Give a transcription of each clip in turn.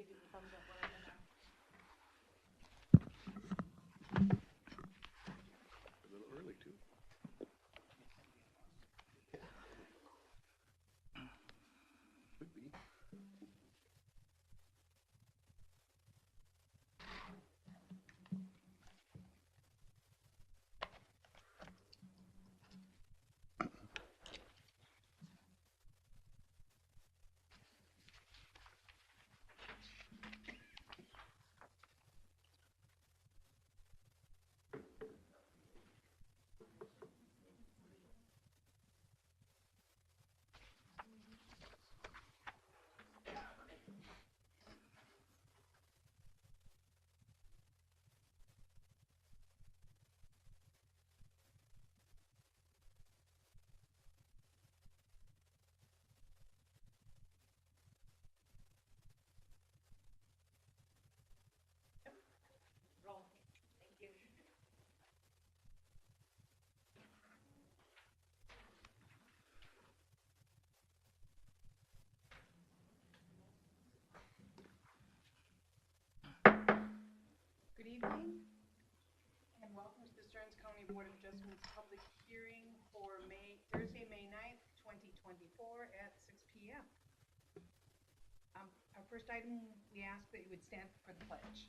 A little early too. Could be. Good evening, and welcome to the Stearns County Board of Adjustments public hearing for Thursday, May 9th, 2024 at 6 p.m. Our first item, we ask that you would stand for the pledge.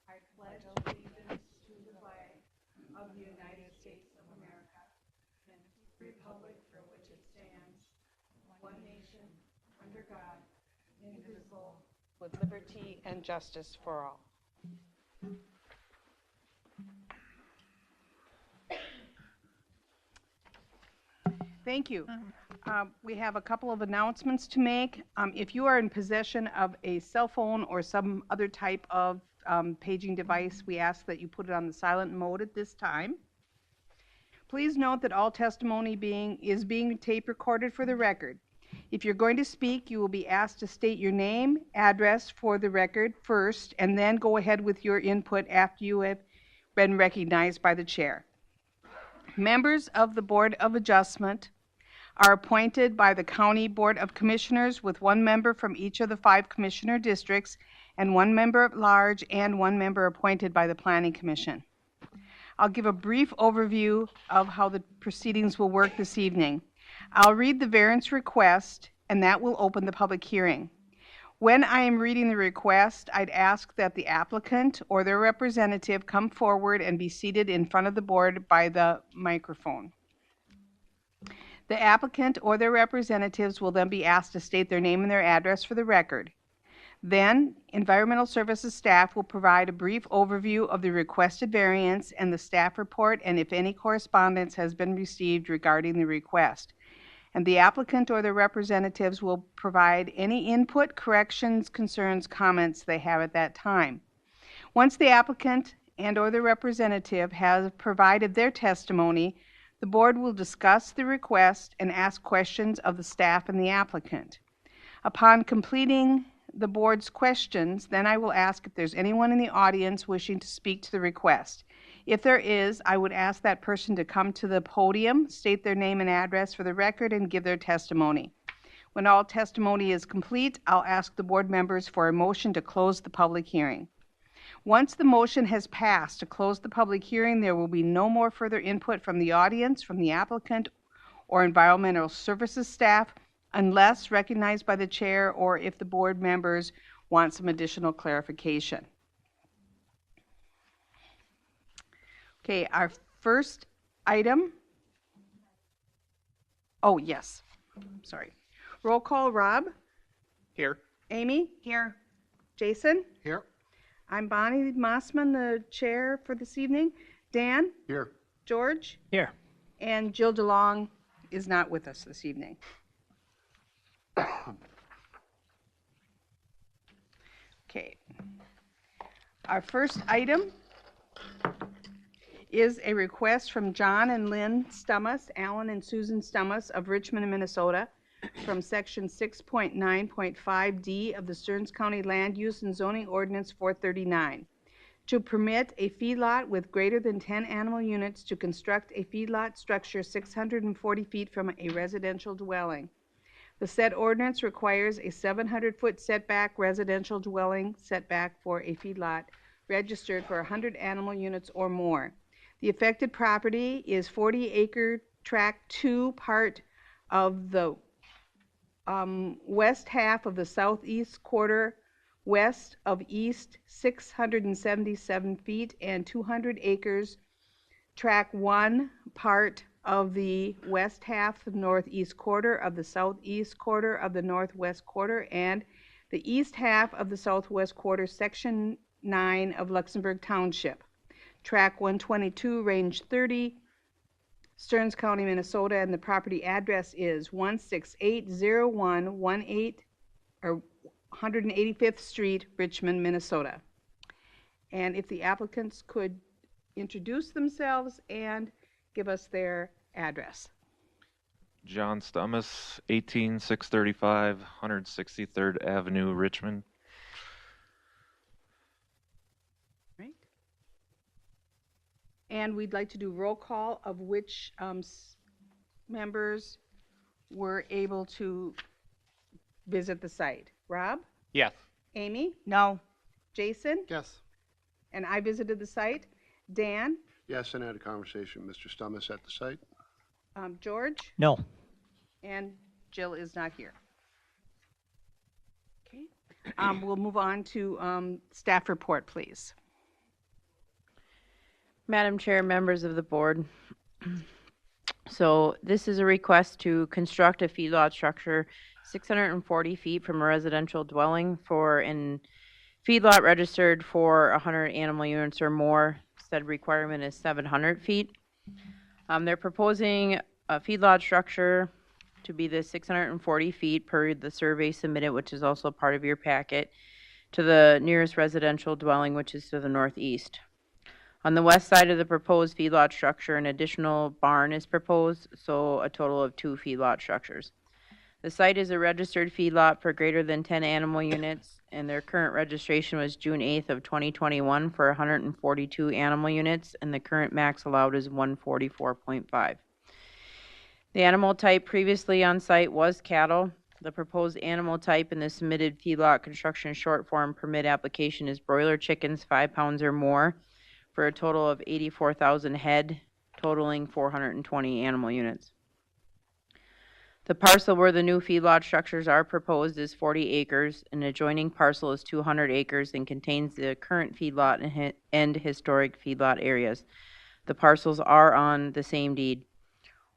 I pledge allegiance to the flag of the United States of America and the republic for which it stands, one nation, under God, indivisible, with liberty and justice for all. Thank you. We have a couple of announcements to make. If you are in possession of a cell phone or some other type of paging device, we ask that you put it on the silent mode at this time. Please note that all testimony is being tape recorded for the record. If you're going to speak, you will be asked to state your name, address for the record first, and then go ahead with your input after you have been recognized by the chair. Members of the Board of Adjustment are appointed by the County Board of Commissioners with one member from each of the 5 commissioner districts and one member at large and one member appointed by the Planning Commission. I'll give a brief overview of how the proceedings will work this evening. I'll read the variance request, and that will open the public hearing. When I am reading the request, I'd ask that the applicant or their representative come forward and be seated in front of the board by the microphone. The applicant or their representatives will then be asked to state their name and their address for the record. Then, Environmental Services staff will provide a brief overview of the requested variance and the staff report, and if any correspondence has been received regarding the request. And the applicant or their representatives will provide any input, corrections, concerns, comments they have at that time. Once the applicant and or the representative has provided their testimony, the board will discuss the request and ask questions of the staff and the applicant. Upon completing the board's questions, then I will ask if there's anyone in the audience wishing to speak to the request. If there is, I would ask that person to come to the podium, state their name and address for the record, and give their testimony. When all testimony is complete, I'll ask the board members for a motion to close the public hearing. Once the motion has passed to close the public hearing, there will be no more further input from the audience, from the applicant, or Environmental Services staff, unless recognized by the chair or if the board members want some additional clarification. Okay, our first item. Oh, yes. Sorry. Roll call, Rob. Here. Amy. Here. Jason. Here. I'm Bonnie Mossman, the chair for this evening. Dan. Here. George. Here. And Jill DeLong is not with us this evening. Okay. Our first item is a request from John and Lynn Stummas, Alan and Susan Stummas of Richmond, Minnesota, from Section 6.9.5D of the Stearns County Land Use and Zoning Ordinance 439, to permit a feedlot with greater than 10 animal units to construct a feedlot structure 640 feet from a residential dwelling. The said ordinance requires a 700-foot setback residential dwelling setback for a feedlot registered for 100 animal units or more. The affected property is 40-acre Tract 2, part of the west half of the southeast quarter, west of east 677 feet, and 200 acres, Tract 1, part of the west half of the northeast quarter of the southeast quarter of the northwest quarter, and the east half of the southwest quarter, Section 9 of Luxembourg Township. Tract 122, Range 30, Stearns County, Minnesota, and the property address is 1680118 or 185th Street, Richmond, Minnesota. And if the applicants could introduce themselves and give us their address. John Stummis, 18635 163rd Avenue, Richmond. Right. And we'd like to do roll call of which members were able to visit the site. Rob? Yes. Amy? No. Jason? Yes. And I visited the site. Dan? Yes, and I had a conversation with Mr. Stummis at the site. George? No. And Jill is not here. Okay. We'll move on to staff report, please. Madam Chair, members of the board. So this is a request to construct a feedlot structure 640 feet from a residential dwelling for an feedlot registered for 100 animal units or more. Said requirement is 700 feet. They're proposing a feedlot structure to be the 640 feet per the survey submitted, which is also part of your packet, to the nearest residential dwelling, which is to the northeast. On the west side of the proposed feedlot structure, an additional barn is proposed, so a total of 2 feedlot structures. The site is a registered feedlot for greater than 10 animal units, and their current registration was June 8th of 2021 for 142 animal units, and the current max allowed is 144.5. The animal type previously on site was cattle. The proposed animal type in the submitted feedlot construction short form permit application is broiler chickens 5 pounds or more for a total of 84,000 head, totaling 420 animal units. The parcel where the new feedlot structures are proposed is 40 acres. An adjoining parcel is 200 acres and contains the current feedlot and historic feedlot areas. The parcels are on the same deed.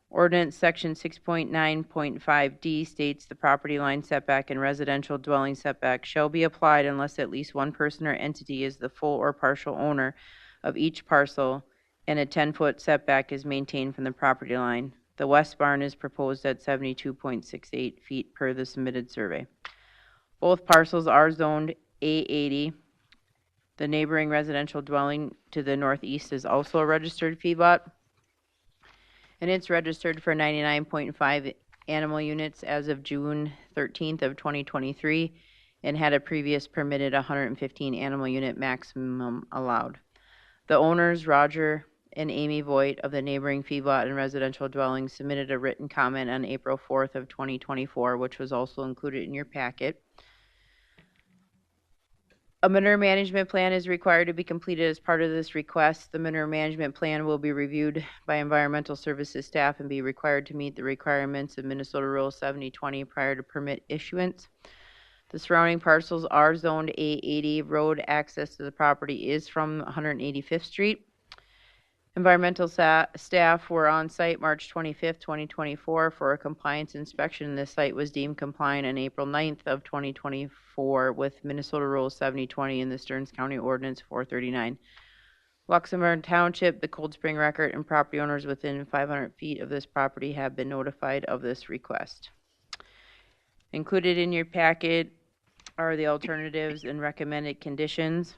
Ordinance Section 6.9.5D states the property line setback and residential dwelling setback shall be applied unless at least one person or entity is the full or partial owner of each parcel and a 10-foot setback is maintained from the property line. The west barn is proposed at 72.68 feet per the submitted survey. Both parcels are zoned A80. The neighboring residential dwelling to the northeast is also a registered feedlot, and it's registered for 99.5 animal units as of June 13th of 2023 and had a previous permitted 115 animal unit maximum allowed. The owners, Roger and Amy Voigt of the neighboring feedlot and residential dwelling, submitted a written comment on April 4th of 2024, which was also included in your packet. A manure management plan is required to be completed as part of this request. The manure management plan will be reviewed by environmental services staff and be required to meet the requirements of Minnesota Rule 7020 prior to permit issuance. The surrounding parcels are zoned A80. Road access to the property is from 185th Street. Environmental staff were on site March 25th, 2024 for a compliance inspection. The site was deemed compliant on April 9th of 2024 with Minnesota Rule 7020 and the Stearns County Ordinance 439. Luxembourg Township, the Cold Spring Record, and property owners within 500 feet of this property have been notified of this request. Included in your packet are the alternatives and recommended conditions.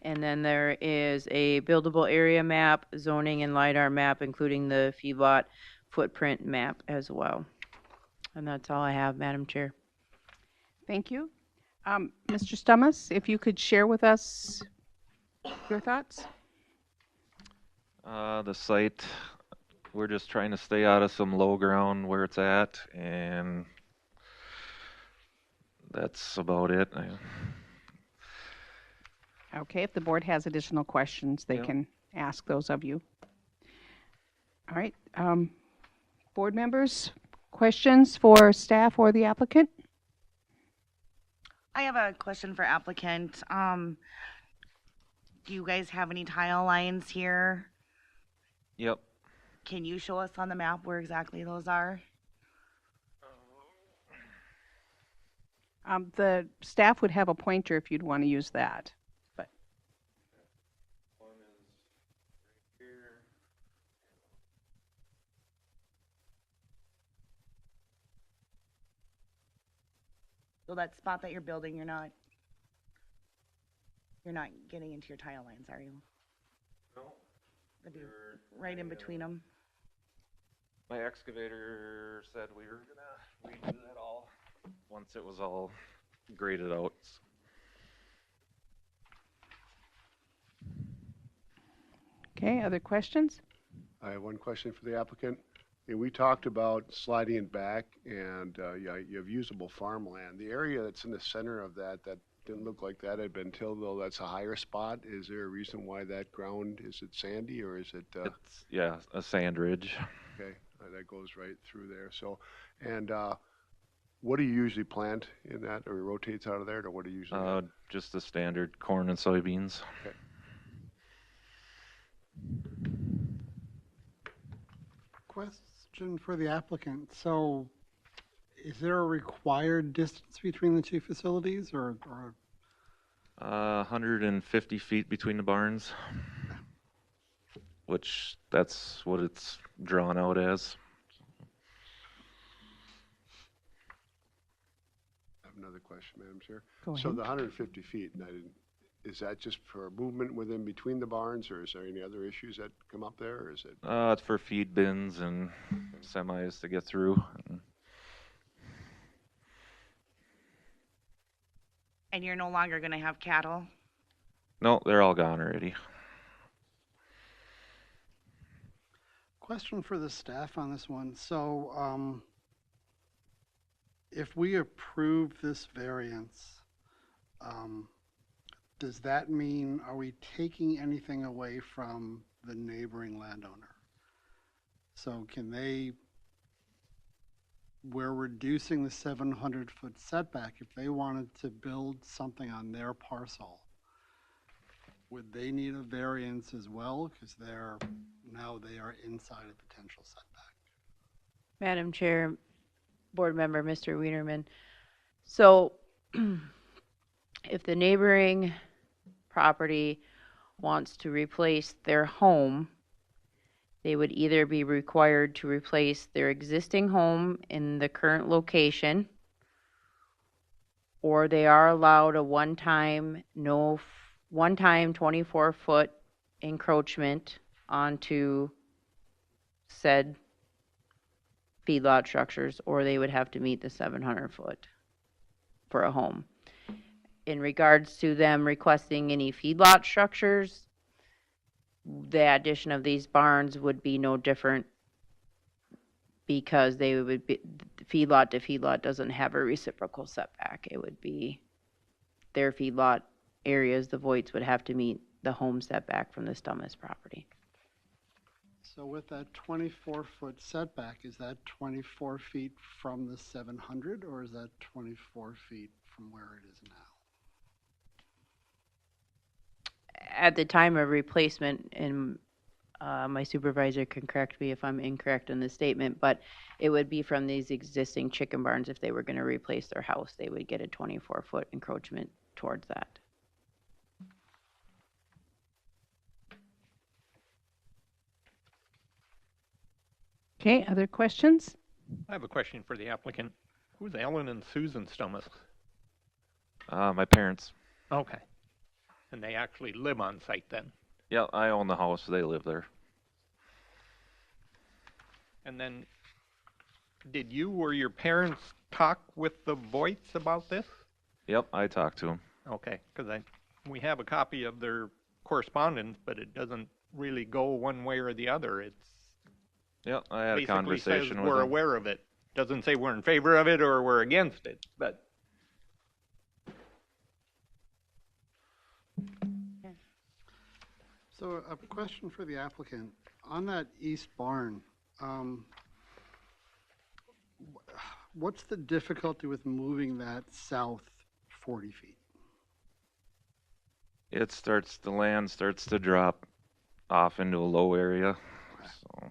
And then there is a buildable area map, zoning and LiDAR map, including the feedlot footprint map as well. And that's all I have, Madam Chair. Thank you. Mr. Stummis, if you could share with us your thoughts. The site, we're just trying to stay out of some low ground where it's at, and That's about it. Okay, if the board has additional questions, they Yeah. can ask those of you. All right, board members, questions for staff or the applicant? I have a question for applicant. Do you guys have any tile lines here? Yep. Can you show us on the map where exactly those are? The staff would have a pointer if you'd want to use that. One is right here. So that spot that you're building, you're not getting into your tile lines, are you? No. That'd be You're right in between them. My excavator said we were gonna redo that all once it was all graded out. Okay, other questions? I have one question for the applicant. And we talked about sliding it back and yeah, you have usable farmland. The area that's in the center of that didn't look like that had been tilled, though that's a higher spot. Is there a reason why that ground, is it sandy or is it, It's, yeah, a sand ridge. okay, that goes right through there. So, and what do you usually plant in that, or rotates out of there, or what do you usually? Just the standard corn and soybeans. Question for the applicant. So is there a required distance between the two facilities or 150 feet between the barns, which that's what it's drawn out as. I have another question, Madam Chair. Go So ahead. the 150 feet, and is that just for movement within between the barns, or is there any other issues that come up there, or is it? It's for feed bins and semis to get through. And you're no longer gonna have cattle? No, they're all gone already. question for the staff on this one? So, if we approve this variance, does that mean, are we taking anything away from the neighboring landowner? So we're reducing the 700-foot setback. If they wanted to build something on their parcel, would they need a variance as well? Because now they are inside a potential setback. Madam Chair, Board Member Mr. Wienerman. So if the neighboring property wants to replace their home, they would either be required to replace their existing home in the current location, or they are allowed a one-time 24-foot encroachment onto said feedlot structures, or they would have to meet the 700-foot for a home. In regards to them requesting any feedlot structures, the addition of these barns would be no different because they would be, feedlot to feedlot doesn't have a reciprocal setback. It would be their feedlot areas, the Voights would have to meet the home setback from the Stummis property. So with that 24-foot setback, is that 24 feet from the 700, or is that 24 feet from where it is now? At the time of replacement, and my supervisor can correct me if I'm incorrect in this statement, but it would be from these existing chicken barns. If they were going to replace their house, they would get a 24-foot encroachment towards that. Okay, other questions? I have a question for the applicant. Who's Ellen and Susan Stummis? My parents. Okay. And they actually live on site then? Yeah, I own the house. They live there. And then, did you or your parents talk with the Voights about this? Yep, I talked to them. Okay, because we have a copy of their correspondence, but it doesn't really go one way or the other. It's Yep, I had a basically says conversation with we're them. aware of it. Doesn't say we're in favor of it or we're against it, but So a question for the applicant. On that east barn, what's the difficulty with moving that south 40 feet? The land starts to drop off into a low area. So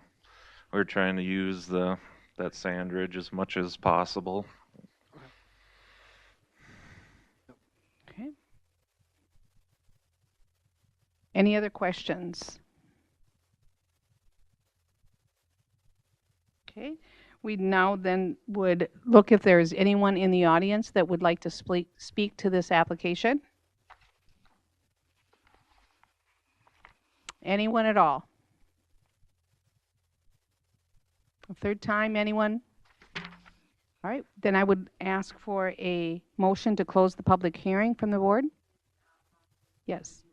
we're trying to use that sand ridge as much as possible. Okay. Any other questions? Okay, we now then would look if there is anyone in the audience that would like to speak to this application. Anyone at all? A third time, anyone? All right, then I would ask for a motion to close the public hearing from the board. Yes.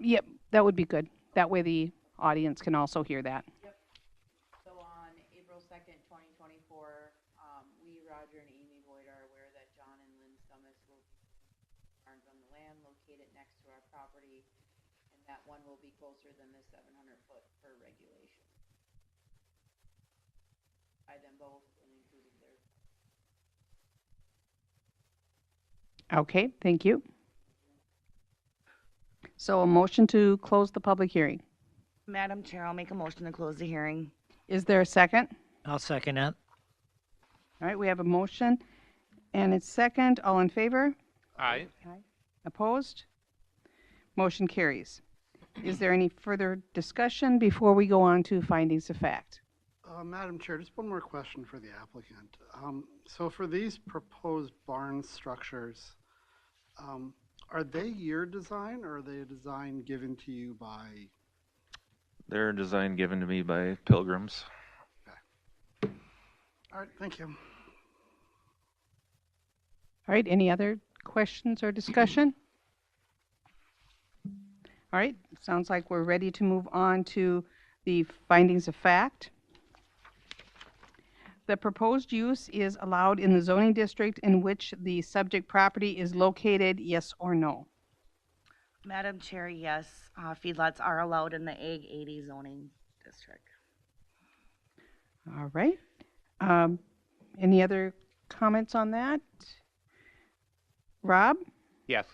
Yep, that would be good. That way the audience can also hear that. So on April 2nd, 2024, we, Roger and Amy Boyd, are aware that John and Lynn Summis will be barns on the land located next to our property, and that one will be closer than the 700 foot per regulation. By them both and including theirs. Okay, thank you. So a motion to close the public hearing. Madam Chair, I'll make a motion to close the hearing. Is there a second? I'll second it. All right, we have a motion and it's second. All in favor? Aye. Opposed? Motion carries. Is there any further discussion before we go on to findings of fact? Madam Chair, just one more question for the applicant. So for these proposed barn structures, are they your design or are they a design given to you by? They're a design given to me by Pilgrims. All right, thank you. All right, any other questions or discussion? All right, sounds like we're ready to move on to the findings of fact. The proposed use is allowed in the zoning district in which the subject property is located, yes or no? Madam Chair, yes, feedlots are allowed in the Ag 80 zoning district. All right. Any other comments on that? Rob? Yes.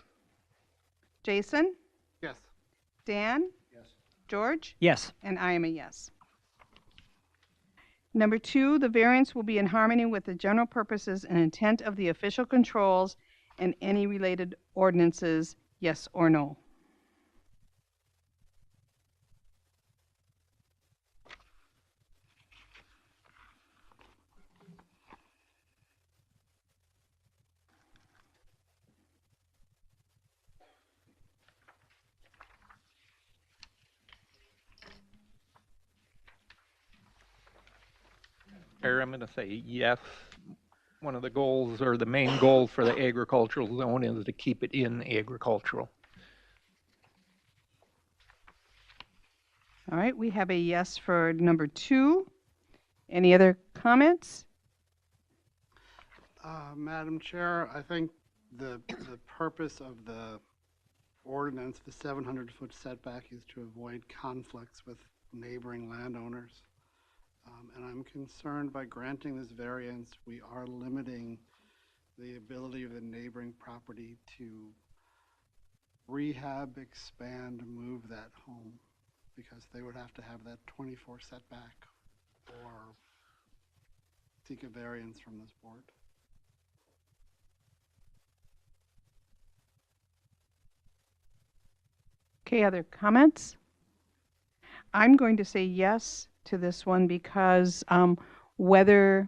Jason? Yes. Dan? Yes. George? Yes. And I am a yes. Number 2, the variance will be in harmony with the general purposes and intent of the official controls and any related ordinances, yes or no? Mayor, I'm going to say yes. One of the goals, or the main goal for the agricultural zone, is to keep it in agricultural. All right, we have a yes for number 2. Any other comments? Madam Chair, I think the purpose of the ordinance, the 700-foot setback, is to avoid conflicts with neighboring landowners. And I'm concerned by granting this variance, we are limiting the ability of the neighboring property to rehab, expand, move that home, because they would have to have that 24 setback or seek a variance from this board. Okay, other comments? I'm going to say yes to this one because whether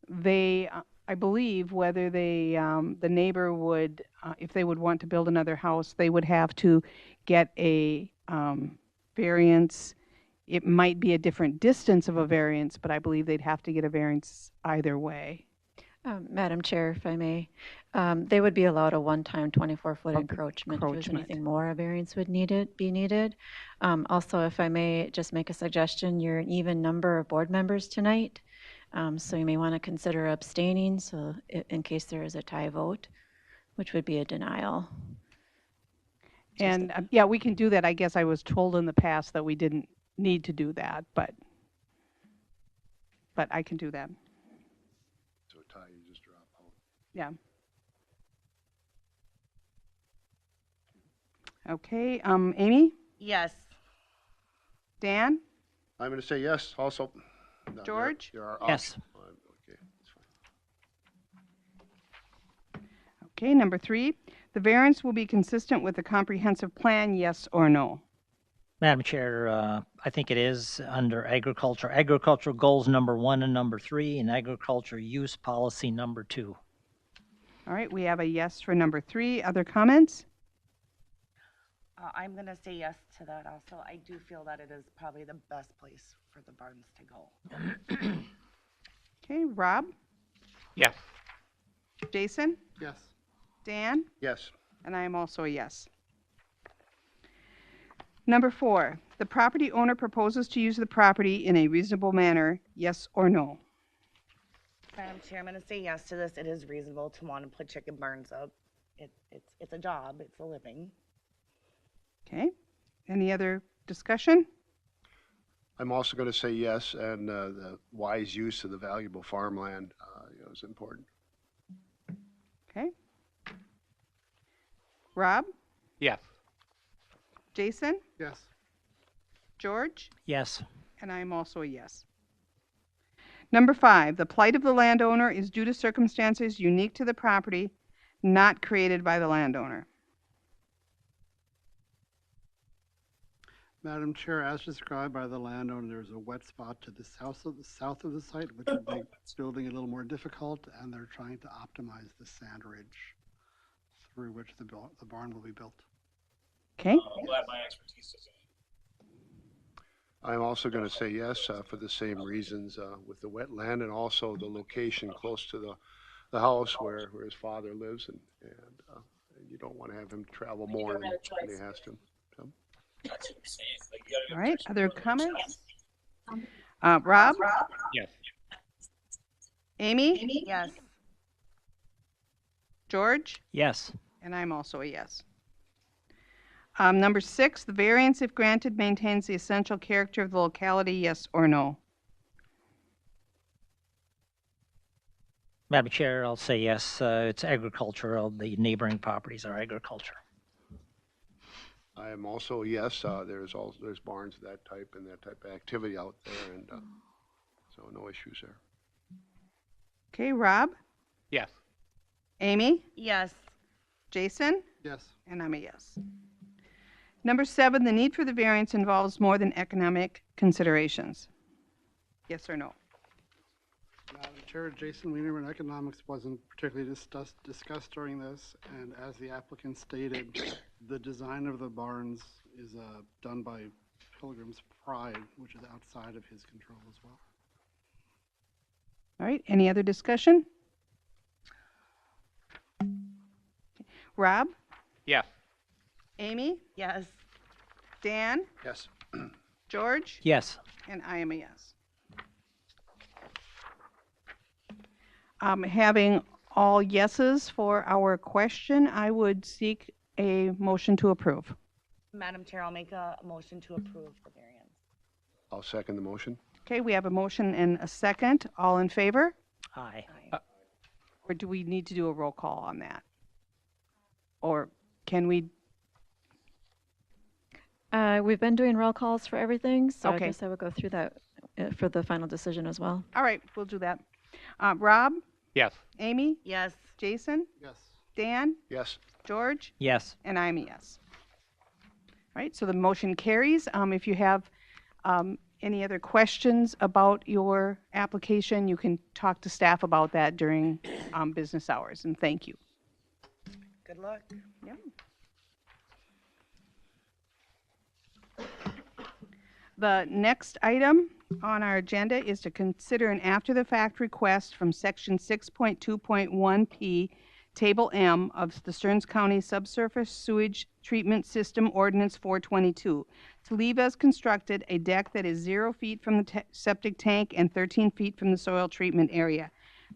they, I believe whether they, the neighbor would, if they would want to build another house, they would have to get a variance. It might be a different distance of a variance, but I believe they'd have to get a variance either way. Madam Chair, if I may, they would be allowed a one-time 24-foot encroachment. If there's Encroachment. anything more, a variance would be needed. Also, if I may just make a suggestion, you're an even number of board members tonight, so you may want to consider abstaining, so in case there is a tie vote. which would be a denial. And, yeah, we can do that. I guess I was told in the past that we didn't need to do that, but I can do that. So Ty, you just drop out. Yeah. Okay, Amy, Yes. Dan, I'm going to say yes also. No, there- George? There are Yes. options. Okay, that's fine. Okay, number 3, the variance will be consistent with the comprehensive plan, yes or no? Madam Chair, I think it is under agriculture, agricultural goals number 1 and number 3, and agriculture use policy number 2. All right, we have a yes for number 3. Other comments? I'm gonna say yes to that also. I do feel that it is probably the best place for the barns to go. Okay, Rob, Yes. Jason, Yes. Dan, Yes. and I am also a yes. Number 4, the property owner proposes to use the property in a reasonable manner, yes or no? Madam Chair, I'm gonna say yes to this. It is reasonable to want to put chicken barns up. It's a job, it's a living. Okay, any other discussion? I'm also going to say yes, and the wise use of the valuable farmland is important. Okay. Rob, Yes. Jason, Yes. George, Yes. and I am also a yes. Number 5, the plight of the landowner is due to circumstances unique to the property, not created by the landowner. Madam Chair, as described by the landowner, there's a wet spot to the south of the site, which would make building a little more difficult, and they're trying to optimize the sand ridge through which the barn will be built. Okay, I'm glad my expertise is in. I'm also going to say yes for the same reasons with the wetland and also the location close to the house where his father lives, and you don't want to have him travel more than he has to. So. That's what you're saying. Like, you gotta all right, other comments? Rob, Yes. Amy, Yes. George, Yes. and I'm also a yes. Number 6, the variance, if granted, maintains the essential character of the locality, yes or no? Madam Chair, I'll say yes. It's agricultural. The neighboring properties are agriculture. I am also a yes. There's barns of that type and that type of activity out there, and so no issues there. Okay, Rob, Yes. Amy, Yes. Jason, Yes. and I'm a yes. Number 7, the need for the variance involves more than economic considerations. Yes or no? Madam Chair, Jason Wienerman, economics wasn't particularly discussed during this, and as the applicant stated, the design of the barns is done by Pilgrim's Pride, which is outside of his control as well. All right, any other discussion? Rob, Yes. Amy, Yes. Dan, Yes. George, Yes. and I am a yes. Having all yeses for our question, I would seek a motion to approve. Madam Chair, I'll make a motion to approve the variance. I'll second the motion. Okay, we have a motion and a second. All in favor? Aye. Or do we need to do a roll call on that? Or can we? We've been doing roll calls for everything, so Okay. I guess I would go through that for the final decision as well. All right, we'll do that. Rob, Yes. Amy, Yes. Jason, Yes. Dan, Yes. George, Yes. and I'm a yes. All right, so the motion carries. If you have any other questions about your application, you can talk to staff about that during business hours, and thank you. Good luck. Yeah. The next item on our agenda is to consider an after-the-fact request from Section 6.2.1P, Table M of the Stearns County Subsurface Sewage Treatment System Ordinance 422 to leave as constructed a deck that is 0 feet from the septic tank and 13 feet from the soil treatment area.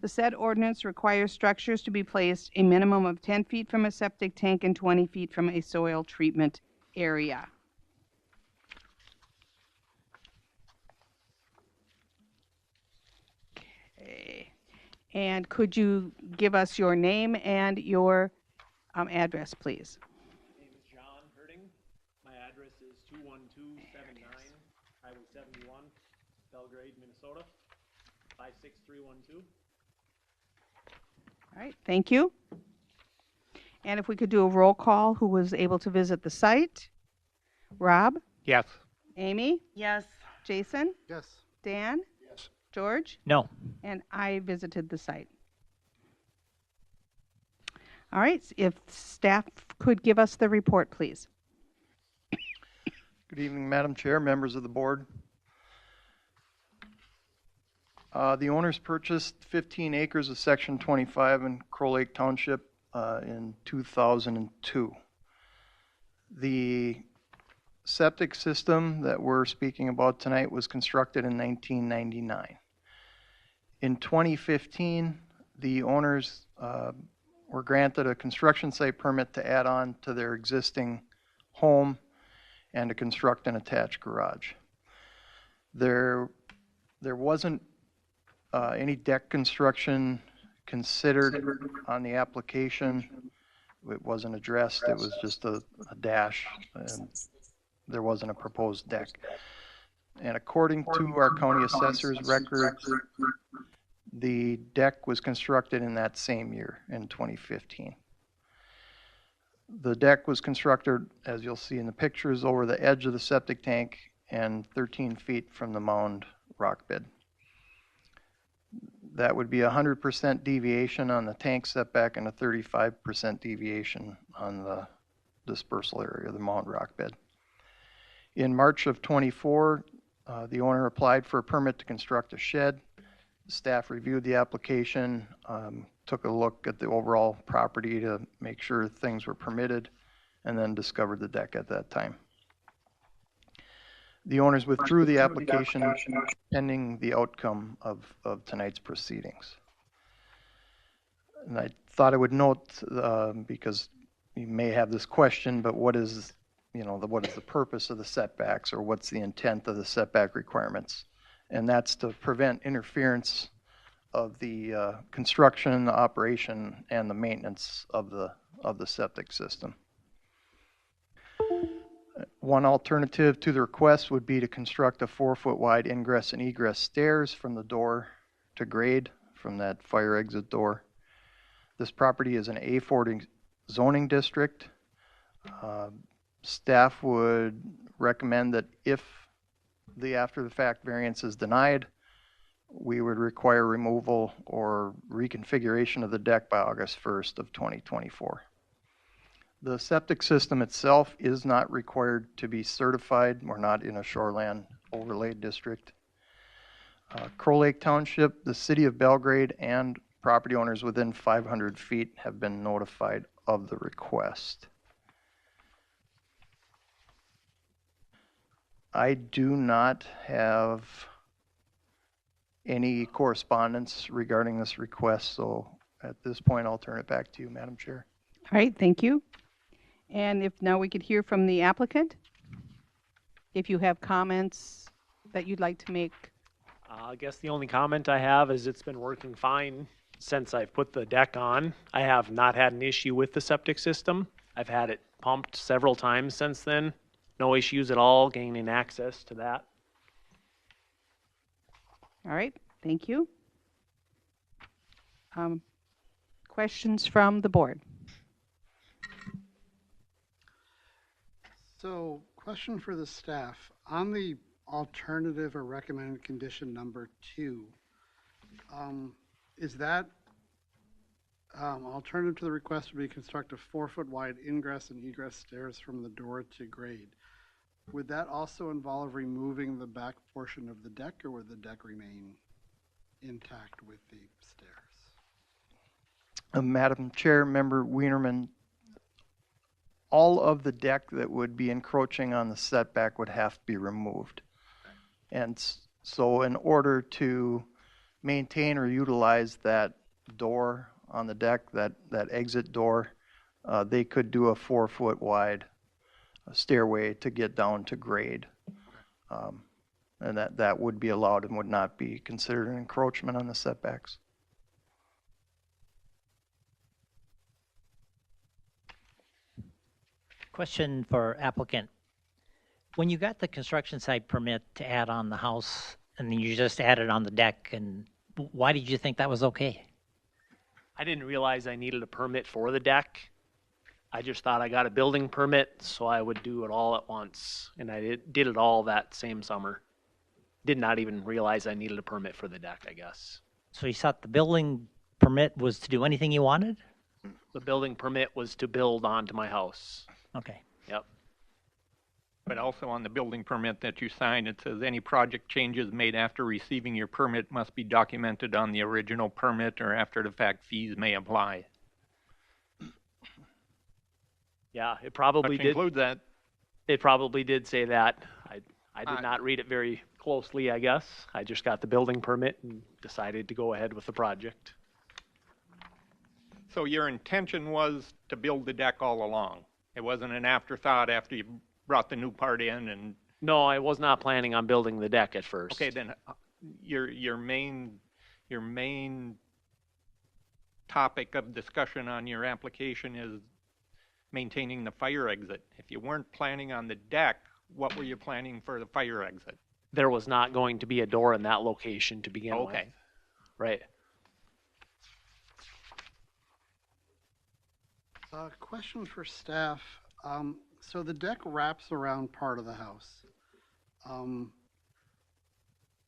The said ordinance requires structures to be placed a minimum of 10 feet from a septic tank and 20 feet from a soil treatment area. Okay. And could you give us your name and your address, please? My name is John Herding. My address is 21279 Highway 71, Belgrade, Minnesota, 56312. All right, thank you. And if we could do a roll call, who was able to visit the site? Rob? Yes. Amy? Yes. Jason? Yes. Dan? Yes. George? No. And I visited the site. All right, if staff could give us the report, please. Good evening, Madam Chair, members of the board. The owners purchased 15 acres of Section 25 in Crow Lake Township in 2002. The septic system that we're speaking about tonight was constructed in 1999. In 2015, the owners were granted a construction site permit to add on to their existing home and to construct an attached garage. There wasn't any deck construction considered on the application. It wasn't addressed. It was just a dash, and there wasn't a proposed deck. And according to our county assessor's records, the deck was constructed in that same year, in 2015. The deck was constructed, as you'll see in the pictures, over the edge of the septic tank and 13 feet from the mound rock bed. That would be 100% deviation on the tank setback and a 35% deviation on the dispersal area, the mound rock bed. In March of 24, the owner applied for a permit to construct a shed. Staff reviewed the application, took a look at the overall property to make sure things were permitted, and then discovered the deck at that time. The owners withdrew the application pending the outcome of tonight's proceedings. And I thought I would note, because you may have this question, but what is the purpose of the setbacks, or what's the intent of the setback requirements? And that's to prevent interference of the construction, the operation, and the maintenance of the septic system. One alternative to the request would be to construct a 4-foot wide ingress and egress stairs from the door to grade from that fire exit door. This property is an A40 zoning district. Staff would recommend that if the after-the-fact variance is denied, we would require removal or reconfiguration of the deck by August 1st of 2024. The septic system itself is not required to be certified. We're not in a shoreland overlay district. Crow Lake Township, the city of Belgrade, and property owners within 500 feet have been notified of the request. I do not have any correspondence regarding this request, so at this point I'll turn it back to you, Madam Chair. All right, thank you. And if now we could hear from the applicant, if you have comments that you'd like to make. I guess the only comment I have is it's been working fine since I've put the deck on. I have not had an issue with the septic system. I've had it pumped several times since then. No issues at all gaining access to that. All right, thank you. Questions from the board? So, question for the staff. On the alternative or recommended condition number 2, is that alternative to the request would be construct a 4-foot wide ingress and egress stairs from the door to grade? Would that also involve removing the back portion of the deck, or would the deck remain intact with the stairs? Madam Chair, Member Wienerman, all of the deck that would be encroaching on the setback would have to be removed. And so in order to maintain or utilize that door on the deck, that exit door, they could do a 4-foot wide stairway to get down to grade. And that would be allowed and would not be considered an encroachment on the setbacks. Question for applicant. When you got the construction site permit to add on the house and then you just added on the deck, and why did you think that was okay? I didn't realize I needed a permit for the deck. I just thought I got a building permit, so I would do it all at once. And I did it all that same summer. Did not even realize I needed a permit for the deck, I guess. So you thought the building permit was to do anything you wanted? The building permit was to build onto my house. Okay. Yep. But also on the building permit that you signed, it says any project changes made after receiving your permit must be documented on the original permit, or after the fact fees may apply. Yeah, it probably Which did. includes that. It probably did say that. I did not read it very closely, I guess. I just got the building permit and decided to go ahead with the project. So your intention was to build the deck all along? It wasn't an afterthought after you brought the new part in and... No, I was not planning on building the deck at first. Okay, then your main topic of discussion on your application is maintaining the fire exit. If you weren't planning on the deck, what were you planning for the fire exit? There was not going to be a door in that location to begin with. Okay. Right. Question for staff. So the deck wraps around part of the house.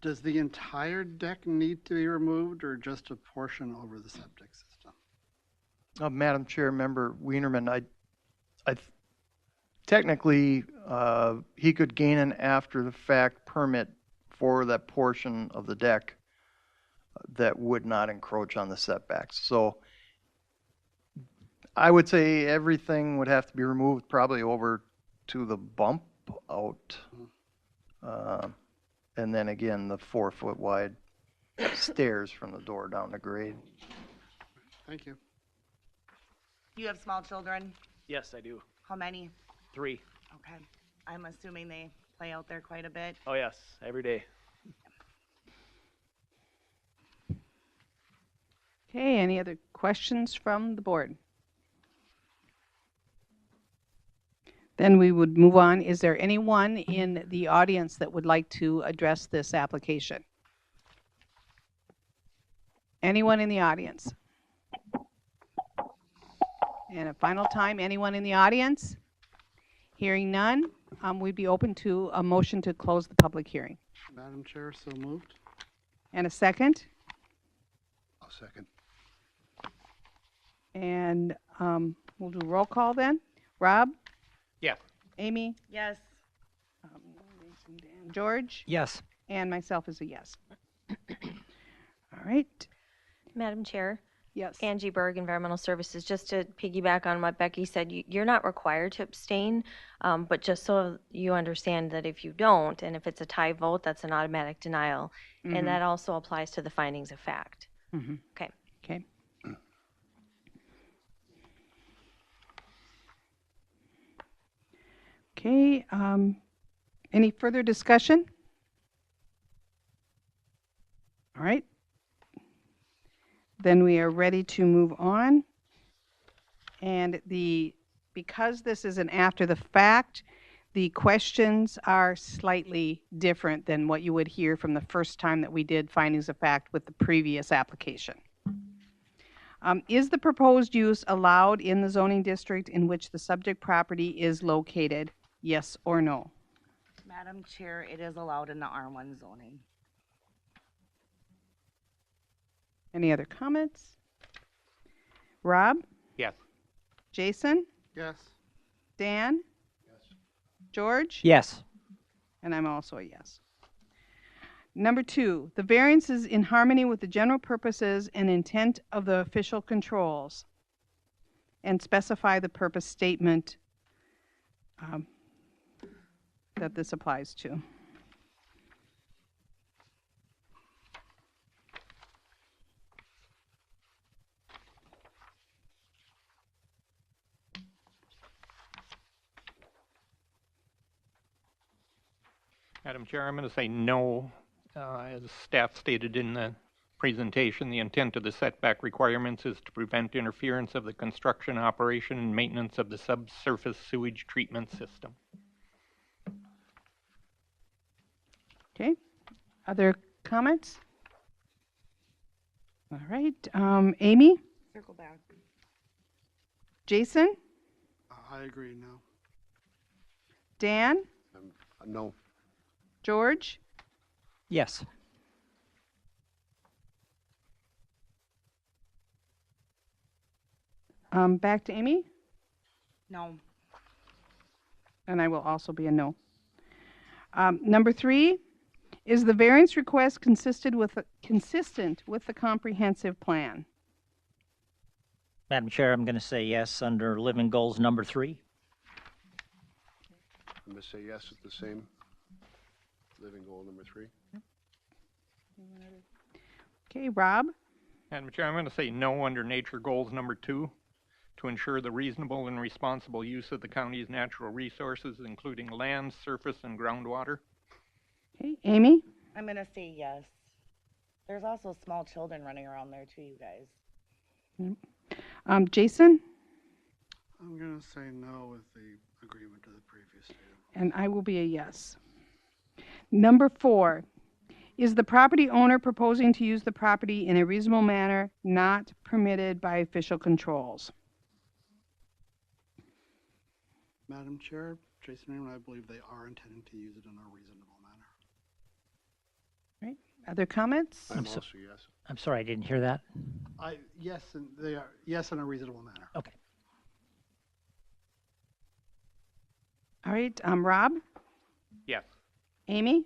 Does the entire deck need to be removed or just a portion over the septic system? Madam Chair, Member Wienerman, technically, he could gain an after-the-fact permit for that portion of the deck that would not encroach on the setbacks. So I would say everything would have to be removed probably over to the bump out. And then again, the 4-foot wide stairs from the door down to grade. Thank you. You have small children? Yes, I do. How many? 3. Okay. I'm assuming they play out there quite a bit. Oh, yes, every day. Okay, any other questions from the board? Then we would move on. Is there anyone in the audience that would like to address this application? Anyone in the audience? And a final time, anyone in the audience? Hearing none, we'd be open to a motion to close the public hearing. Madam Chair, so moved. And a second? I'll second. And we'll do roll call then. Rob? Yes. Amy? Yes. George? Yes. And myself is a yes. All right. Madam Chair, Yes. Angie Berg, Environmental Services, just to piggyback on what Becky said, you're not required to abstain, but just so you understand that if you don't, and if it's a tie vote, that's an automatic denial. And that also applies to the findings of fact. Okay. Okay. Okay, any further discussion? All right. Then we are ready to move on. And because this is an after the fact, the questions are slightly different than what you would hear from the first time that we did findings of fact with the previous application. Is the proposed use allowed in the zoning district in which the subject property is located? Yes or no? Madam Chair, it is allowed in the R1 zoning. Any other comments? Rob? Yes. Jason? Yes. Dan? Yes. George? Yes. And I'm also a yes. Number 2, the variance is in harmony with the general purposes and intent of the official controls, and specify the purpose statement that this applies to. Madam Chair, I'm going to say no. As staff stated in the presentation, the intent of the setback requirements is to prevent interference of the construction, operation, and maintenance of the subsurface sewage treatment system. Okay. Other comments? All right. Amy? Circle back. Jason? I agree, no. Dan? No. George? Yes. Back to Amy? No. And I will also be a no. Number 3, is the variance request consistent with the comprehensive plan? Madam Chair, I'm going to say yes under living goals number 3. I'm going to say yes at the same. Living goal number 3. Okay, Rob? Madam Chair, I'm going to say no under nature goals number 2, to ensure the reasonable and responsible use of the county's natural resources, including land, surface, and groundwater. Okay, Amy? I'm gonna say yes. There's also small children running around there too, you guys. Jason? I'm going to say no with the agreement to the previous statement. And I will be a yes. Number 4, is the property owner proposing to use the property in a reasonable manner not permitted by official controls? Madam Chair, Jason Raymond, I believe they are intending to use it in a reasonable manner. Right. Other comments? I'm also yes. I'm sorry, I didn't hear that. Yes, and they are, yes, in a reasonable manner. Okay. All right, Rob? Yes. Amy?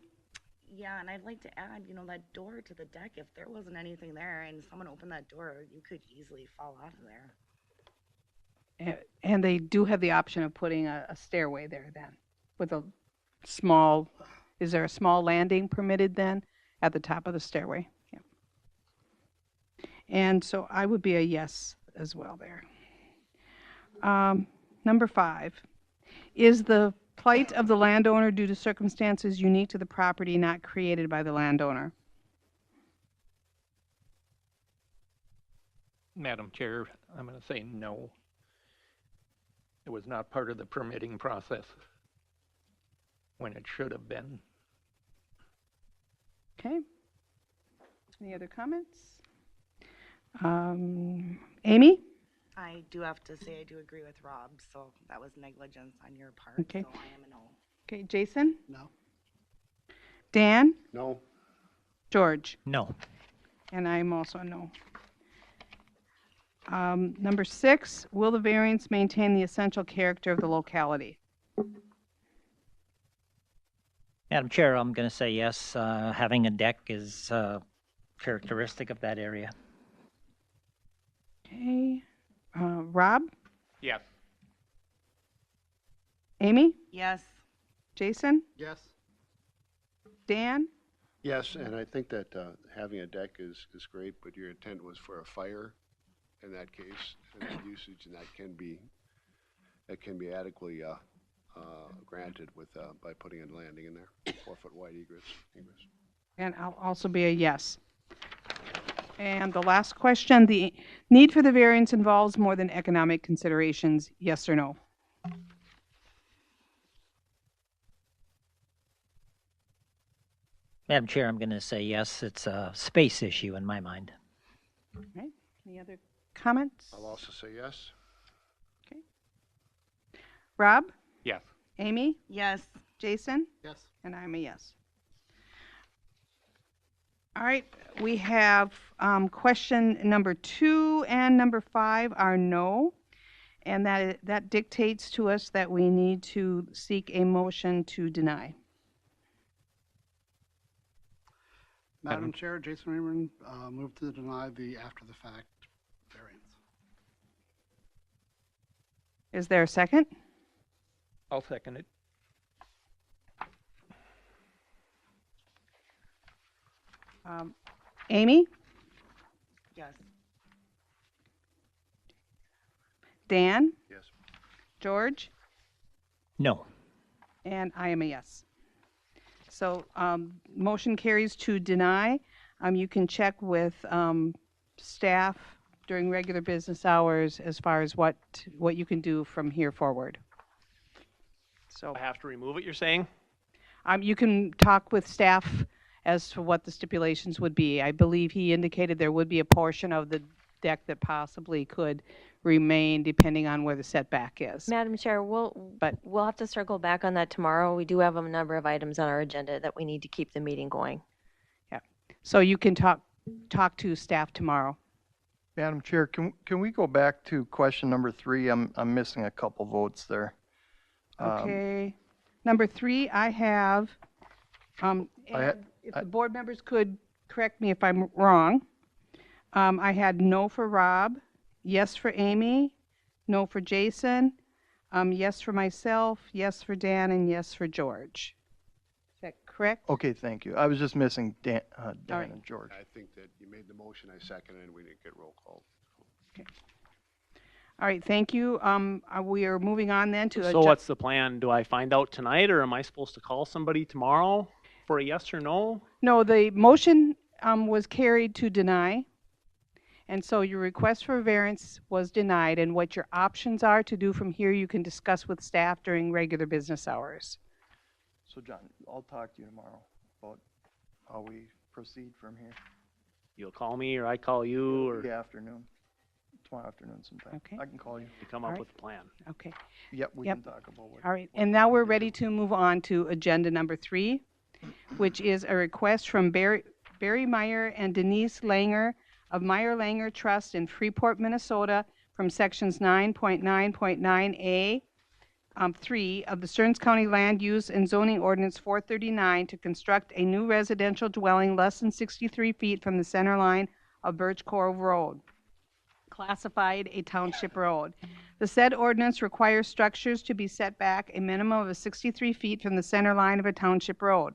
Yeah, and I'd like to add, that door to the deck, if there wasn't anything there and someone opened that door, you could easily fall out of there. And they do have the option of putting a stairway there then, with a small, is there a small landing permitted then at the top of the stairway? Yeah. And so I would be a yes as well there. Number 5, is the plight of the landowner due to circumstances unique to the property not created by the landowner? Madam Chair, I'm going to say no. It was not part of the permitting process when it should have been. Okay. Any other comments? Amy? I do have to say I do agree with Rob, so that was negligence on your part, Okay. so I am a no. Okay, Jason? No. Dan? No. George? No. And I'm also a no. Number 6, will the variance maintain the essential character of the locality? Madam Chair, I'm going to say yes. Having a deck is characteristic of that area. Okay. Rob? Yes. Amy? Yes. Jason? Yes. Dan? Yes, and I think that having a deck is great, but your intent was for a fire in that case, and that usage, and that can be adequately granted with by putting a landing in there, 4-foot wide egress. And I'll also be a yes. And the last question, the need for the variance involves more than economic considerations, yes or no? Madam Chair, I'm going to say yes. It's a space issue in my mind. All right. Any other comments? I'll also say yes. Okay. Rob? Yes. Amy? Yes. Jason? Yes. And I'm a yes. All right, we have question number 2 and number 5 are no, and that dictates to us that we need to seek a motion to deny. Madam Chair, Jason Raymond, move to deny the after-the-fact variance. Is there a second? I'll second it. Amy? Yes. Dan? Yes. George? No. And I am a yes. So motion carries to deny. You can check with staff during regular business hours as far as what you can do from here forward. So I have to remove it, you're saying? you can talk with staff as to what the stipulations would be. I believe he indicated there would be a portion of the deck that possibly could remain depending on where the setback is. Madam Chair, we'll have to circle back on that tomorrow. We do have a number of items on our agenda that we need to keep the meeting going. Yeah. So you can talk to staff tomorrow. Madam Chair, can we go back to question number 3? I'm missing a couple votes there. Okay. Number 3, I have, and if the board members could correct me if I'm wrong, I had no for Rob, yes for Amy, no for Jason, yes for myself, yes for Dan, and yes for George. Is that correct? Okay, thank you. I was just missing Dan right. and George. I think that you made the motion, I seconded, and we didn't get roll call. Okay. All right, thank you. We are moving on then to So what's the plan? Do I find out tonight, or am I supposed to call somebody tomorrow for a yes or no? No, the motion was carried to deny. And so your request for variance was denied, and what your options are to do from here, you can discuss with staff during regular business hours. So John, I'll talk to you tomorrow about how we proceed from here. You'll call me, or I call you, or The afternoon, tomorrow afternoon sometime. Okay. I can call you. you come All up right. with a plan. Okay. Yep, we Yep. can talk about what. All right, and now we're ready to move on to agenda number 3, which is a request from Barry Meyer and Denise Langer of Meyer Langer Trust in Freeport, Minnesota, from sections 9.9.9A 3 of the Stearns County Land Use and Zoning Ordinance 439 to construct a new residential dwelling less than 63 feet from the center line of Birch Cove Road, classified a township road. The said ordinance requires structures to be set back a minimum of 63 feet from the center line of a township road.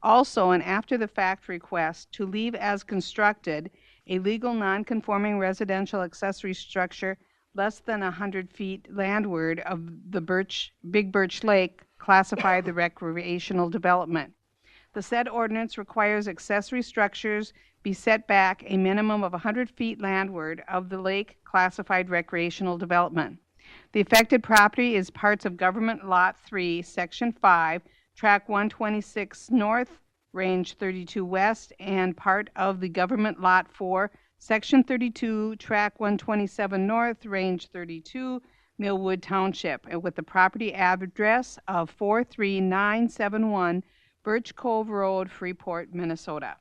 Also, an after-the-fact request to leave as constructed a legal non-conforming residential accessory structure less than 100 feet landward of the Big Birch Lake, classified the recreational development. The said ordinance requires accessory structures be set back a minimum of 100 feet landward of the lake, classified recreational development. The affected property is parts of Government Lot 3, Section 5, Track 126 North, Range 32 West, and part of the Government Lot 4, Section 32, Track 127 North, Range 32, Millwood Township, and with the property address of 43971 Birch Cove Road, Freeport, Minnesota.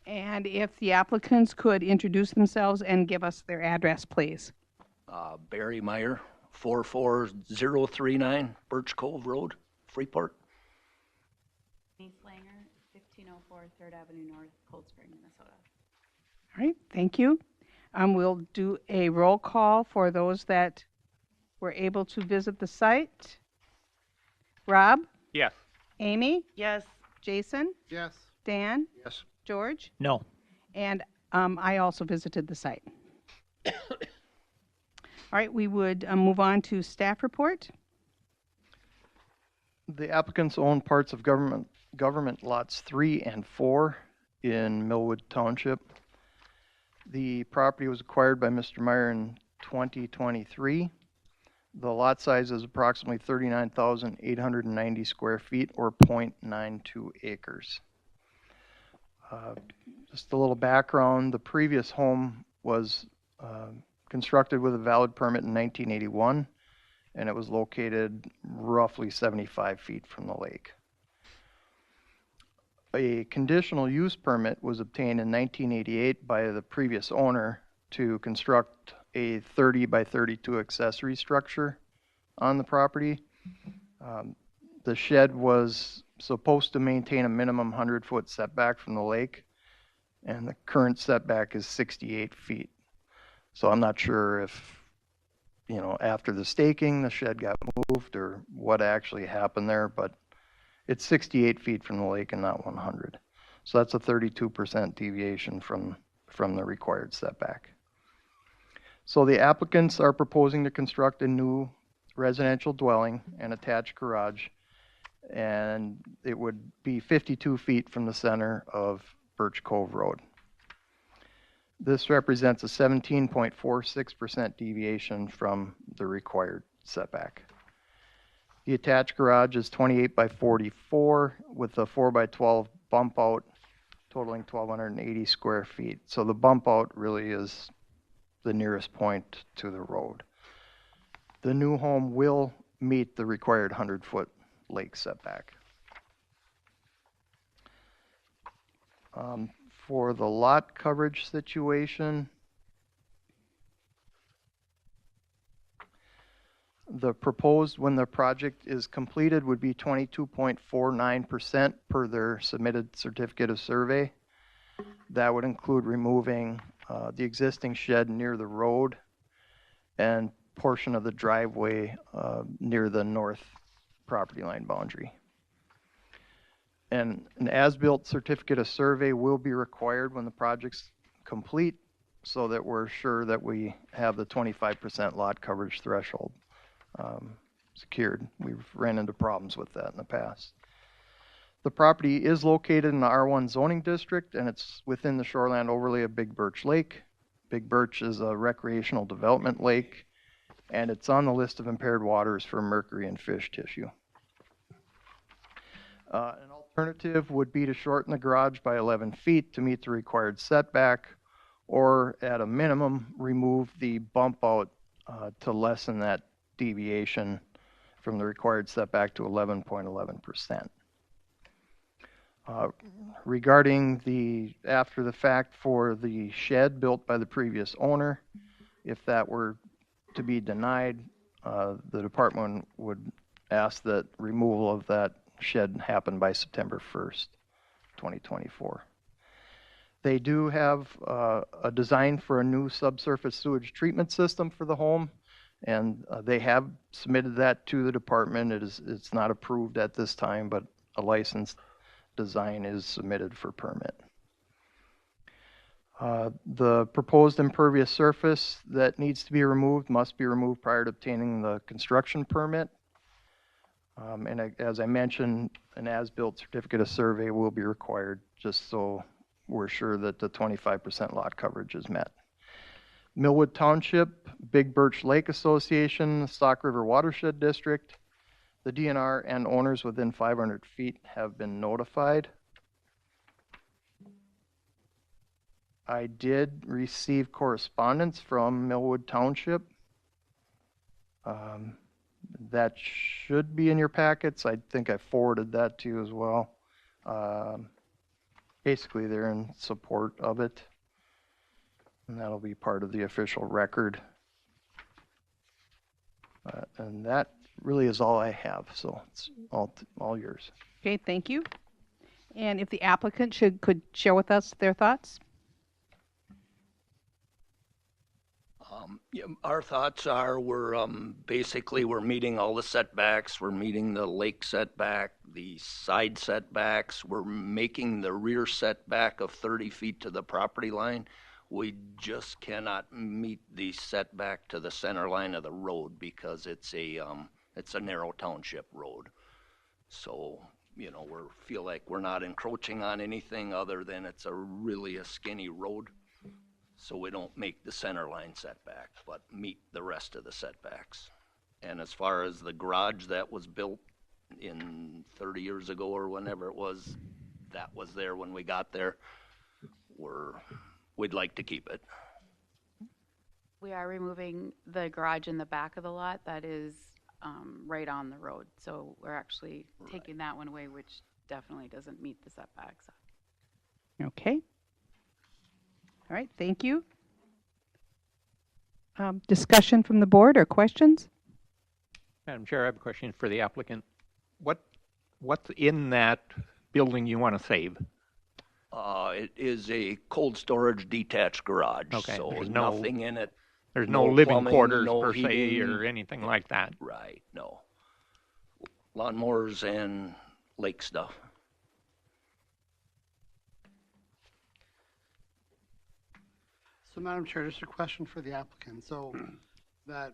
And if the applicants could introduce themselves and give us their address, please. Barry Meyer, 44039 Birch Cove Road, Freeport. Denise Langer, 1504 3rd Avenue North, Cold Spring, Minnesota. All right, thank you. We'll do a roll call for those that were able to visit the site. Rob? Yes. Amy? Yes. Jason? Yes. Dan? Yes. George? No. And I also visited the site. All right, we would move on to staff report. The applicants own parts of government lots 3 and 4 in Millwood Township. The property was acquired by Mr. Meyer in 2023. The lot size is approximately 39,890 square feet, or 0.92 acres. Just a little background, the previous home was constructed with a valid permit in 1981, and it was located roughly 75 feet from the lake. A conditional use permit was obtained in 1988 by the previous owner to construct a 30 by 32 accessory structure on the property. The shed was supposed to maintain a minimum 100-foot setback from the lake, and the current setback is 68 feet. So I'm not sure if, after the staking, the shed got moved or what actually happened there, but it's 68 feet from the lake and not 100. So that's a 32% deviation from the required setback. So the applicants are proposing to construct a new residential dwelling and attached garage and it would be 52 feet from the center of Birch Cove Road. This represents a 17.46% deviation from the required setback. The attached garage is 28 by 44 with a 4 by 12 bump out totaling 1,280 square feet. So the bump out really is the nearest point to the road. The new home will meet the required 100-foot lake setback. For the lot coverage situation, the proposed when the project is completed would be 22.49% per their submitted certificate of survey. That would include removing the existing shed near the road and portion of the driveway near the north property line boundary. And an as-built certificate of survey will be required when the project's complete so that we're sure that we have the 25% lot coverage threshold secured. We've ran into problems with that in the past. The property is located in the R1 zoning district and it's within the shoreland overlay of Big Birch Lake. Big Birch is a recreational development lake and it's on the list of impaired waters for mercury and fish tissue. An alternative would be to shorten the garage by 11 feet to meet the required setback, or at a minimum, remove the bump out to lessen that deviation from the required setback to 11.11%. Regarding the after the fact for the shed built by the previous owner, if that were to be denied, the department would ask that removal of that shed happen by September 1st, 2024. They do have a design for a new subsurface sewage treatment system for the home, and they have submitted that to the department. It's not approved at this time, but a licensed design is submitted for permit. The proposed impervious surface that needs to be removed must be removed prior to obtaining the construction permit. As I mentioned, an as-built certificate of survey will be required just so we're sure that the 25% lot coverage is met. Millwood Township, Big Birch Lake Association, Stock River Watershed District, the DNR and owners within 500 feet have been notified. I did receive correspondence from Millwood Township. That should be in your packets. I think I forwarded that to you as well. Basically, they're in support of it, and that'll be part of the official record. And that really is all I have, so it's all yours. Okay, thank you. And if the applicant could share with us their thoughts? Yeah, our thoughts are we're meeting all the setbacks. We're meeting the lake setback, the side setbacks. We're making the rear setback of 30 feet to the property line. We just cannot meet the setback to the center line of the road because it's a narrow township road. So, we feel like we're not encroaching on anything other than it's really a skinny road. So we don't make the center line setback, but meet the rest of the setbacks. And as far as the garage that was built in 30 years ago or whenever it was, that was there when we got there, we'd like to keep it. We are removing the garage in the back of the lot that is right on the road. So we're actually taking that one away, which definitely doesn't meet the setbacks. Okay. All right, thank you. Discussion from the board or questions? Madam Chair, I have a question for the applicant. What's in that building you want to save? It is a cold storage detached garage, Okay, so there's nothing in it. There's no living plumbing, quarters no per se heating. or anything like that. Right, no. Lawnmowers and lake stuff. So, Madam Chair, just a question for the applicant. So, that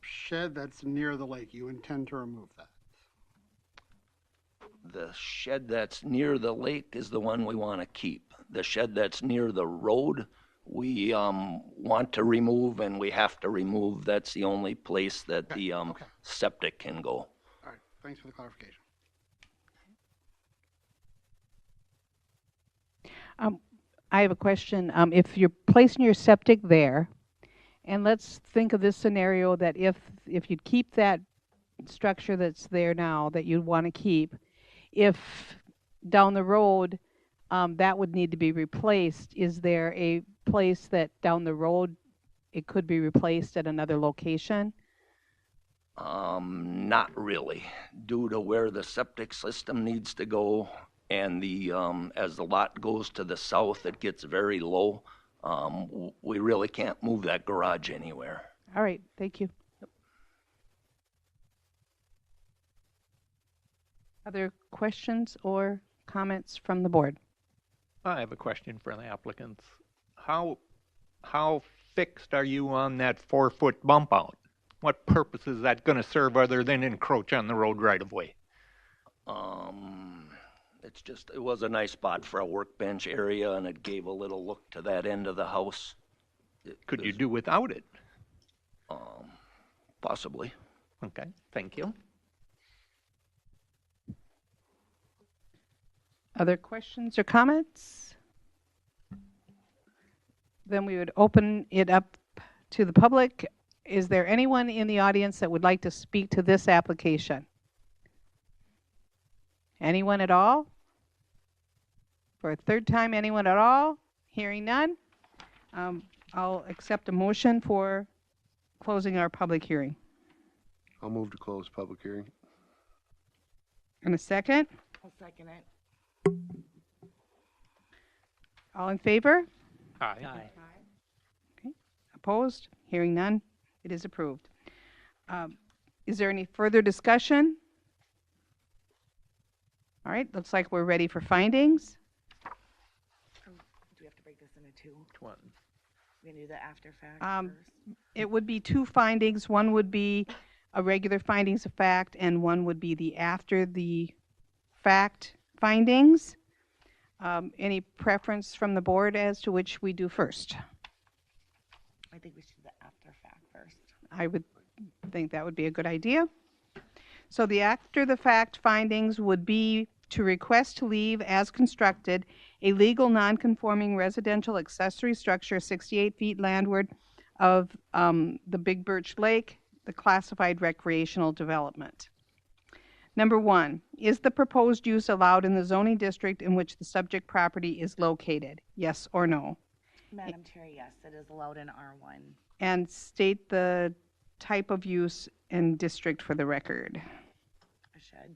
shed that's near the lake, you intend to remove that? the shed that's near the lake is the one we want to keep. The shed that's near the road, we want to remove, and we have to remove. That's the only place that the septic can go. All right, thanks for the clarification. I have a question. If you're placing your septic there, and let's think of this scenario that if you'd keep that structure that's there now that you'd want to keep, if down the road that would need to be replaced, is there a place that down the road it could be replaced at another location? Not really, due to where the septic system needs to go, and the as the lot goes to the south, it gets very low. We really can't move that garage anywhere. All right, thank you. Other questions or comments from the board? I have a question for the applicants. How fixed are you on that 4-foot bump out? What purpose is that going to serve other than encroach on the road right of way? It was a nice spot for a workbench area, and it gave a little look to that end of the house. Could you do without it? Possibly. Okay, thank you. Other questions or comments? Then we would open it up to the public. Is there anyone in the audience that would like to speak to this application? Anyone at all? For a third time, anyone at all? Hearing none, I'll accept a motion for closing our public hearing. I'll move to close public hearing. In a second, I'll second it. all in favor? Aye. Okay. Opposed? Hearing none, it is approved. Is there any further discussion? All right, looks like we're ready for findings. Do we have to break this into two? One. We can do the after fact first. It would be two findings. One would be a regular findings of fact, and one would be the after the fact findings. Any preference from the board as to which we do first? I think we should do the after fact first. I would think that would be a good idea. So the after the fact findings would be to request to leave as constructed a legal non-conforming residential accessory structure 68 feet landward of the Big Birch Lake, the classified recreational development. Number one, is the proposed use allowed in the zoning district in which the subject property is located? Yes or no? Madam Chair, yes, it is allowed in R1. And state the type of use and district for the record. A shed.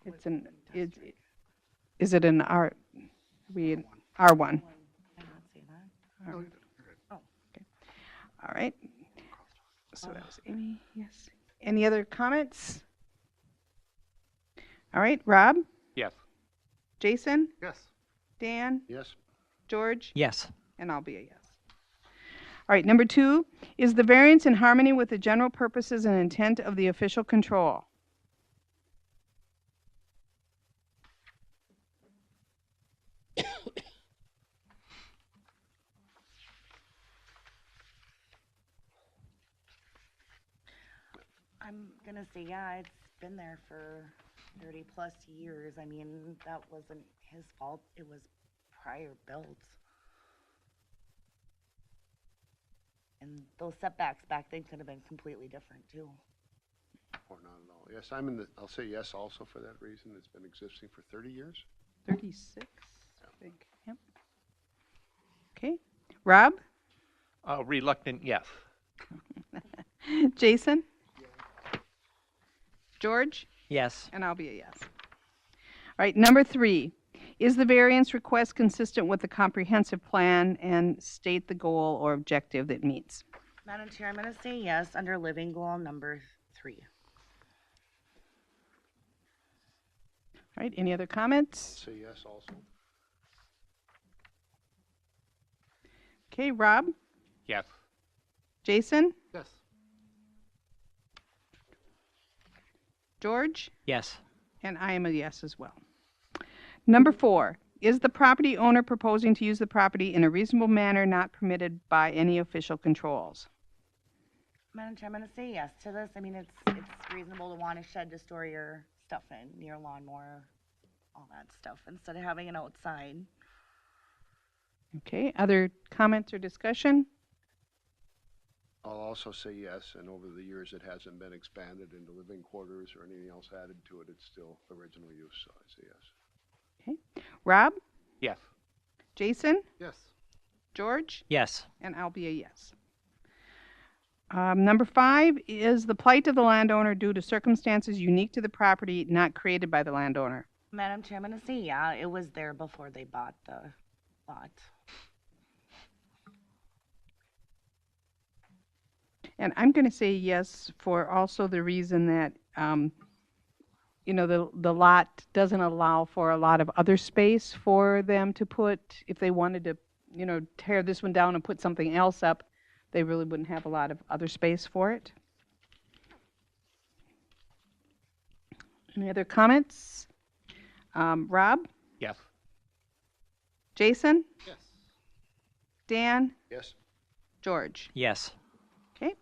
It's an, is it an R, R1? I did not say that. Oh, okay. All right. So that was Amy, yes. Any other comments? All right, Rob? Yes. Jason? Yes. Dan? Yes. George? Yes. And I'll be a yes. All right, number two, is the variance in harmony with the general purposes and intent of the official control? I'm gonna say, yeah, it's been there for 30 plus years. I mean, that wasn't his fault. It was prior built. And those setbacks back then could have been completely different too. Or not at all. Yes, I'll say yes also for that reason. It's been existing for 30 years. 36, I think. Yep. Okay. Rob? Reluctant, yes. Jason? George? Yes. And I'll be a yes. All right, number three, is the variance request consistent with the comprehensive plan, and state the goal or objective that meets? Madam Chair, I'm gonna say yes under living goal number 3. All right, any other comments? Say yes also. Okay, Rob? Yes. Jason? Yes. George? Yes. And I am a yes as well. Number 4, is the property owner proposing to use the property in a reasonable manner not permitted by any official controls? Madam Chair, I'm gonna say yes to this. I mean, it's reasonable to want a shed to store your stuff in, your lawnmower, all that stuff, instead of having it outside. Okay, other comments or discussion? I'll also say yes, and over the years, it hasn't been expanded into living quarters or anything else added to it. It's still original use, so I say yes. Okay. Rob? Yes. Jason? Yes. George? Yes. And I'll be a yes. Number 5, is the plight of the landowner due to circumstances unique to the property not created by the landowner? Madam Chair, I'm gonna say yeah, it was there before they bought the lot. And I'm going to say yes for also the reason that, you know, the lot doesn't allow for a lot of other space for them to put, if they wanted to, you know, tear this one down and put something else up, they really wouldn't have a lot of other space for it. Any other comments? Rob? Yes. Jason? Yes. Dan? Yes. George? Yes. Okay.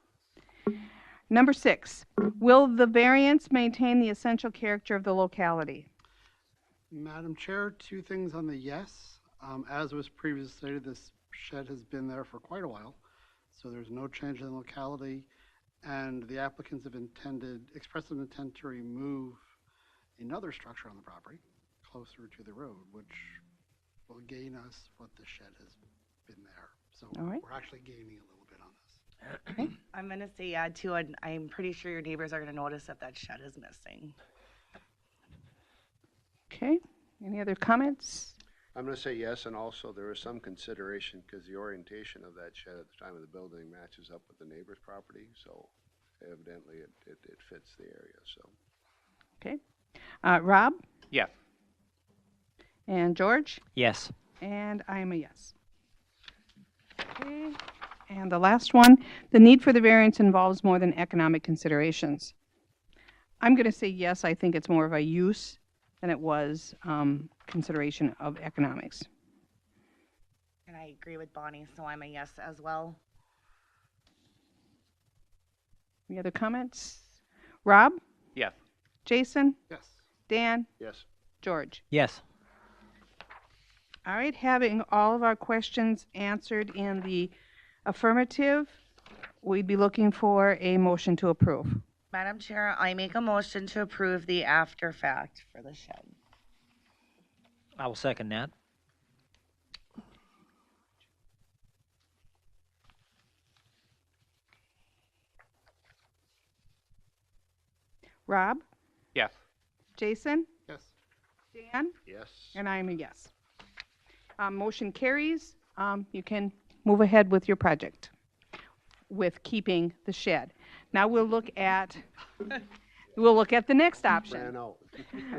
Number 6, will the variance maintain the essential character of the locality? Madam Chair, 2 things on the yes. As was previously stated, this shed has been there for quite a while, so there's no change in the locality, and the applicants have expressed an intent to remove another structure on the property closer to the road, which will gain us what the shed has been there. So All right. we're actually gaining a little bit on this. I'm gonna say yeah too, and I'm pretty sure your neighbors are gonna notice that that shed is missing. Okay. Any other comments? I'm going to say yes, and also there is some consideration because the orientation of that shed at the time of the building matches up with the neighbor's property, so evidently it fits the area, so. Okay. Rob? Yes. And George? Yes. And I am a yes. Okay. And the last one, the need for the variance involves more than economic considerations. I'm going to say yes. I think it's more of a use than it was consideration of economics. And I agree with Bonnie, so I'm a yes as well. Any other comments? Rob? Yes. Jason? Yes. Dan? Yes. George? Yes. All right, having all of our questions answered in the affirmative, we'd be looking for a motion to approve. Madam Chair, I make a motion to approve the after fact for the shed. I will second that. Rob? Yes. Jason? Yes. Dan? Yes. And I am a yes. Motion carries. You can move ahead with your project with keeping the shed. Now we'll look at the next option. Ran out.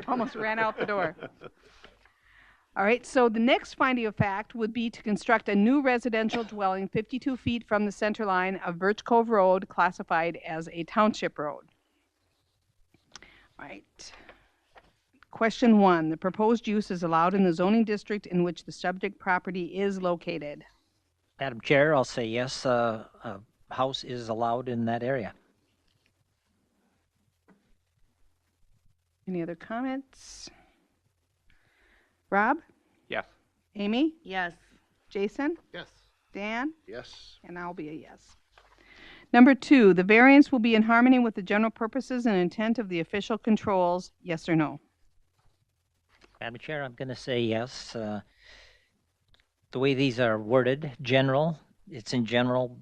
Almost ran out the door. All right, so the next finding of fact would be to construct a new residential dwelling 52 feet from the center line of Birch Cove Road, classified as a township road. All right. Question 1, the proposed use is allowed in the zoning district in which the subject property is located. Madam Chair, I'll say yes. A house is allowed in that area. Any other comments? Rob? Yes. Amy? Yes. Jason? Yes. Dan? Yes. And I'll be a yes. Number 2, the variance will be in harmony with the general purposes and intent of the official controls, yes or no? Madam Chair, I'm going to say yes. The way these are worded, general, it's in general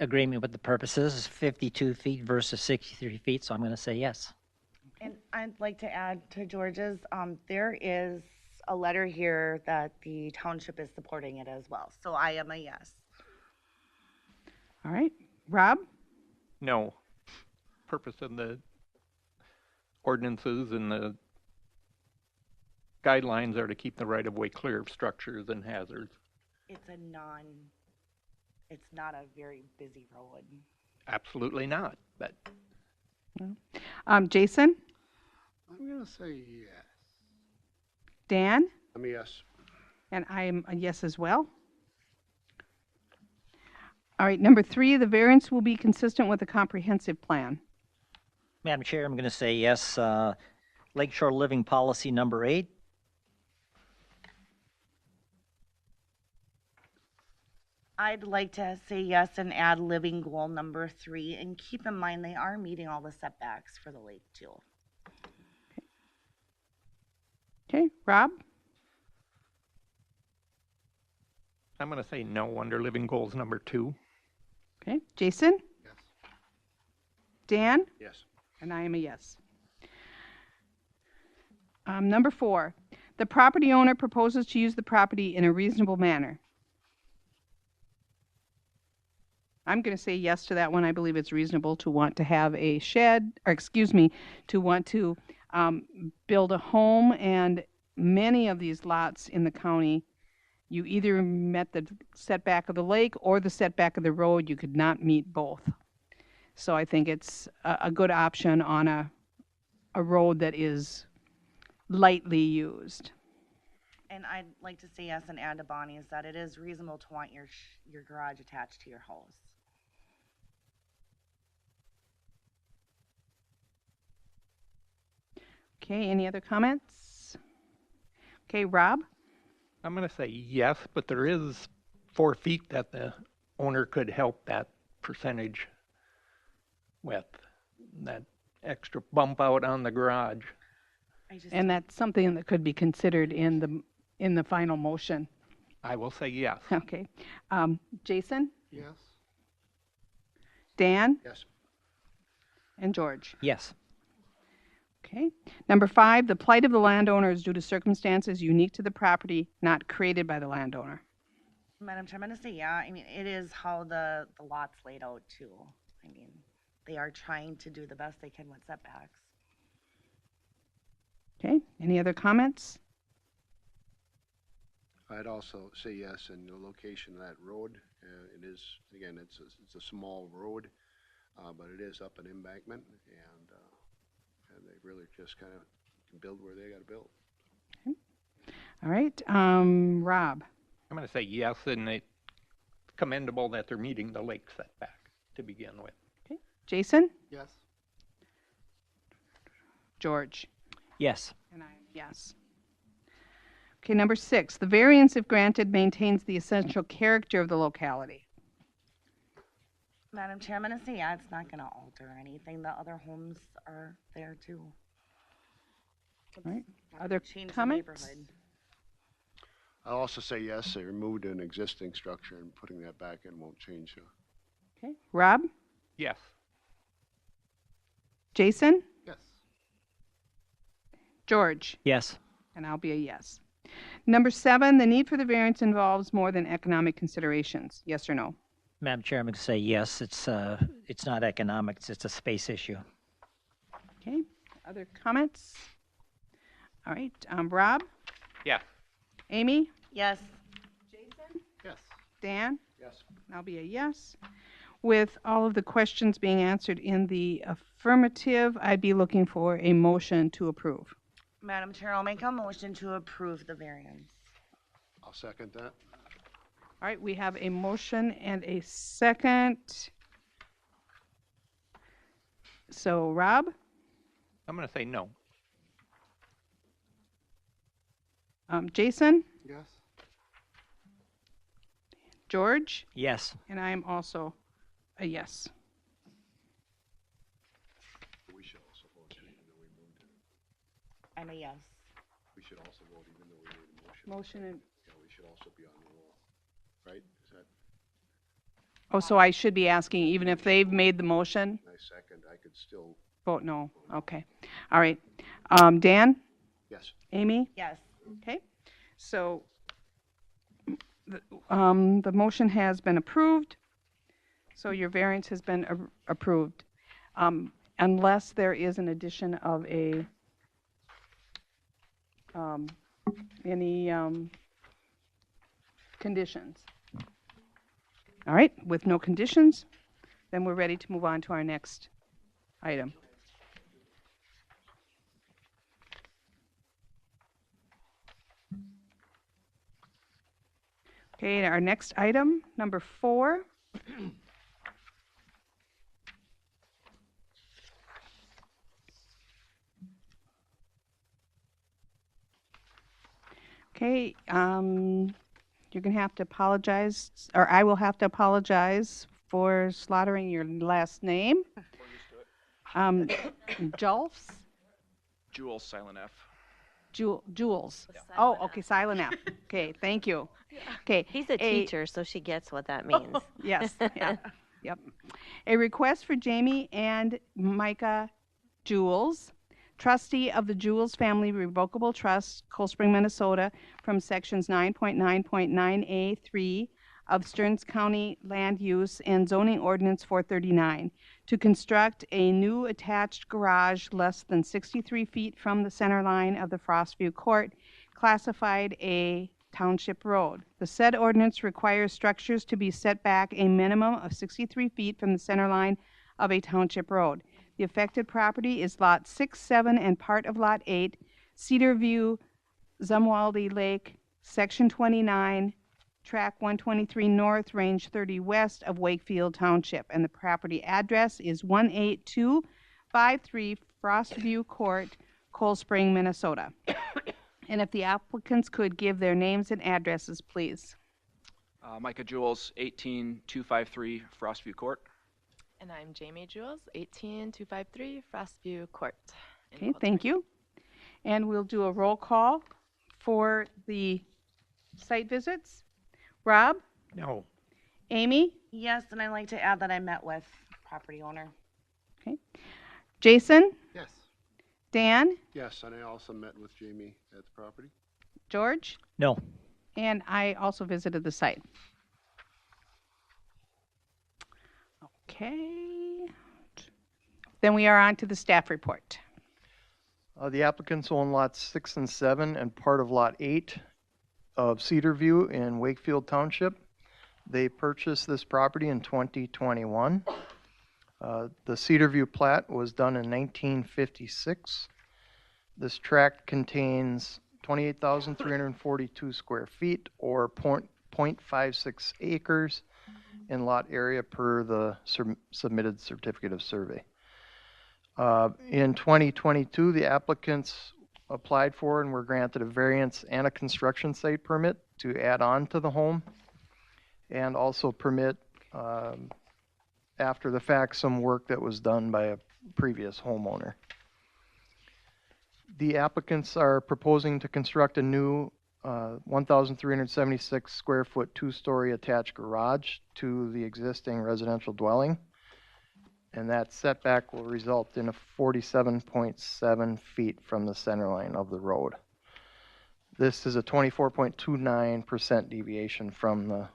agreement with the purposes, 52 feet versus 63 feet, so I'm going to say yes. And I'd like to add to George's, there is a letter here that the township is supporting it as well, so I am a yes. All right. Rob? No. Purpose of the ordinances and the guidelines are to keep the right-of-way clear of structures and hazards. It's not a very busy road. Absolutely not, but Jason? I'm gonna say yes. Dan? I'm a yes. And I'm a yes as well. All right, number 3, the variance will be consistent with a comprehensive plan. Madam Chair, I'm going to say yes. Lakeshore Living Policy number 8. I'd like to say yes and add living goal number 3, and keep in mind they are meeting all the setbacks for the lake too. Okay, Rob? I'm going to say no under living goals number 2. Okay, Jason? Yes. Dan? Yes. And I am a yes. Number 4, the property owner proposes to use the property in a reasonable manner. I'm going to say yes to that one. I believe it's reasonable to want to have a shed, or excuse me, to want to build a home, and many of these lots in the county, you either met the setback of the lake or the setback of the road. You could not meet both. So I think it's a good option on a road that is lightly used. And I'd like to say yes and add to Bonnie's that it is reasonable to want your garage attached to your house. Okay, any other comments? Okay, Rob? I'm going to say yes, but there is 4 feet that the owner could help that percentage with, that extra bump out on the garage. And that's something that could be considered in the final motion. I will say yes. Okay. Jason? Yes. Dan? Yes. And George? Yes. Okay. Number 5, the plight of the landowner is due to circumstances unique to the property, not created by the landowner. Madam Chair, I'm gonna say yeah. I mean, it is how the lot's laid out too. I mean, they are trying to do the best they can with setbacks. Okay. Any other comments? I'd also say yes, and the location of that road, it is, again, it's a small road, but it is up an embankment, and they really just kind of can build where they gotta build. Okay. All right. Rob? I'm going to say yes, and it's commendable that they're meeting the lake setback to begin with. Okay. Jason? Yes. George? Yes. And I'm yes. Okay, number 6, the variance, if granted, maintains the essential character of the locality. Madam Chair, I'm gonna say yeah. It's not gonna alter anything. The other homes are there too. All right. Not Other gonna change the comments? neighborhood. I'll also say yes, they removed an existing structure, and putting that back in won't change. Okay. Rob? Yes. Jason? Yes. George? Yes. And I'll be a yes. Number 7, the need for the variance involves more than economic considerations. Yes or no? Madam Chair, I'm going to say yes. It's not economics. It's a space issue. Okay. Other comments? All right. Rob? Yes. Amy? Yes. Jason? Yes. Dan? Yes. And I'll be a yes. With all of the questions being answered in the affirmative, I'd be looking for a motion to approve. Madam Chair, I'll make a motion to approve the variance. I'll second that. All right, we have a motion and a second. So, Rob? I'm going to say no. Jason? Yes. George? Yes. And I am also a yes. We should also vote, even though we moved it. I'm a yes. We should also vote, even though we made a motion. Motion and, Yeah, we should also be on the roll, right? Is that, oh, so I should be asking, even if they've made the motion, I second, I could still, vote no. Okay. All right. Dan? yes. Amy? Yes. Okay. So, the motion has been approved. So your variance has been approved. Unless there is an addition of any conditions. All right, with no conditions, then we're ready to move on to our next item. Okay, our next item, number 4. Okay, you're going to have to apologize, or I will have to apologize for slaughtering your last name. Julfs? Jules, silent F. Jules. Oh, okay, silent F. Okay, thank you. Okay. He's a teacher, so she gets what that means. Yes, yeah, yep. A request for Jamie and Micah Jules, trustee of the Jules Family Revocable Trust, Cold Spring, Minnesota, from sections 9.9.9A3 of Stearns County Land Use and Zoning Ordinance 439, to construct a new attached garage less than 63 feet from the center line of the Frostview Court, classified a township road. The said ordinance requires structures to be set back a minimum of 63 feet from the center line of a township road. The affected property is Lot 6, 7, and part of Lot 8, Cedar View, Zumwaldy Lake, Section 29, Track 123 North, Range 30 West of Wakefield Township. And the property address is 18253 Frostview Court, Cold Spring, Minnesota. And if the applicants could give their names and addresses, please. Micah Jules, 18253 Frostview Court. And I'm Jamie Jules, 18253 Frostview Court. Okay, thank you. And we'll do a roll call for the site visits. Rob? No. Amy? Yes, and I'd like to add that I met with property owner. Okay. Jason? Yes. Dan? Yes, and I also met with Jamie at the property. George? No. And I also visited the site. Okay. Then we are on to the staff report. The applicants own lots 6 and 7 and part of lot 8 of Cedar View in Wakefield Township. They purchased this property in 2021. The Cedar View plat was done in 1956. This tract contains 28,342 square feet or 0.56 acres in lot area per the submitted certificate of survey. In 2022, the applicants applied for and were granted a variance and a construction site permit to add on to the home, and also permit after the fact some work that was done by a previous homeowner. The applicants are proposing to construct a new 1,376 square foot 2-story attached garage to the existing residential dwelling, and that setback will result in a 47.7 feet from the center line of the road. This is a 24.29% deviation from the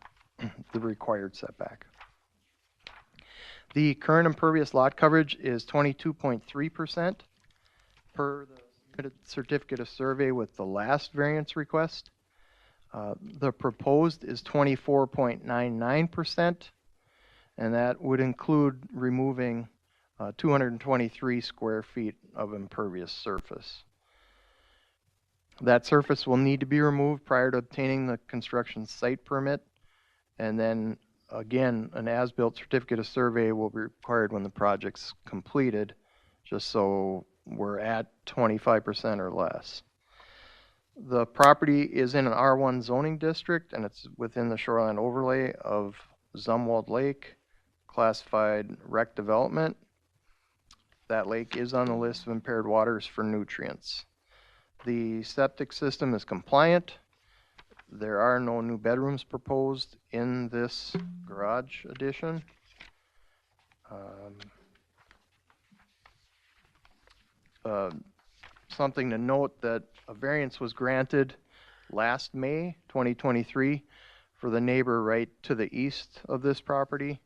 required setback. The current impervious lot coverage is 22.3% per the submitted certificate of survey with the last variance request. The proposed is 24.99%, and that would include removing 223 square feet of impervious surface. That surface will need to be removed prior to obtaining the construction site permit, and then again, an as-built certificate of survey will be required when the project's completed, just so we're at 25% or less. The property is in an R1 zoning district, and it's within the shoreline overlay of Zumwald Lake, classified rec development. That lake is on the list of impaired waters for nutrients. The septic system is compliant. There are no new bedrooms proposed in this garage addition. Something to note that a variance was granted last May 2023 for the neighbor right to the east of this property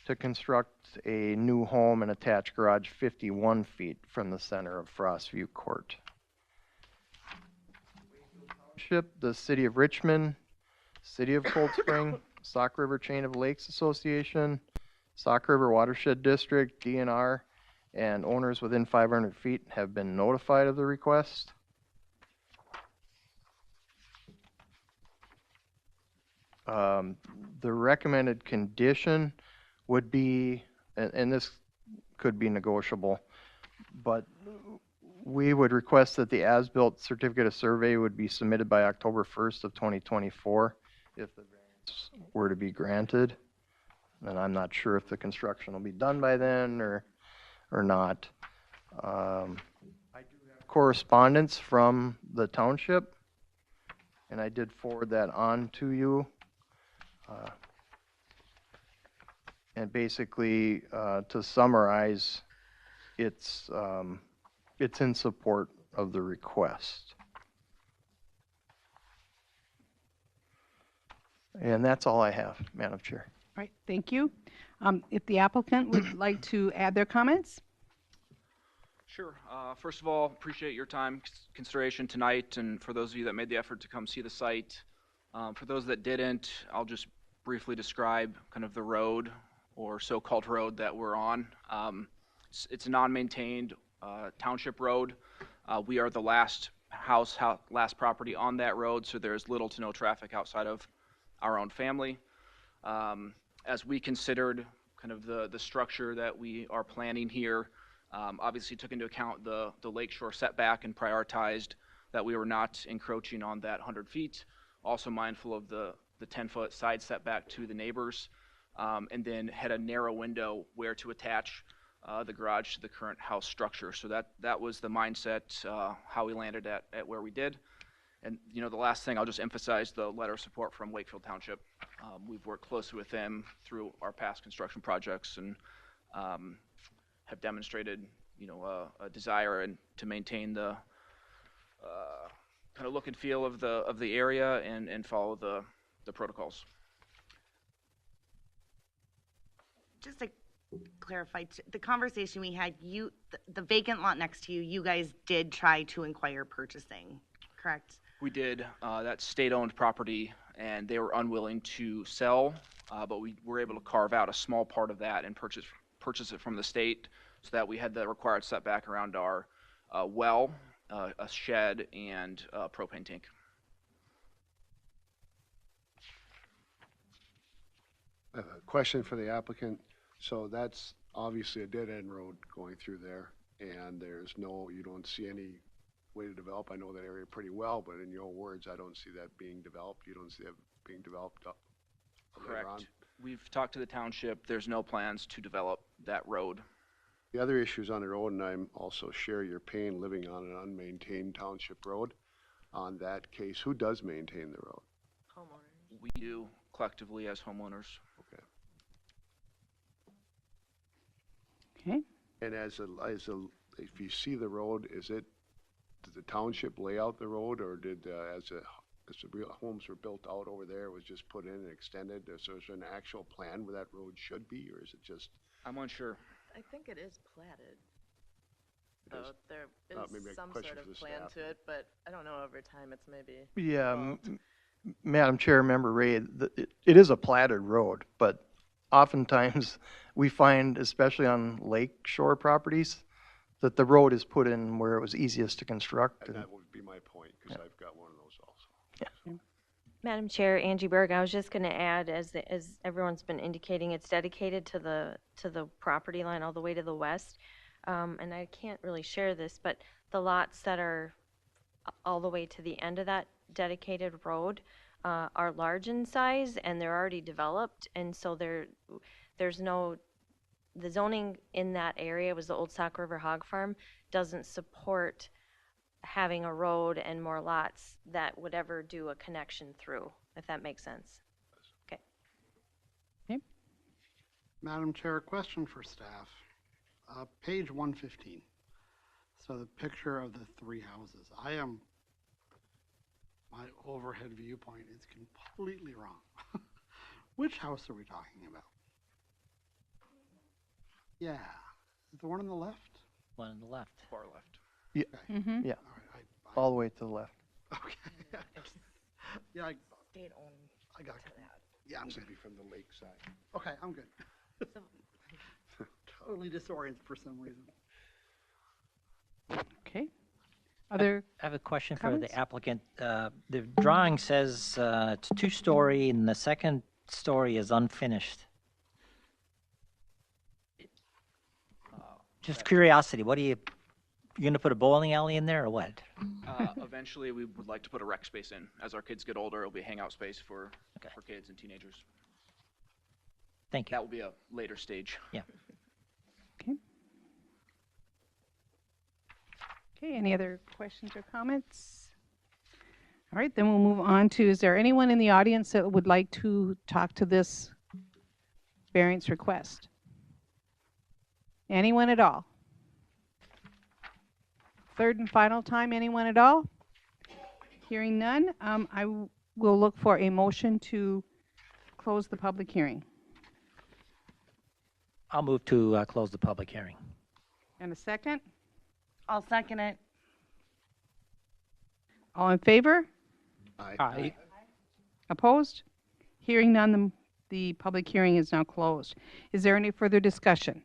to construct a new home and attached garage 51 feet from the center of Frostview Court. The City of Richmond, City of Cold Spring, Sauk River Chain of Lakes Association, Sauk River Watershed District, DNR, and owners within 500 feet have been notified of the request. The recommended condition would be, and this could be negotiable, but we would request that the as-built certificate of survey would be submitted by October 1st of 2024 if the variance were to be granted. And I'm not sure if the construction will be done by then or not. I do have correspondence from the township, and I did forward that on to you. And basically, to summarize, it's in support of the request. And that's all I have, Madam Chair. All right, thank you. If the applicant would like to add their comments? Sure. First of all, appreciate your time, consideration tonight, and for those of you that made the effort to come see the site. For those that didn't, I'll just briefly describe kind of the road or so-called road that we're on. It's a non-maintained township road. We are the last last property on that road, so there's little to no traffic outside of our own family. As we considered kind of the structure that we are planning here, obviously took into account the lakeshore setback and prioritized that we were not encroaching on that 100 feet. Also mindful of the 10-foot side setback to the neighbors, and then had a narrow window where to attach the garage to the current house structure. So that was the mindset, how we landed at where we did. And the last thing I'll just emphasize the letter of support from Wakefield Township. We've worked closely with them through our past construction projects and have demonstrated a desire and to maintain the kind of look and feel of the area and follow the protocols. Just to clarify, the conversation we had, the vacant lot next to you, you guys did try to inquire purchasing, correct? We did. That's state-owned property, and they were unwilling to sell, but we were able to carve out a small part of that and purchase it from the state so that we had the required setback around our well, a shed, and a propane tank. I have a question for the applicant. So that's obviously a dead-end road going through there, and you don't see any way to develop. I know that area pretty well, but in your words, I don't see that being developed. You don't see that being developed later on? Correct. We've talked to the township. There's no plans to develop that road. The other issues on the road, and I'm also share your pain living on an unmaintained township road. On that case, who does maintain the road? Homeowners. We do collectively as homeowners. Okay. Okay. And if you see the road, did the township lay out the road, or did as the real homes were built out over there, it was just put in and extended? So is there an actual plan where that road should be, or is it just? I'm unsure. I think it is platted. It is? So there Maybe a is some question sort for of the plan staff. to it, but I don't know, over time it's maybe. Yeah, Madam Chair, Member Ray, it is a platted road, but oftentimes we find, especially on lake shore properties, that the road is put in where it was easiest to construct. And that would be my point, because I've got one of those also. Madam Chair, Angie Berg, I was just going to add, as everyone's been indicating, it's dedicated to the property line all the way to the west. And I can't really share this, but the lots that are all the way to the end of that dedicated road are large in size, and they're already developed, and so the zoning in that area was the old Sauk River Hog Farm, doesn't support having a road and more lots that would ever do a connection through, if that makes sense. Okay. Madam Chair, question for staff. Page 115. So the picture of the three houses. My overhead viewpoint is completely wrong. Which house are we talking about? Yeah. Is the one on the left? One on the left. Far left. Yeah, Mm-hmm. yeah, All right, all the way to the left. Okay. Yeah, I got to that. Yeah, I'm This good. would be from the lake side. Okay, I'm good. Totally disoriented for some reason. Okay. Other I have a question for comments? the applicant. The drawing says it's 2-story and the second story is unfinished. Just curiosity, what you gonna put a bowling alley in there or what? Eventually, we would like to put a rec space in. As our kids get older, it'll be a hangout space for kids and teenagers. Thank you. That will be a later stage. Yeah. Okay, any other questions or comments? All right, then we'll move on to, is there anyone in the audience that would like to talk to this variance request? Anyone at all? Third and final time, anyone at all? Hearing none, I will look for a motion to close the public hearing. I'll move to close the public hearing. And a second? I'll second it. All in favor? Aye. Opposed? Hearing none, the public hearing is now closed. Is there any further discussion?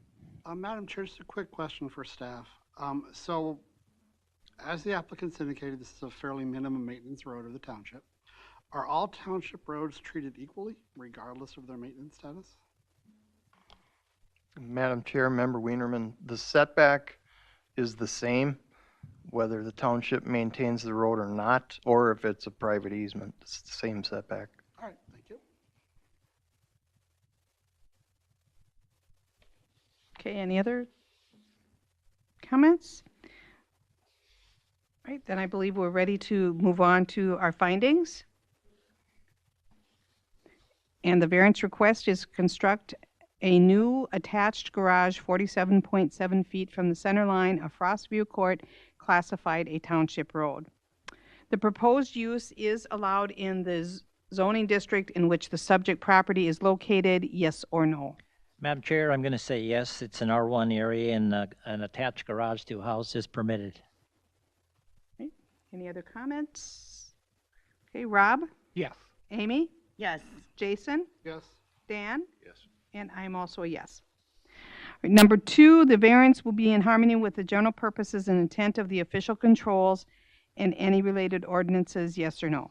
Madam Chair, just a quick question for staff. So, as the applicants indicated, this is a fairly minimum maintenance road of the township. Are all township roads treated equally, regardless of their maintenance status? Madam Chair, Member Wienerman, the setback is the same, whether the township maintains the road or not, or if it's a private easement, it's the same setback. All right, thank you. Okay, any other comments? All right, then I believe we're ready to move on to our findings. And the variance request is construct a new attached garage 47.7 feet from the center line of Frostview Court, classified a township road. The proposed use is allowed in the zoning district in which the subject property is located, yes or no? Madam Chair, I'm gonna say yes, it's an R1 area and an attached garage to a house is permitted. Okay. Any other comments? Okay, Rob? Yes. Amy? Yes. Jason? Yes. Dan? Yes. And I'm also a yes. All right, number 2, the variance will be in harmony with the general purposes and intent of the official controls and any related ordinances, yes or no?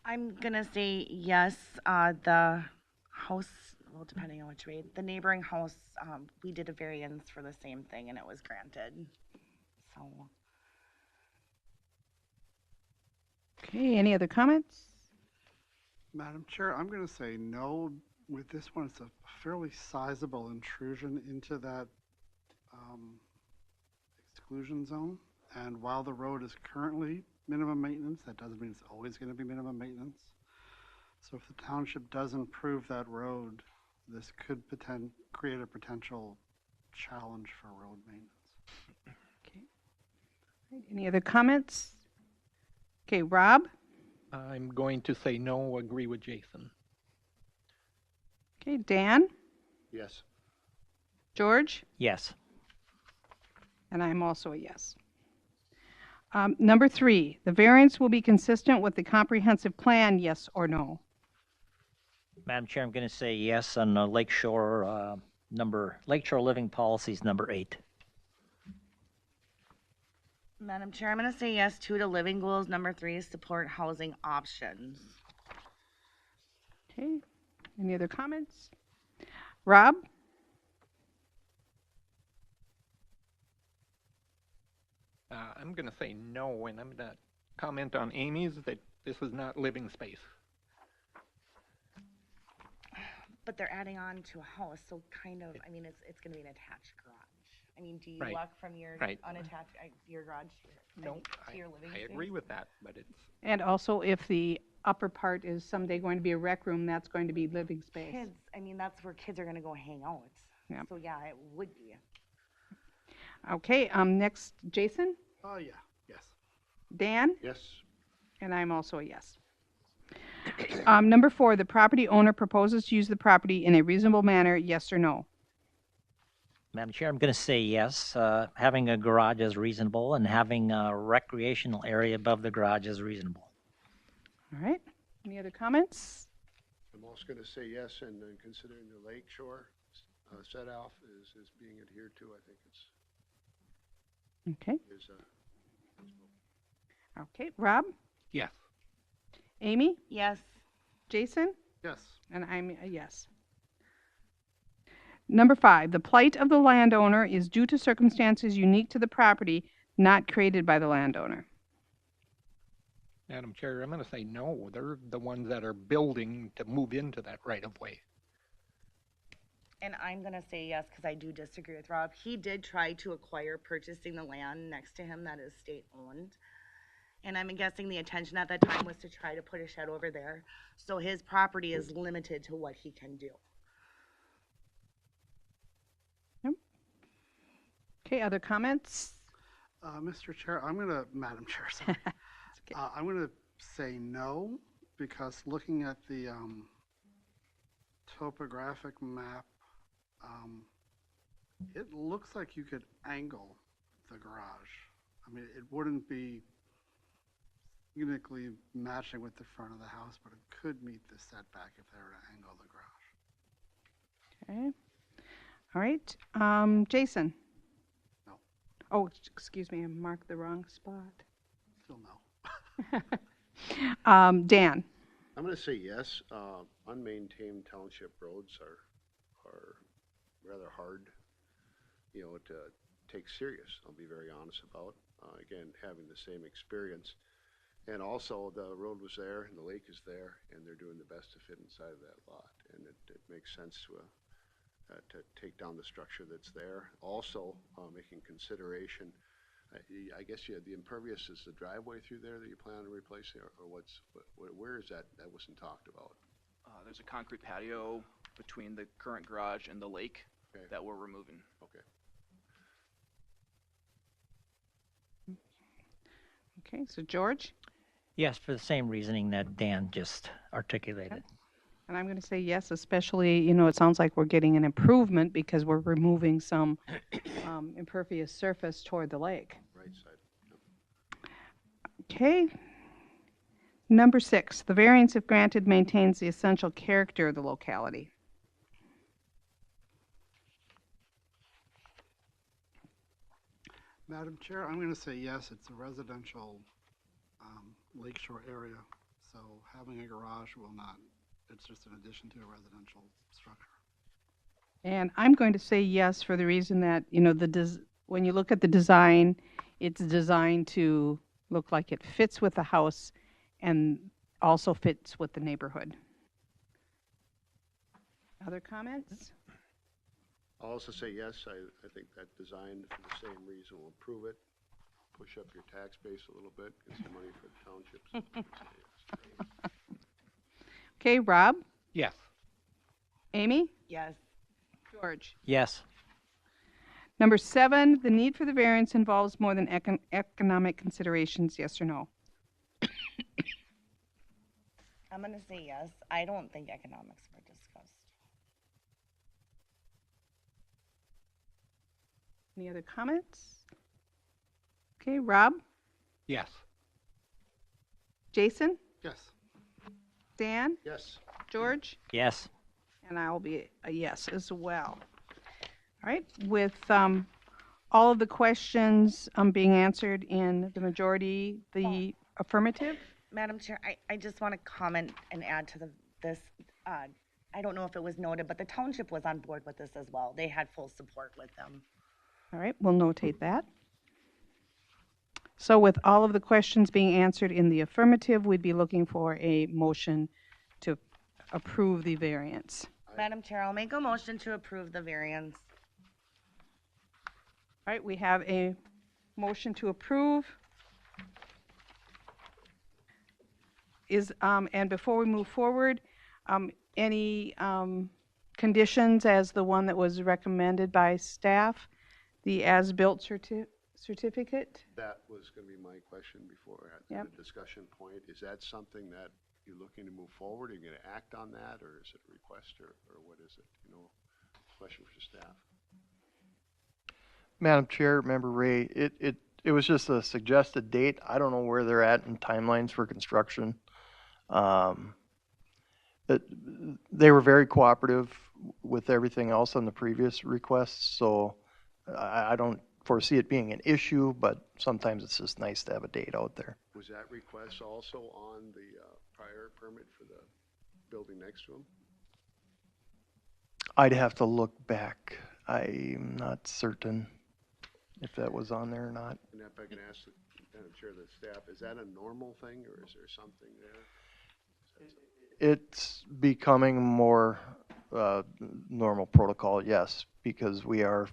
I'm gonna say yes. The house, well, depending on which way, the neighboring house, we did a variance for the same thing and it was granted. So, Okay, any other comments? Madam Chair, I'm going to say no. With this one, it's a fairly sizable intrusion into that exclusion zone. And while the road is currently minimum maintenance, that doesn't mean it's always going to be minimum maintenance. So if the township does improve that road, this could create a potential challenge for road maintenance. Okay. All right, any other comments? Okay, Rob? I'm going to say no, agree with Jason. Okay, Dan? Yes. George? Yes. And I'm also a yes. Number 3, the variance will be consistent with the comprehensive plan, yes or no? Madam Chair, I'm gonna say yes on Lakeshore Living Policies number 8. Madam Chair, I'm gonna say yes to living goals. Number 3 is support housing options. Okay, any other comments? Rob? I'm going to say no, and I'm going to comment on Amy's that this is not living space. But they're adding on to a house, so kind of, I mean, it's gonna be an attached garage. I mean, do you Right. walk from your Right. unattached, your garage No, to your living I space? agree with that, but it's, And also, if the upper part is someday going to be a rec room, that's going to be living space. Kids, I mean, that's where kids are gonna go hang out. Yep. So yeah, it would be. Okay, next, Jason? Oh, yeah, yes. Dan? Yes. And I'm also a yes. Number 4, the property owner proposes to use the property in a reasonable manner, yes or no? Madam Chair, I'm gonna say yes. Having a garage is reasonable and having a recreational area above the garage is reasonable. All right, any other comments? I'm also going to say yes, and then considering the lake shore set off is being adhered to, I think it's Okay. is Okay. Rob? Yes. Amy? Yes. Jason? Yes. And I'm a yes. Number 5, the plight of the landowner is due to circumstances unique to the property, not created by the landowner. Madam Chair, I'm going to say no. They're the ones that are building to move into that right of way. And I'm gonna say yes, because I do disagree with Rob. He did try to acquire purchasing the land next to him that is state-owned. And I'm guessing the intention at that time was to try to put a shed over there. So his property is limited to what he can do. Okay, other comments? Mr. Chair, Madam Chair, sorry. I'm going to say no, because looking at the topographic map, it looks like you could angle the garage. I mean, it wouldn't be uniquely matching with the front of the house, but it could meet the setback if they were to angle the garage. Okay. All right. Jason? No. Oh, excuse me, I marked the wrong spot. Still no. Dan? I'm going to say yes. Unmaintained township roads are rather hard, to take serious. I'll be very honest about. Again, having the same experience, and also the road was there and the lake is there, and they're doing the best to fit inside of that lot, and it makes sense to take down the structure that's there. Also, making consideration. I guess the impervious is the driveway through there that you plan on replacing, or where is that? That wasn't talked about. There's a concrete patio between the current garage and the lake that we're removing. Okay. Okay, so George? Yes, for the same reasoning that Dan just articulated. And I'm going to say yes, especially, it sounds like we're getting an improvement because we're removing some impervious surface toward the lake. Right side. Okay. Number 6, the variance, if granted, maintains the essential character of the locality. Madam Chair, I'm going to say yes. It's a residential lakeshore area, so having a garage will not. It's just an addition to a residential structure. And I'm going to say yes for the reason that, when you look at the design, it's designed to look like it fits with the house and also fits with the neighborhood. Other comments? I'll also say yes. I think that design, for the same reason, will improve it, push up your tax base a little bit, get some money for the townships. Okay, Rob? Yes. Amy? Yes. George? Yes. Number 7, the need for the variance involves more than economic considerations, yes or no? I'm gonna say yes. I don't think economics were discussed. Any other comments? Okay, Rob? Yes. Jason? Yes. Dan? Yes. George? Yes. And I will be a yes as well. All right, with all of the questions being answered in the majority, the affirmative? Madam Chair, I just want to comment and add to this. I don't know if it was noted, but the township was on board with this as well. They had full support with them. All right, we'll notate that. So with all of the questions being answered in the affirmative, we'd be looking for a motion to approve the variance. Madam Chair, I'll make a motion to approve the variance. All right, we have a motion to approve. And before we move forward, any conditions as the one that was recommended by staff, the as-built certificate? That was going to be my question before at the discussion point. Is that something that you're looking to move forward? Are you going to act on that, or is it a request, or what is it? Question for staff. Madam Chair, Member Ray, it was just a suggested date. I don't know where they're at in timelines for construction. They were very cooperative with everything else on the previous requests, so I don't foresee it being an issue, but sometimes it's just nice to have a date out there. Was that request also on the prior permit for the building next to them? I'd have to look back. I'm not certain if that was on there or not. And if I can ask the Madam Chair, the staff, is that a normal thing or is there something there? It's becoming more normal protocol, yes, because we are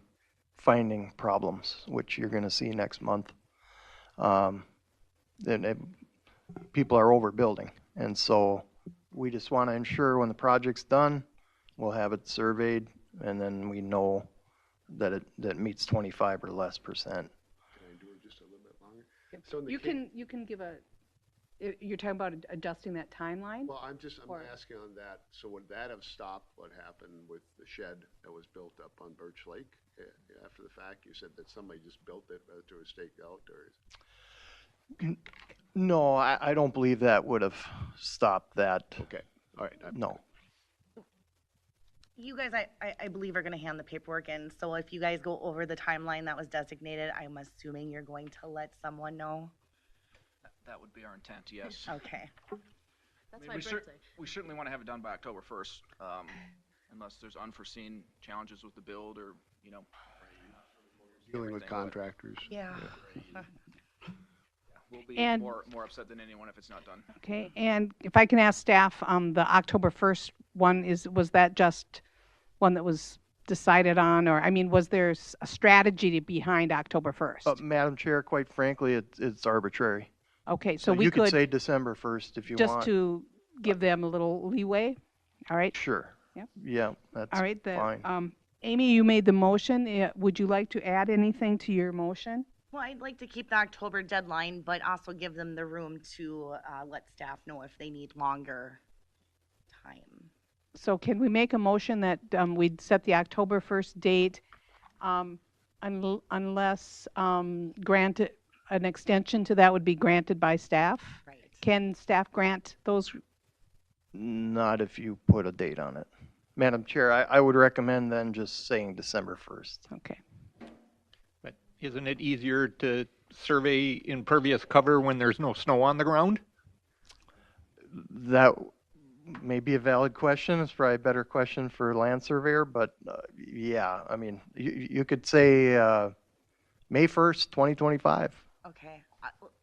finding problems, which you're going to see next month. People are overbuilding, and so we just want to ensure when the project's done, we'll have it surveyed, and then we know that it meets 25 or less percent. Can I do it just a little bit longer? So in the You can give you're talking about adjusting that timeline? Well, I'm asking on that. So would that have stopped what happened with the shed that was built up on Birch Lake after the fact? You said that somebody just built it after it was staked out, or? No, I don't believe that would have stopped that. Okay, all right. No. You guys, I believe, are going to hand the paperwork in. So if you guys go over the timeline that was designated, I'm assuming you're going to let someone know. That would be our intent, yes. Okay. That's my birthday. We certainly want to have it done by October 1st, unless there's unforeseen challenges with the build or, Dealing with contractors. Yeah. We'll be And- more upset than anyone if it's not done. Okay, and if I can ask staff, the October 1st one, was that just one that was decided on, or, was there a strategy behind October 1st? Madam Chair, quite frankly, it's arbitrary. Okay, so we you could could, say December 1st if you just want. to give them a little leeway, all right? Sure. Yep. Yeah, that's All right, fine. Amy, you made the motion. Would you like to add anything to your motion? Well, I'd like to keep the October deadline, but also give them the room to let staff know if they need longer time. So can we make a motion that we'd set the October 1st date unless granted, an extension to that would be granted by staff? Right. Can staff grant those? Not if you put a date on it. Madam Chair, I would recommend then just saying December 1st. Okay. But isn't it easier to survey impervious cover when there's no snow on the ground? That may be a valid question. It's probably a better question for land surveyor, but yeah, you could say May 1st, 2025. Okay.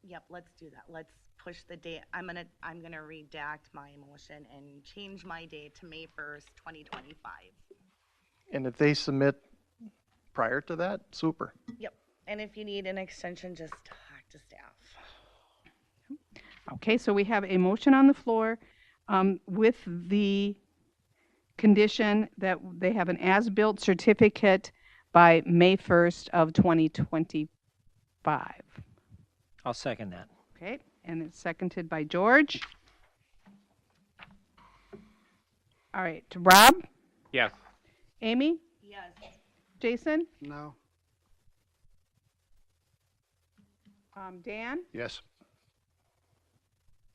Yep. Let's do that. Let's push the date. I'm gonna redact my motion and change my date to May 1st, 2025. And if they submit prior to that, super. Yep. And if you need an extension, just talk to staff. Okay, so we have a motion on the floor with the condition that they have an as-built certificate by May 1st of 2025. I'll second that. Okay, and it's seconded by George. All right, Rob? Yes. Amy? Yes. Jason? No. Dan? Yes.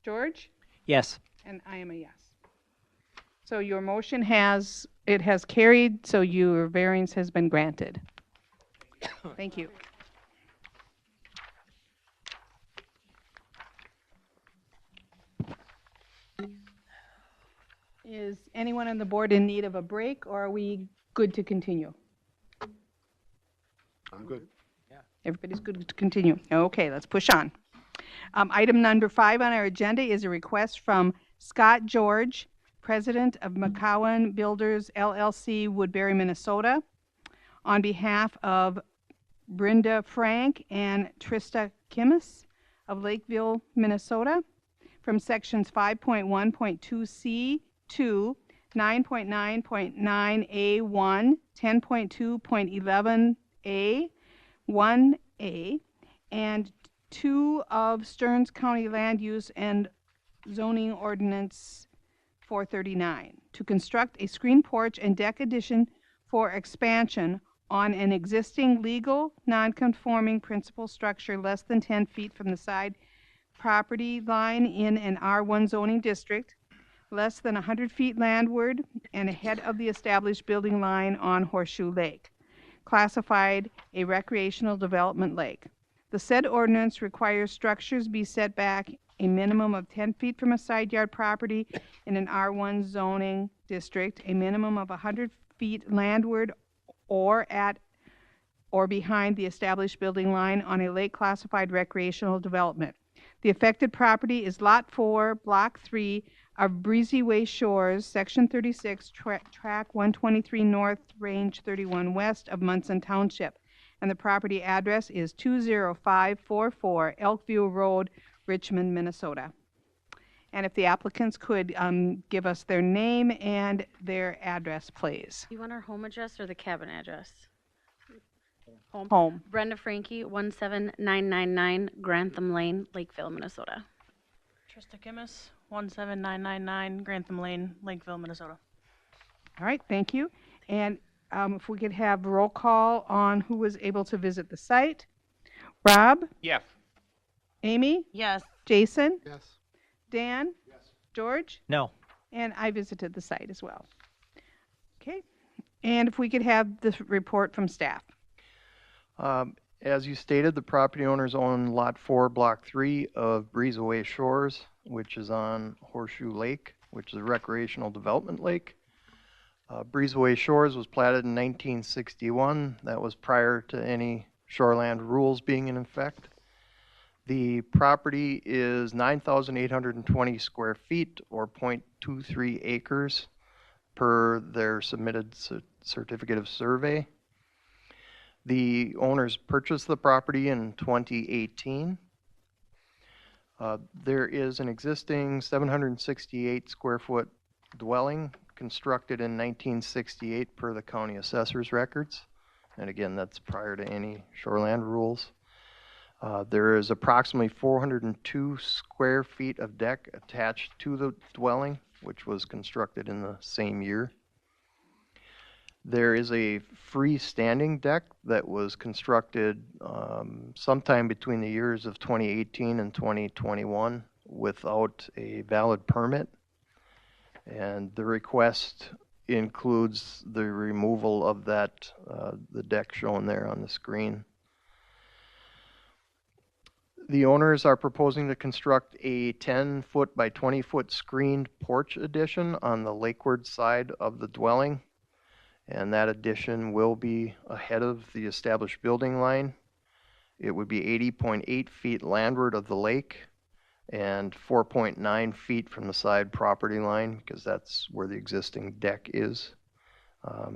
George? Yes. And I am a yes. So your motion has carried, so your variance has been granted. Thank you. Is anyone on the board in need of a break, or are we good to continue? I'm good. Everybody's good to continue. Okay, let's push on. Item number 5 on our agenda is a request from Scott George, President of McCowan Builders LLC, Woodbury, Minnesota, on behalf of Brenda Frank and Trista Kimmis of Lakeville, Minnesota, from sections 5.1.2C to 9.9.9A1, 10.2.11A, 1A, and 2 of Stearns County Land Use and Zoning Ordinance 439 to construct a screen porch and deck addition for expansion on an existing legal non-conforming principal structure less than 10 feet from the side property line in an R1 zoning district less than 100 feet landward and ahead of the established building line on Horseshoe Lake, classified a recreational development lake. The said ordinance requires structures be set back a minimum of 10 feet from a side yard property in an R1 zoning district, a minimum of 100 feet landward or at or behind the established building line on a lake classified recreational development. The affected property is Lot 4, Block 3 of Breezeway Shores, Section 36, Track 123 North, Range 31 West of Munson Township. And the property address is 20544 Elkview Road, Richmond, Minnesota. And if the applicants could give us their name and their address, please. You want our home address or the cabin address? Home. Brenda Frankie, 17999 Grantham Lane, Lakeville, Minnesota. Trista Kimmis, 17999 Grantham Lane, Lakeville, Minnesota. All right, thank you. And if we could have roll call on who was able to visit the site. Rob? Yes. Amy? Yes. Jason? Yes. Dan? Yes. George? No. And I visited the site as well. Okay. And if we could have the report from staff. As you stated, the property owners own Lot 4, Block 3 of Breezeway Shores, which is on Horseshoe Lake, which is a recreational development lake. Breezeway Shores was platted in 1961. That was prior to any shoreland rules being in effect. The property is 9,820 square feet or 0.23 acres per their submitted certificate of survey. The owners purchased the property in 2018. There is an existing 768 square foot dwelling constructed in 1968 per the county assessor's records. And again, that's prior to any shoreland rules. There is approximately 402 square feet of deck attached to the dwelling, which was constructed in the same year. There is a freestanding deck that was constructed sometime between the years of 2018 and 2021 without a valid permit. And the request includes the removal of that, the deck shown there on the screen. The owners are proposing to construct a 10-foot by 20-foot screened porch addition on the lakeward side of the dwelling. And that addition will be ahead of the established building line. It would be 80.8 feet landward of the lake and 4.9 feet from the side property line, because that's where the existing deck is.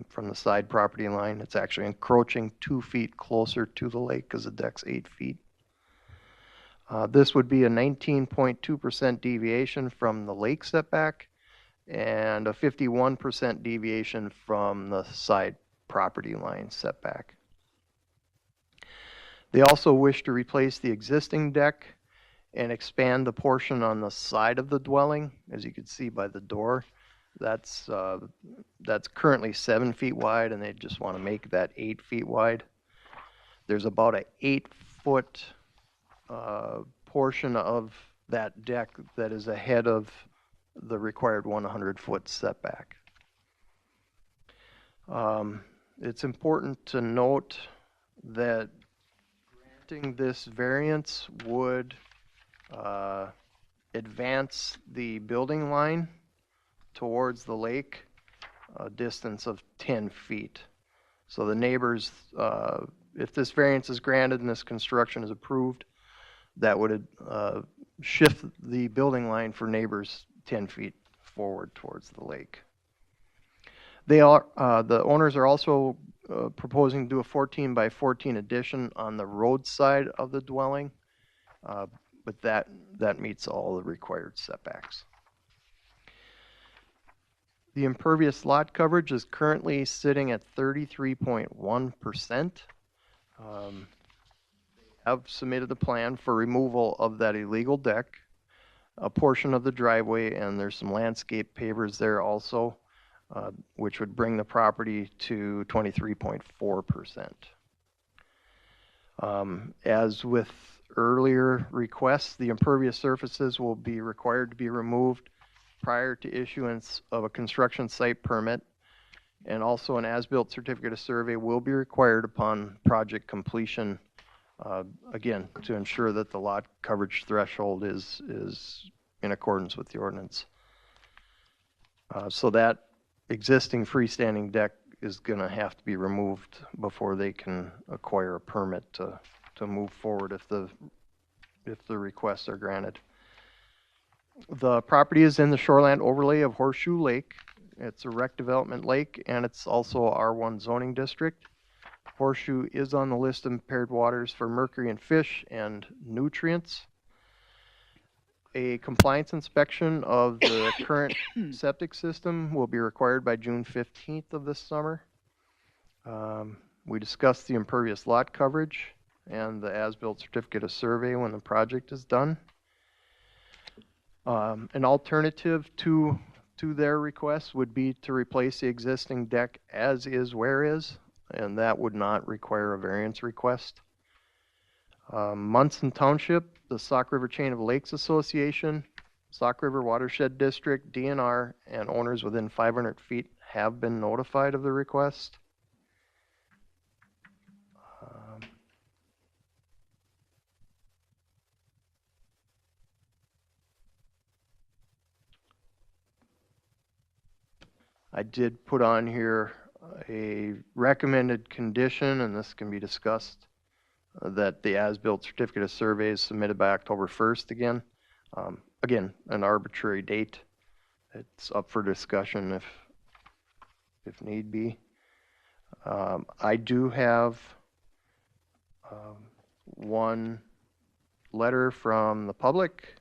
From the side property line, it's actually encroaching 2 feet closer to the lake because the deck's 8 feet. This would be a 19.2% deviation from the lake setback and a 51% deviation from the side property line setback. They also wish to replace the existing deck and expand the portion on the side of the dwelling. As you can see by the door, that's currently 7 feet wide, and they just want to make that 8 feet wide. There's about an 8-foot portion of that deck that is ahead of the required 100-foot setback. It's important to note that granting this variance would advance the building line towards the lake a distance of 10 feet. So the neighbors, if this variance is granted and this construction is approved, that would shift the building line for neighbors 10 feet forward towards the lake. They are, the owners are also proposing to do a 14 by 14 addition on the road side of the dwelling, but that meets all the required setbacks. The impervious lot coverage is currently sitting at 33.1%. Have submitted a plan for removal of that illegal deck, a portion of the driveway, and there's some landscape pavers there also, which would bring the property to 23.4%. As with earlier requests, the impervious surfaces will be required to be removed prior to issuance of a construction site permit, and also an as-built certificate of survey will be required upon project completion, again, to ensure that the lot coverage threshold is in accordance with the ordinance. So that existing freestanding deck is going to have to be removed before they can acquire a permit to move forward if the requests are granted. The property is in the shoreland overlay of Horseshoe Lake. It's a rec development lake, and it's also a R1 zoning district. Horseshoe is on the list of impaired waters for mercury in fish and nutrients. A compliance inspection of the current septic system will be required by June 15th of this summer. We discussed the impervious lot coverage and the as-built certificate of survey when the project is done. An alternative to their request would be to replace the existing deck as is where is, and that would not require a variance request. Munson Township, the Sauk River Chain of Lakes Association, Sauk River Watershed District, DNR, and owners within 500 feet have been notified of the request. I did put on here a recommended condition, and this can be discussed, that the as-built certificate of survey is submitted by October 1st again. Again, an arbitrary date. It's up for discussion if need be. I do have one letter from the public,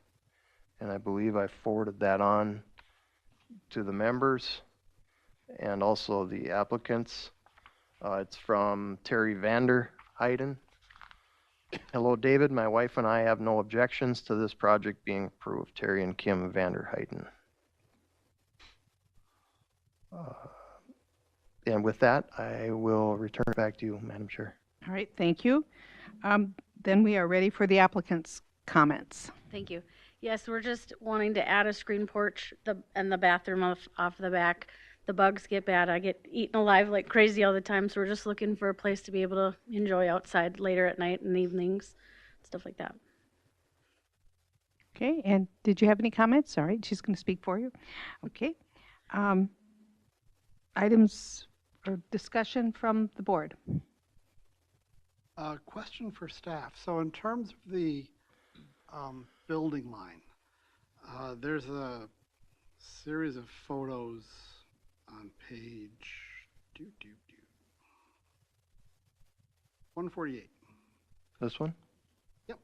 and I believe I forwarded that on to the members and also the applicants. It's from Terry Vander Heiden. Hello, David. My wife and I have no objections to this project being approved. Terry and Kim Vander Heiden. And with that, I will return it back to you, Madam Chair. All right, thank you. Then we are ready for the applicant's comments. Thank you. Yes, we're just wanting to add a screen porch and the bathroom off the back. The bugs get bad. I get eaten alive like crazy all the time, so we're just looking for a place to be able to enjoy outside later at night and evenings, stuff like that. Okay, and did you have any comments? Sorry, she's going to speak for you. Okay. Items or discussion from the board? Question for staff. So in terms of the building line, there's a series of photos on page 148. This one? Yep.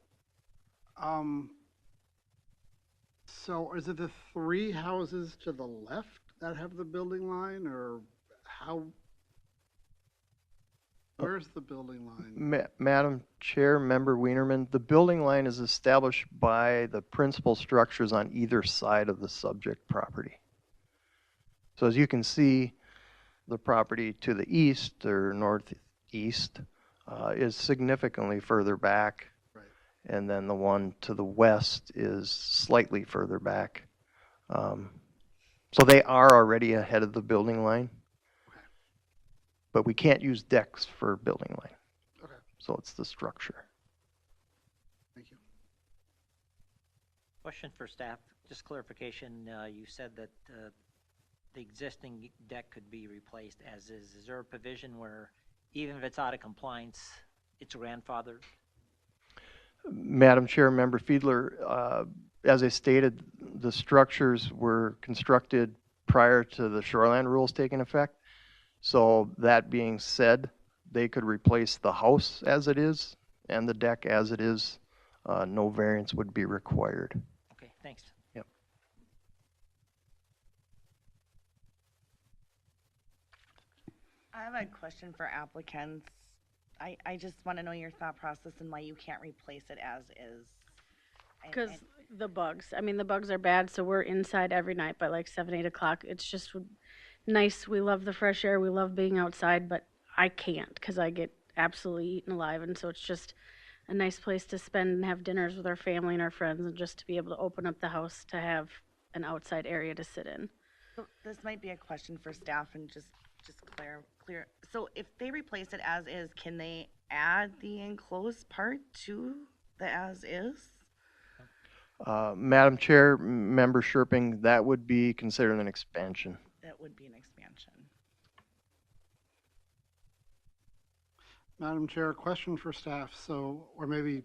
So is it the three houses to the left that have the building line, or how? Where's the building line? Madam Chair, Member Wienerman, the building line is established by the principal structures on either side of the subject property. So as you can see, the property to the east or northeast is significantly further back. Right. And then the one to the west is slightly further back. So they are already ahead of the building line. Okay. But we can't use decks for building line. Okay. So it's the structure. Thank you. Question for staff, just clarification. You said that the existing deck could be replaced as is. Is there a provision where even if it's out of compliance, it's grandfathered? Madam Chair, Member Fiedler, as I stated, the structures were constructed prior to the shoreline rules taking effect. So that being said, they could replace the house as it is and the deck as it is. No variance would be required. Okay, thanks. Yep. I have a question for applicants. I just want to know your thought process and why you can't replace it as is. Because the bugs. I mean, the bugs are bad, so we're inside every night by like 7, 8 o'clock. It's just nice. We love the fresh air. We love being outside, but I can't because I get absolutely eaten alive. And so it's just a nice place to spend and have dinners with our family and our friends, and just to be able to open up the house to have an outside area to sit in. So this might be a question for staff and just clear. So if they replace it as is, can they add the enclosed part to the as is? Madam Chair, Member Sherping, that would be considered an expansion. That would be an expansion. Madam Chair, question for staff, or maybe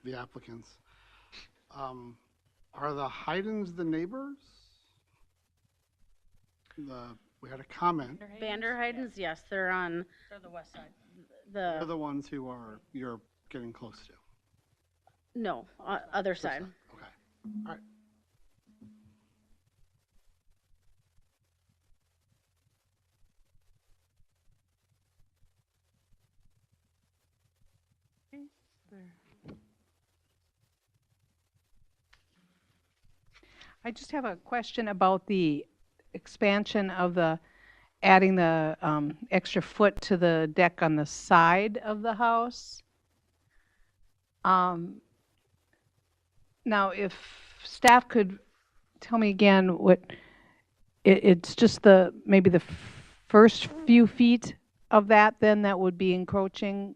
the applicants. Are the Haydens the neighbors? We had a comment. Vander Heidens, yes, they're on They're the west side. They're the ones who you're getting close to. No, other side. Okay, all right. I just have a question about the expansion of adding the extra foot to the deck on the side of the house. Now, if staff could tell me again it's just maybe the first few feet of that then that would be encroaching?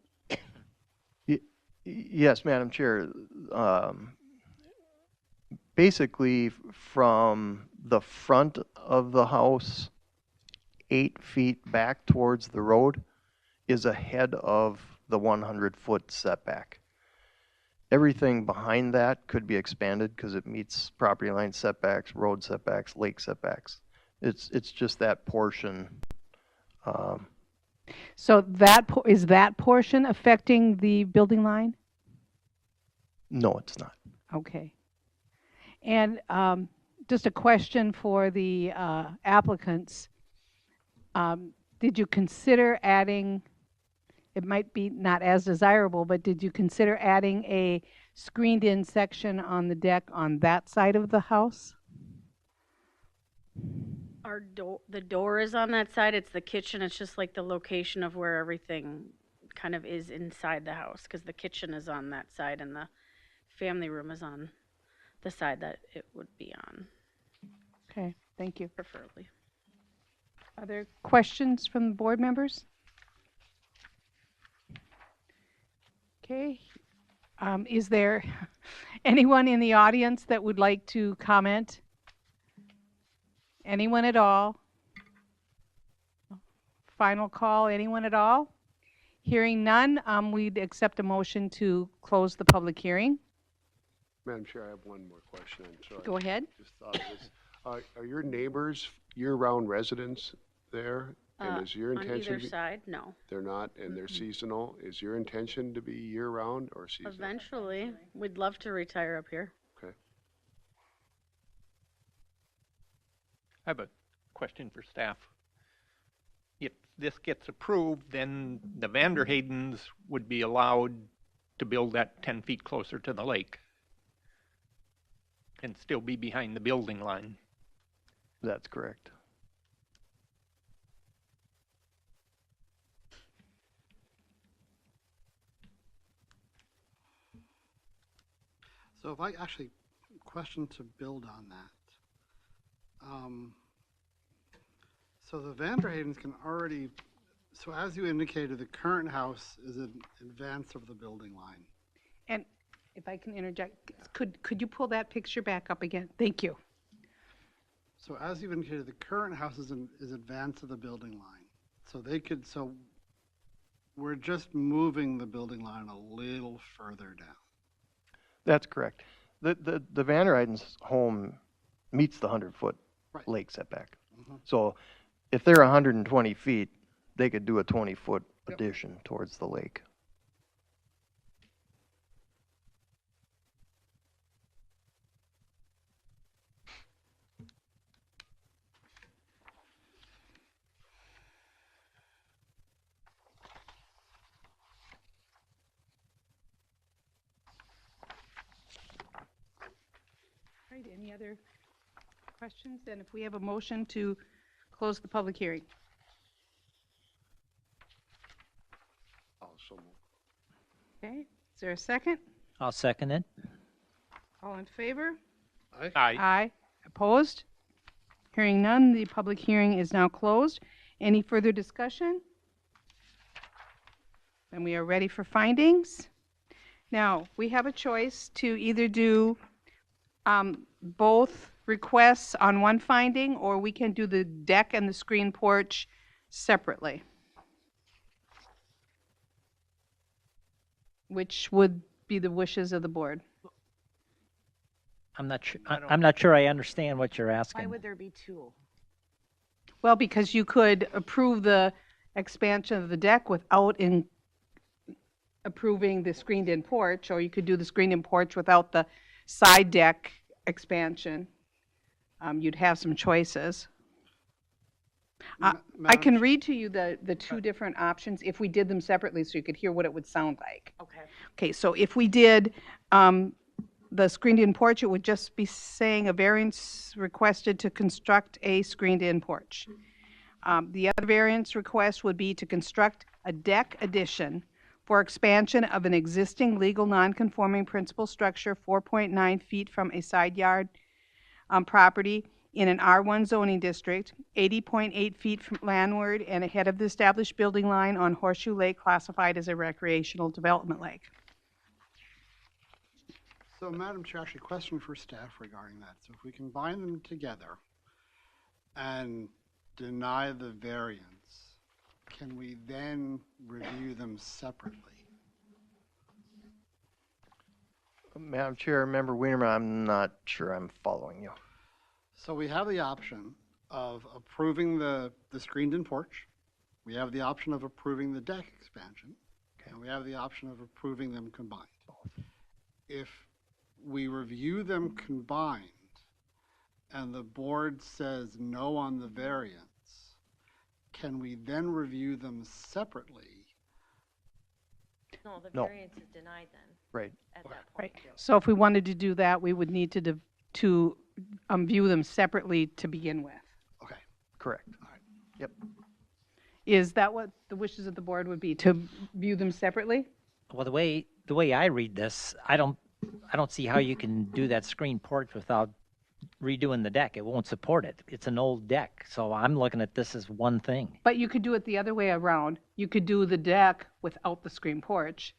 Yes, Madam Chair. Basically, from the front of the house, 8 feet back towards the road is ahead of the 100-foot setback. Everything behind that could be expanded because it meets property line setbacks, road setbacks, lake setbacks. It's just that portion. So is that portion affecting the building line? No, it's not. Okay. And just a question for the applicants. Did you consider adding, it might be not as desirable, but did you consider adding a screened-in section on the deck on that side of the house? The door is on that side. It's the kitchen. It's just like the location of where everything kind of is inside the house, because the kitchen is on that side and the family room is on the side that it would be on. Okay, thank you. Preferably. Other questions from the board members? Okay. Is there anyone in the audience that would like to comment? Anyone at all? Final call, anyone at all? Hearing none, we'd accept a motion to close the public hearing. Madam Chair, I have one more question. I'm sorry. Go ahead. Just thought of this. Are your neighbors year-round residents there? And is your intention? On either side, no. They're not, and they're seasonal. Is your intention to be year-round or seasonal? Eventually, we'd love to retire up here. Okay. I have a question for staff. If this gets approved, then the Vander Haydens would be allowed to build that 10 feet closer to the lake and still be behind the building line. That's correct. So if I actually, question to build on that. So the Vander Haydens can already, so as you indicated, the current house is in advance of the building line. And if I can interject, could you pull that picture back up again? Thank you. So as you indicated, the current house is advance of the building line. So we're just moving the building line a little further down. That's correct. The Vander Heidens home meets the 100-foot lake setback. So if they're 120 feet, they could do a 20-foot addition towards the lake. Right, any other questions? And if we have a motion to close the public hearing. Also move. Okay, is there a second? I'll second it. All in favor? Aye. Aye. Aye. Opposed? Hearing none, the public hearing is now closed. Any further discussion? Then we are ready for findings. Now, we have a choice to either do both requests on one finding, or we can do the deck and the screen porch separately. Which would be the wishes of the board? I'm not sure. I'm not sure I understand what you're asking. Why would there be two? Well, because you could approve the expansion of the deck without approving the screened-in porch, or you could do the screened-in porch without the side deck expansion. You'd have some choices. I can read to you the two different options if we did them separately so you could hear what it would sound like. Okay. Okay, so if we did the screened-in porch, it would just be saying a variance requested to construct a screened-in porch. The other variance request would be to construct a deck addition for expansion of an existing legal non-conforming principal structure 4.9 feet from a side yard property in an R1 zoning district, 80.8 feet from landward and ahead of the established building line on Horseshoe Lake, classified as a recreational development lake. So, Madam Chair, actually, question for staff regarding that. So if we combine them together and deny the variance, can we then review them separately? Madam Chair, Member Wienerman, I'm not sure I'm following you. So we have the option of approving the screened-in porch. We have the option of approving the deck expansion. Okay. And we have the option of approving them combined. If we review them combined and the board says no on the variance, can we then review them separately? No, the No. variance is denied then. Right. At that point. Right. So if we wanted to do that, we would need to view them separately to begin with. Okay. Correct. All right. Yep. Is that what the wishes of the board would be, to view them separately? Well, the way I read this, I don't see how you can do that screen porch without redoing the deck. It won't support it. It's an old deck, so I'm looking at this as one thing. But you could do it the other way around. You could do the deck without the screen porch.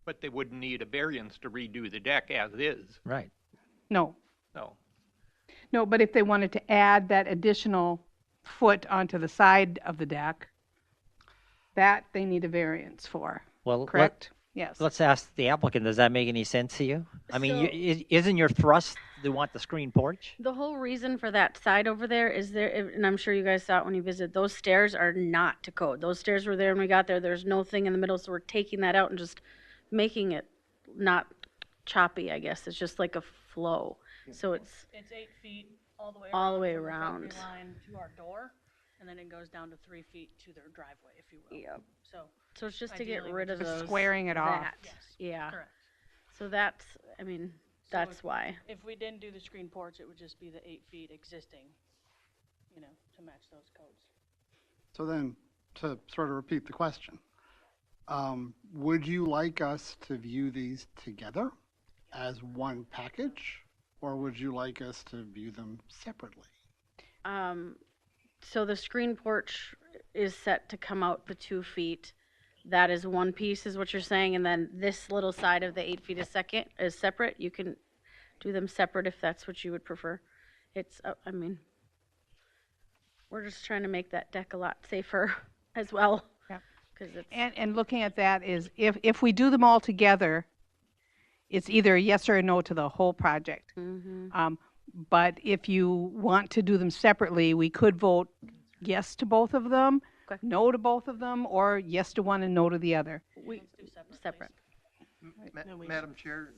But they wouldn't need a variance to redo the deck as is. Right. No. No. No, but if they wanted to add that additional foot onto the side of the deck, that they need a variance for. Well, correct? Yes. Let's ask the applicant, does that make any sense to you? I mean, isn't your thrust to want the screen porch? The whole reason for that side over there is there, and I'm sure you guys saw it when you visited, those stairs are not to code. Those stairs were there when we got there. There's no thing in the middle, so we're taking that out and just making it not choppy, I guess. It's just like a flow. So it's 8 feet all the way all the way from around. property line to our door, and then it goes down to 3 feet to their driveway, if you will. Yep. So it's just to get ideally, rid of just those. squaring it off. that. Yes. Yeah. Correct. So that's, I mean, So that's why. If we didn't do the screen porch, it would just be the 8 feet existing, to match those codes. So then, to sort of repeat the question, would you like us to view these together as one package, or would you like us to view them separately? So the screen porch is set to come out the 2 feet. That is one piece, is what you're saying, and then this little side of the 8 feet is separate. You can do them separate if that's what you would prefer. It's, I mean, we're just trying to make that deck a lot safer as well. Yeah. 'Cause it's, And looking at that is, if we do them all together, it's either a yes or a no to the whole project. But if you want to do them separately, we could vote yes to both of them, no to both of them, or yes to one and no to the other. separate. Madam Chair,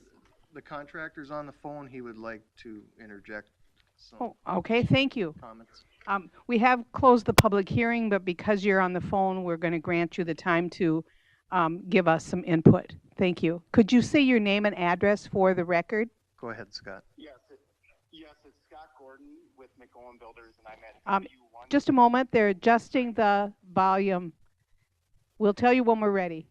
the contractor's on the phone. He would like to interject some Oh, okay, thank you. comments. We have closed the public hearing, but because you're on the phone, we're going to grant you the time to give us some input. Thank you. Could you say your name and address for the record? Go ahead, Scott. Yes, it's Scott Gordon with McOwen Builders, and I'm at W1. Just a moment, they're adjusting the volume. We'll tell you when we're ready.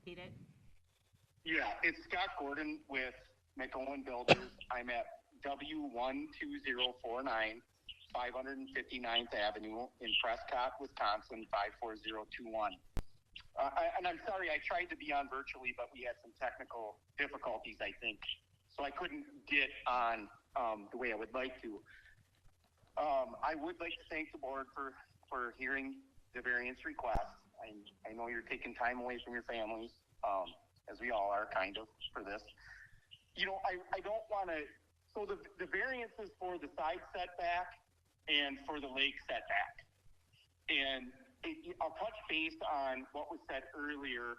Yeah, it's Scott Gordon with McOwen Builders. I'm at W12049, 559th Avenue in Prescott, Wisconsin, 54021. And I'm sorry, I tried to be on virtually, but we had some technical difficulties, I think. So I couldn't get on the way I would like to. I would like to thank the board for hearing the variance request. I know you're taking time away from your families, as we all are kind of for this. You know, I don't want to, so the variances for the side setback and for the lake setback. And I'll touch base on what was said earlier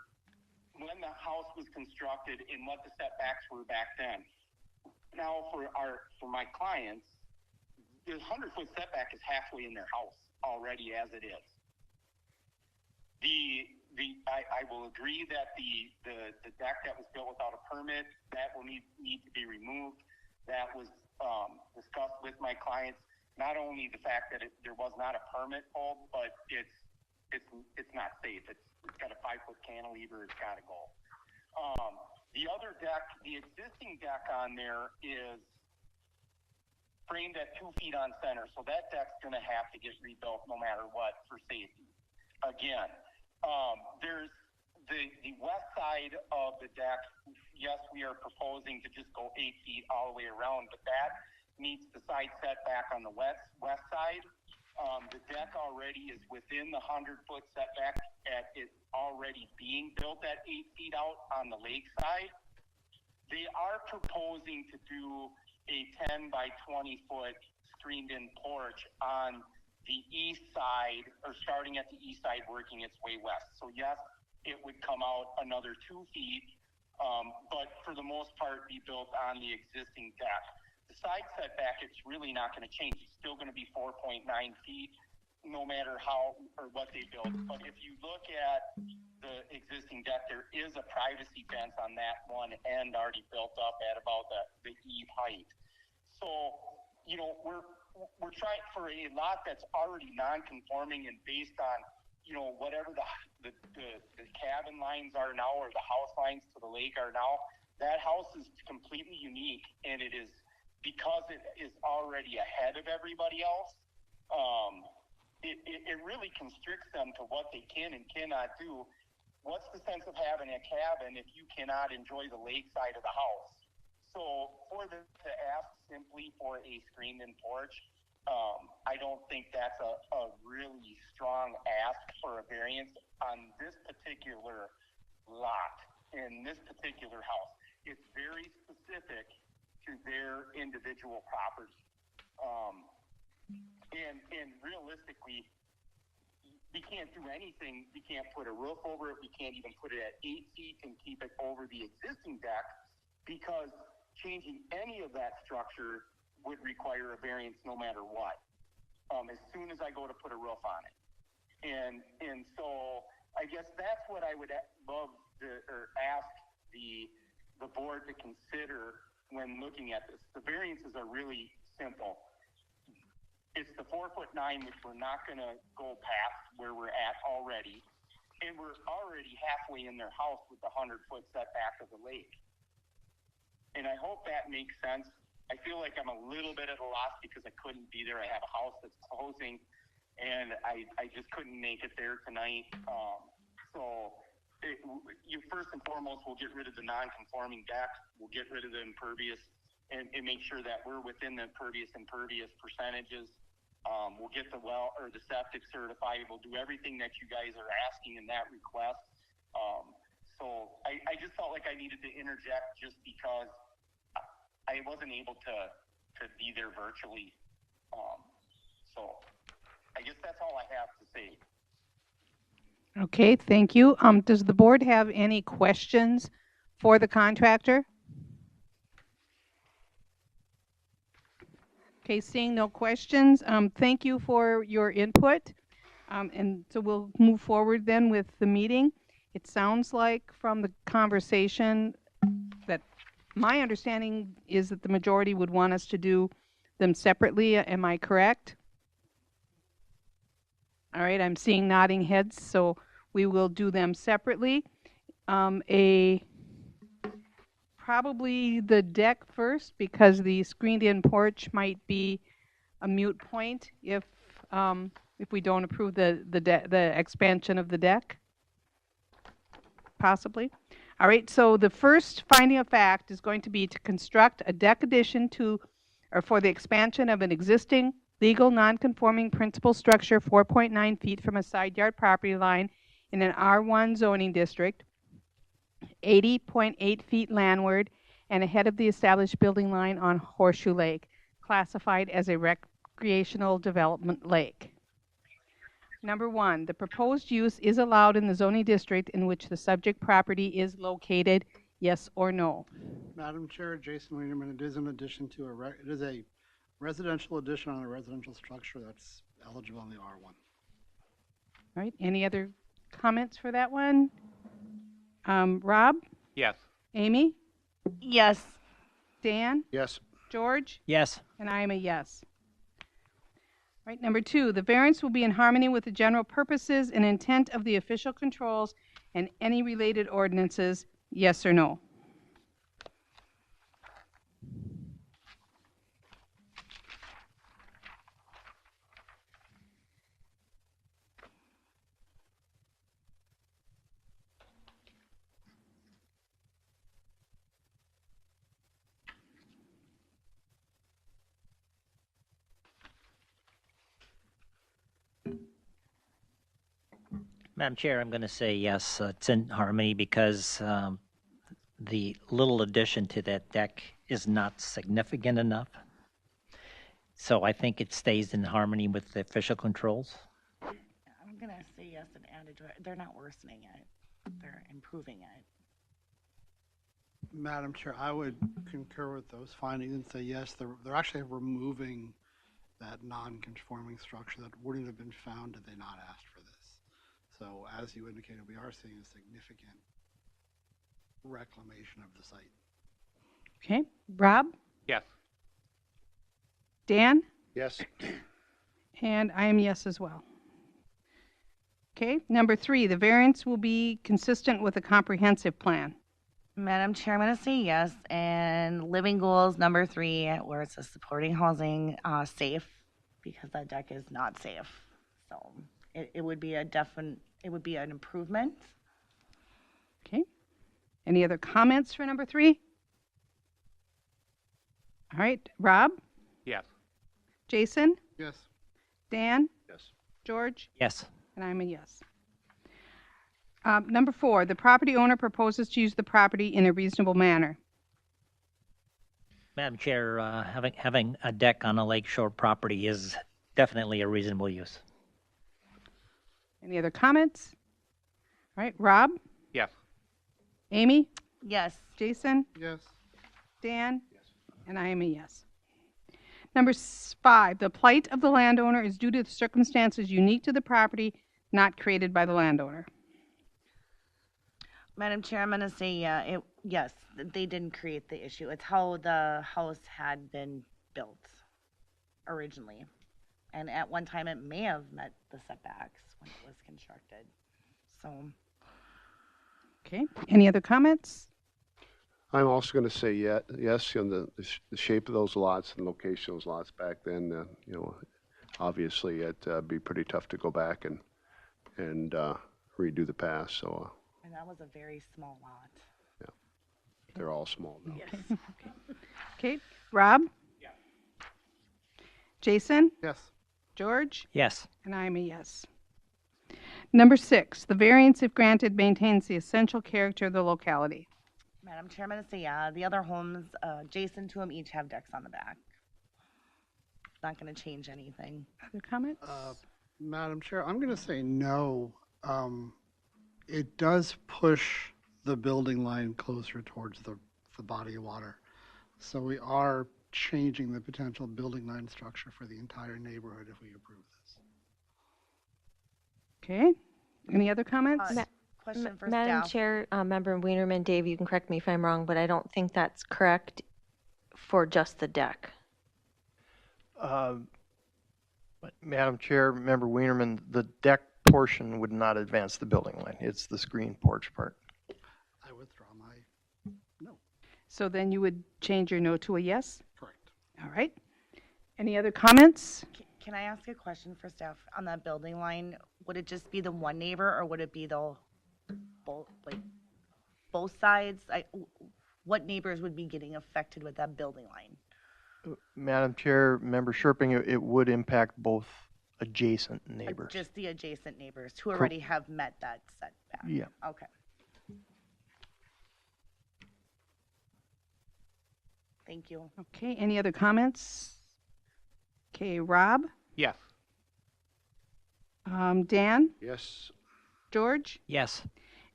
when the house was constructed and what the setbacks were back then. Now for my clients, the 100-foot setback is halfway in their house already as it is. I will agree that the deck that was built without a permit, that will need to be removed. That was discussed with my clients. Not only the fact that there was not a permit pulled, but it's not safe. It's got a 5-foot cantilever. It's got to go. The other deck, the existing deck on there is framed at 2 feet on center, so that deck's going to have to get rebuilt no matter what for safety. Again, there's the west side of the deck. Yes, we are proposing to just go 8 feet all the way around, but that meets the side setback on the west side. The deck already is within the 100-foot setback at it already being built at 8 feet out on the lake side. They are proposing to do a 10 by 20 foot screened in porch on the east side, or starting at the east side working its way west. So yes, it would come out another 2 feet, but for the most part be built on the existing deck. The side setback, it's really not going to change. It's still going to be 4.9 feet, no matter how or what they build. But if you look at the existing deck, there is a privacy fence on that one end already built up at about the eve height. So, you know, we're trying for a lot that's already non-conforming and based on, you know, whatever the cabin lines are now or the house lines to the lake are now. That house is completely unique, and it is because it is already ahead of everybody else. It really constricts them to what they can and cannot do. What's the sense of having a cabin if you cannot enjoy the lake side of the house? So for them to ask simply for a screened-in porch, I don't think that's a really strong ask for a variance on this particular lot in this particular house. It's very specific to their individual property. And realistically, we can't do anything. We can't put a roof over it. We can't even put it at 8 feet and keep it over the existing deck, because changing any of that structure would require a variance no matter what, as soon as I go to put a roof on it. And so I guess that's what I would love to, or ask the board to consider when looking at this. The variances are really simple. It's the 4'9", which we're not going to go past where we're at already, and we're already halfway in their house with the 100-foot setback of the lake. And I hope that makes sense. I feel like I'm a little bit at a loss because I couldn't be there. I have a house that's closing, and I just couldn't make it there tonight. You first and foremost, we'll get rid of the non-conforming deck. We'll get rid of the impervious and make sure that we're within the impervious percentages. We'll get the well or the septic certified. We'll do everything that you guys are asking in that request. So I just felt like I needed to interject just because I wasn't able to be there virtually. So I guess that's all I have to say. Okay, thank you. Does the board have any questions for the contractor? Okay, seeing no questions, thank you for your input. And so we'll move forward then with the meeting. It sounds like from the conversation that my understanding is that the majority would want us to do them separately. Am I correct? All right, I'm seeing nodding heads, so we will do them separately. A probably the deck first, because the screened-in porch might be a moot point if we don't approve the expansion of the deck. Possibly. All right, so the first finding of fact is going to be to construct a deck addition to, or for the expansion of an existing legal non-conforming principal structure 4.9 feet from a side yard property line in an R1 zoning district, 80.8 feet landward and ahead of the established building line on Horseshoe Lake, classified as a recreational development lake. Number 1, the proposed use is allowed in the zoning district in which the subject property is located, yes or no? Madam Chair, Jason Wienerman, it is an addition to it is a residential addition on a residential structure that's eligible in the R1. All right, any other comments for that one? Rob? Yes. Amy? Yes. Dan? Yes. George? Yes. And I am a yes. All right, number 2, the variance will be in harmony with the general purposes and intent of the official controls and any related ordinances, yes or no? Madam Chair, I'm going to say yes, it's in harmony because the little addition to that deck is not significant enough. So I think it stays in harmony with the official controls. I'm going to say yes and add it. They're not worsening it. They're improving it. Madam Chair, I would concur with those findings and say yes, they're actually removing that non-conforming structure that wouldn't have been found had they not asked for this. So as you indicated, we are seeing a significant reclamation of the site. Okay, Rob? Yes. Dan? Yes. And I am yes as well. Okay, number 3, the variance will be consistent with a comprehensive plan. Madam Chair, I'm going to say yes. And living goals number 3, where it says supporting housing safe, because that deck is not safe. So it would be it would be an improvement. Okay. Any other comments for number 3? All right, Rob? Yes. Jason? Yes. Dan? Yes. George? Yes. And I'm a yes. Number 4, the property owner proposes to use the property in a reasonable manner. Madam Chair, having a deck on a lakeshore property is definitely a reasonable use. Any other comments? All right, Rob? Yes. Amy? Yes. Jason? Yes. Dan? Yes. And I am a yes. Number 5, the plight of the landowner is due to the circumstances unique to the property, not created by the landowner. Madam Chair, I'm going to say yes, they didn't create the issue. It's how the house had been built originally. And at one time, it may have met the setbacks when it was constructed. So. Okay, any other comments? I'm also going to say yes. You know, the shape of those lots and location of those lots back then, you know, obviously it'd be pretty tough to go back and redo the past. So. And that was a very small lot. Yeah, they're all small now. Yes. Okay, Rob? Yeah. Jason? Yes. George? Yes. And I'm a yes. Number 6, the variance, if granted, maintains the essential character of the locality. Madam Chair, I'm going to say yeah. The other homes, adjacent to them, each have decks on the back. Not going to change anything. Other comments? Madam Chair, I'm going to say no. It does push the building line closer towards the body of water. So we are changing the potential building line structure for the entire neighborhood if we approve this. Okay, any other comments? Question for Madam staff. Chair, Member Wienerman, Dave, you can correct me if I'm wrong, but I don't think that's correct for just the deck. Madam Chair, Member Wienerman, the deck portion would not advance the building line. It's the screen porch part. I withdraw my no. So then you would change your no to a yes? Correct. All right. Any other comments? Can I ask a question for staff on that building line? Would it just be the one neighbor or would it be the both sides? What neighbors would be getting affected with that building line? Madam Chair, Member Sherping, it would impact both adjacent neighbors. Just the adjacent neighbors who already have met that setback? Yeah. Okay. Thank you. Okay, any other comments? Okay, Rob? Yes. Dan? Yes. George? Yes.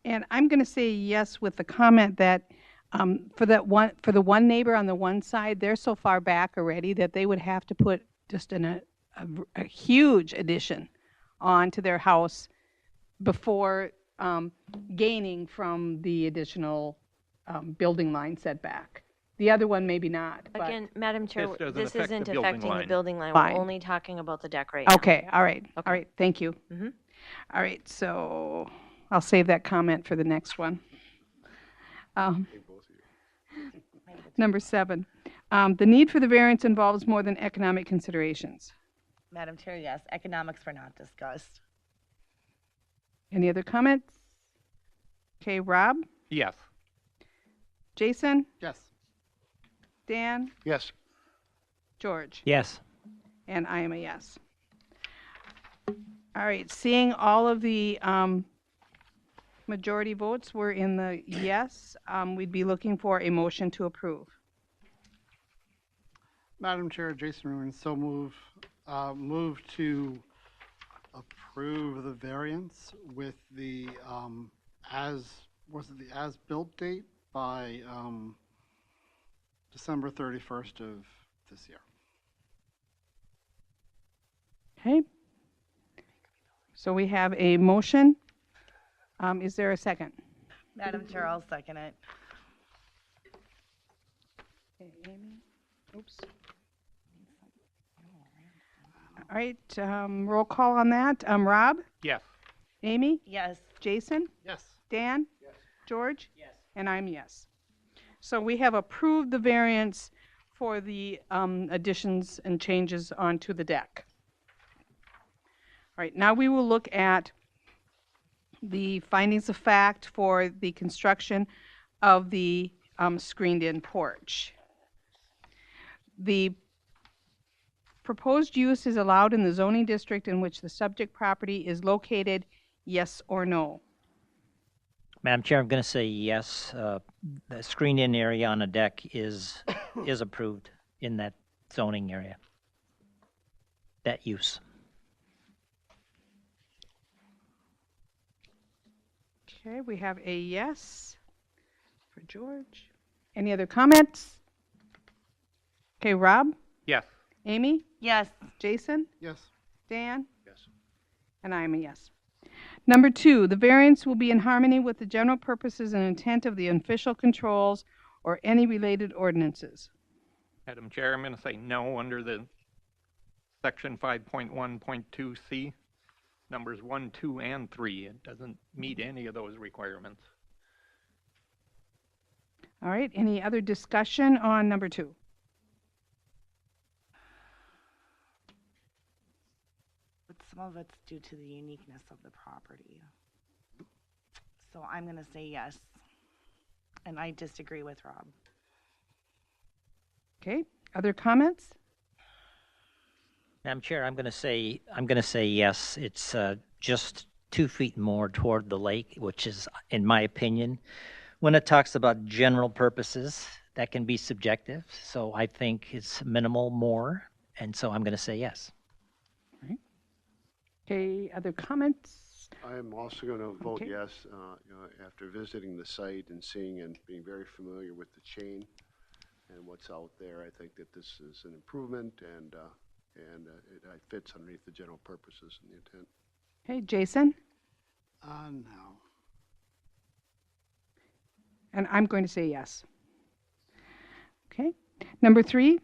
And I'm going to say yes with the comment that for the one neighbor on the one side, they're so far back already that they would have to put just a huge addition onto their house before gaining from the additional building line setback. The other one maybe not. But Again, Madam Chair, This doesn't this affect the isn't building affecting the line. building line. Fine. We're only talking about the deck right now. Okay, all right, Okay. all right, thank you. Mhm. All right, so I'll save that comment for the next one. Number 7, the need for the variance involves more than economic considerations. Madam Chair, yes, economics were not discussed. Any other comments? Okay, Rob? Yes. Jason? Yes. Dan? Yes. George? Yes. And I am a yes. All right, seeing all of the majority votes were in the yes, we'd be looking for a motion to approve. Madam Chair, Jason Ruin, so move to approve the variance with the as-built date by December 31st of this year. Okay. So we have a motion. Is there a second? Madam Chair, I'll second it. Okay, Amy. Oops. All right, roll call on that. Rob? Yes. Amy? Yes. Jason? Yes. Dan? Yes. George? Yes. And I'm yes. So we have approved the variance for the additions and changes onto the deck. All right, now we will look at the findings of fact for the construction of the screened-in porch. The proposed use is allowed in the zoning district in which the subject property is located, yes or no? Madam Chair, I'm going to say yes. The screened-in area on a deck is approved in that zoning area. That use. Okay, we have a yes for George. Any other comments? Okay, Rob? Yes. Amy? Yes. Jason? Yes. Dan? Yes. And I am a yes. Number 2, the variance will be in harmony with the general purposes and intent of the official controls or any related ordinances. Madam Chair, I'm going to say no under the section 5.1.2C, numbers 1, 2, and 3. It doesn't meet any of those requirements. All right, any other discussion on number 2? But some of it's due to the uniqueness of the property. So I'm going to say yes. And I disagree with Rob. Okay, other comments? Madam Chair, I'm going to say yes. It's just 2 feet more toward the lake, which is, in my opinion, when it talks about general purposes, that can be subjective. So I think it's minimal more, and so I'm going to say yes. Okay, other comments? I'm also going to vote Okay. yes, after visiting the site and seeing and being very familiar with the chain and what's out there. I think that this is an improvement and it fits underneath the general purposes and the intent. Okay, Jason? No. And I'm going to say yes. Okay. Number 3,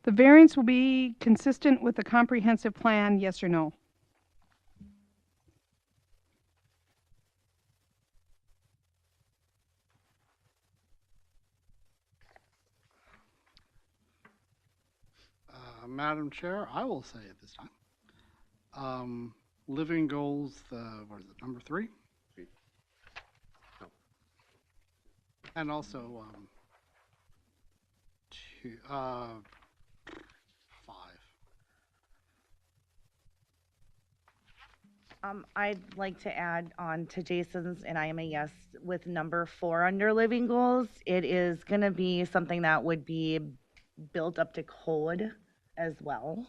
the variance will be consistent with the comprehensive plan, yes or no? Madam Chair, I will say at this time, living goals, what is it, number 3? No. And also, 5. I'd like to add on to Jason's, and I am a yes with number 4 under living goals. It is going to be something that would be built up to code as well.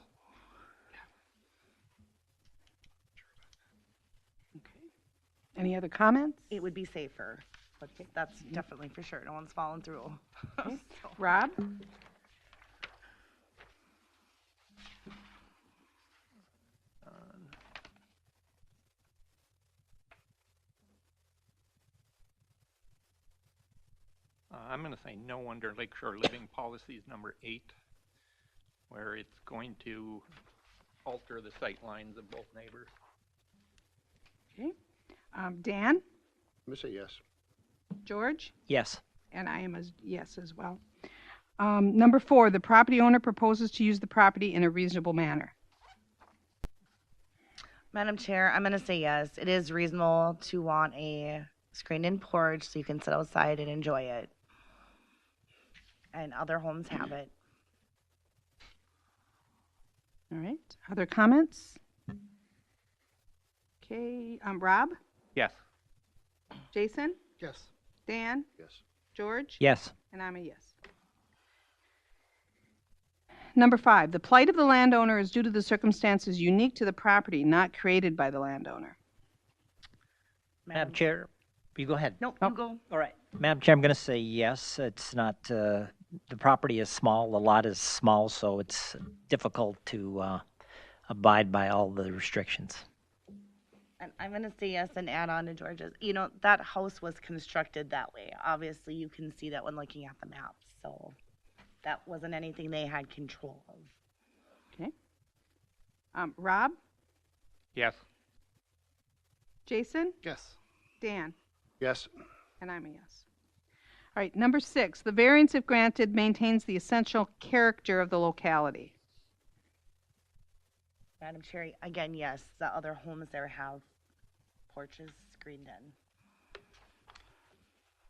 Any other comments? It would be safer, but that's definitely for sure. No one's fallen through. Okay. Rob? I'm going to say no under Lakeshore Living Policies number 8, where it's going to alter the sight lines of both neighbors. Okay. Dan? I'm going to say yes. George? Yes. And I am a yes as well. Number 4, the property owner proposes to use the property in a reasonable manner. Madam Chair, I'm going to say yes. It is reasonable to want a screened-in porch so you can sit outside and enjoy it. And other homes have it. All right. Other comments? Okay. Rob? Yes. Jason? Yes. Dan? Yes. George? Yes. And I'm a yes. Number 5, the plight of the landowner is due to the circumstances unique to the property, not created by the landowner. Madam Chair, you go ahead. Nope, you go. All right. Madam Chair, I'm going to say yes. It's not, the property is small, the lot is small, so it's difficult to abide by all the restrictions. And I'm going to say yes and add on to George's. You know, that house was constructed that way. Obviously, you can see that when looking at the maps. So that wasn't anything they had control of. Okay. Rob? Yes. Jason? Yes. Dan? Yes. And I'm a yes. All right. Number 6, the variance, if granted, maintains the essential character of the locality. Madam Chair, again, yes. The other homes there have porches screened in.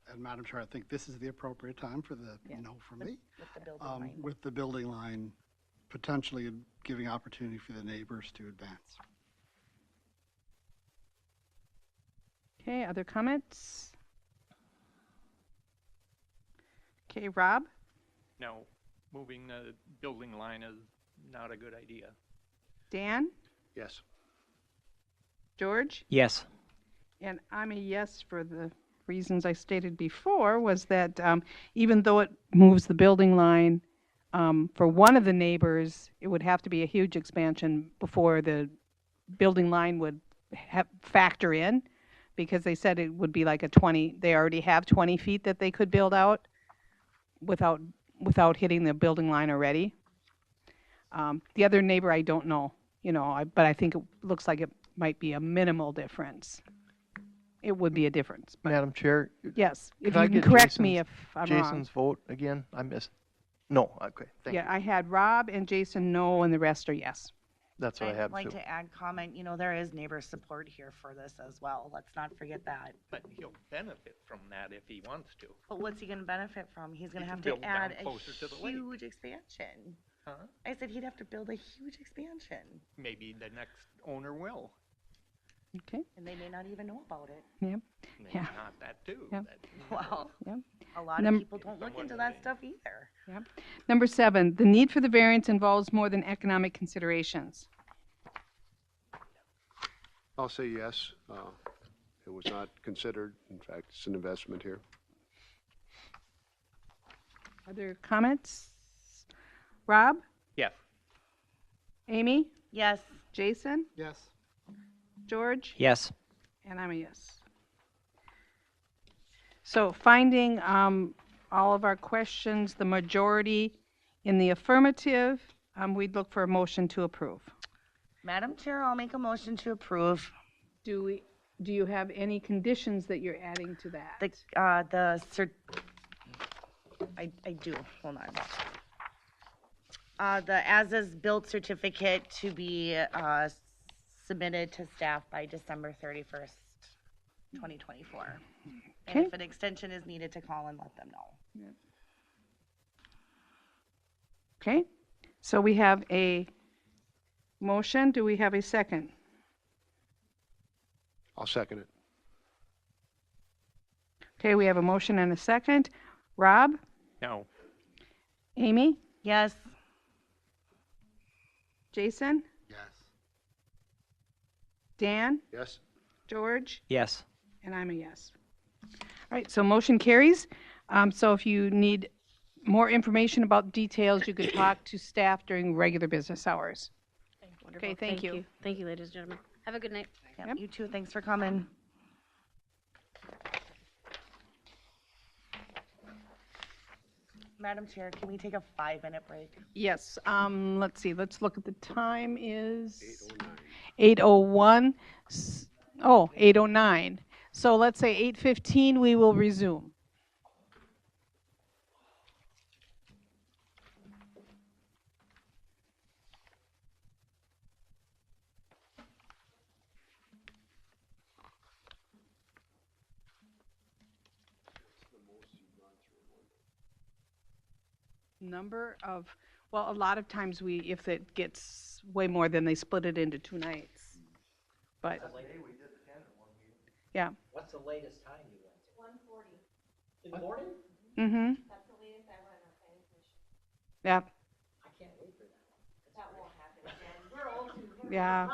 And Madam Chair, I think this is the appropriate time for the no from me. With the building line. With the building line potentially giving opportunity for the neighbors to advance. Okay. Other comments? Okay. Rob? No. Moving the building line is not a good idea. Dan? Yes. George? Yes. And I'm a yes for the reasons I stated before, was that even though it moves the building line, for one of the neighbors, it would have to be a huge expansion before the building line would factor in, because they said it would be like a 20, they already have 20 feet that they could build out without hitting the building line already. The other neighbor, I don't know, but I think it looks like it might be a minimal difference. It would be a difference. But Madam Chair? yes, if Could I you can get correct me if I'm wrong. Jason's vote again? I missed. No, okay, thank you. Yeah, I had Rob and Jason no, and the rest are yes. That's what I I'd have like too. to add comment, there is neighbor support here for this as well. Let's not forget that. But he'll benefit from that if he wants to. But what's he going to benefit from? He's going to He have can to build down add a closer to the lake. huge expansion. Huh? I said he'd have to build a huge expansion. Maybe the next owner will. Okay. And they may not even know about it. Yeah. Maybe Yeah. not that too. Yeah. Well, Yeah. a lot of Num- people don't look into that stuff either. Yeah. Number 7, the need for the variance involves more than economic considerations. I'll say yes. It was not considered. In fact, it's an investment here. Other comments? Rob? Yes. Amy? Yes. Jason? Yes. George? Yes. And I'm a yes. So finding all of our questions, the majority in the affirmative, we'd look for a motion to approve. Madam Chair, I'll make a motion to approve. Do you have any conditions that you're adding to that? I do. Hold on. The as-is-built certificate to be submitted to staff by December 31st, 2024. And Okay. if an extension is needed, to call and let them know. Okay, so we have a motion. Do we have a second? I'll second it. Okay, we have a motion and a second. Rob? No. Amy? Yes. Jason? Yes. Dan? Yes. George? Yes. And I'm a yes. All right, so motion carries. So if you need more information about details, you could talk to staff during regular business hours. Wonderful. Okay, thank you. Thank you, ladies and gentlemen. Have a good night. Yep. You too. Thanks for coming. Madam Chair, can we take a 5-minute break? Yes, let's see, let's look at the time is 8:01. Oh, 8:09. So let's say 8:15, we will resume. Number of, well, a lot of times if it gets way more, then they split it into 2 nights. But, yeah. What's the latest time you went to? 1:40. In the morning? Mm-hmm, That's the latest I went on planning commission. yeah, I can't wait for that one. That won't happen again. We're old too. yeah.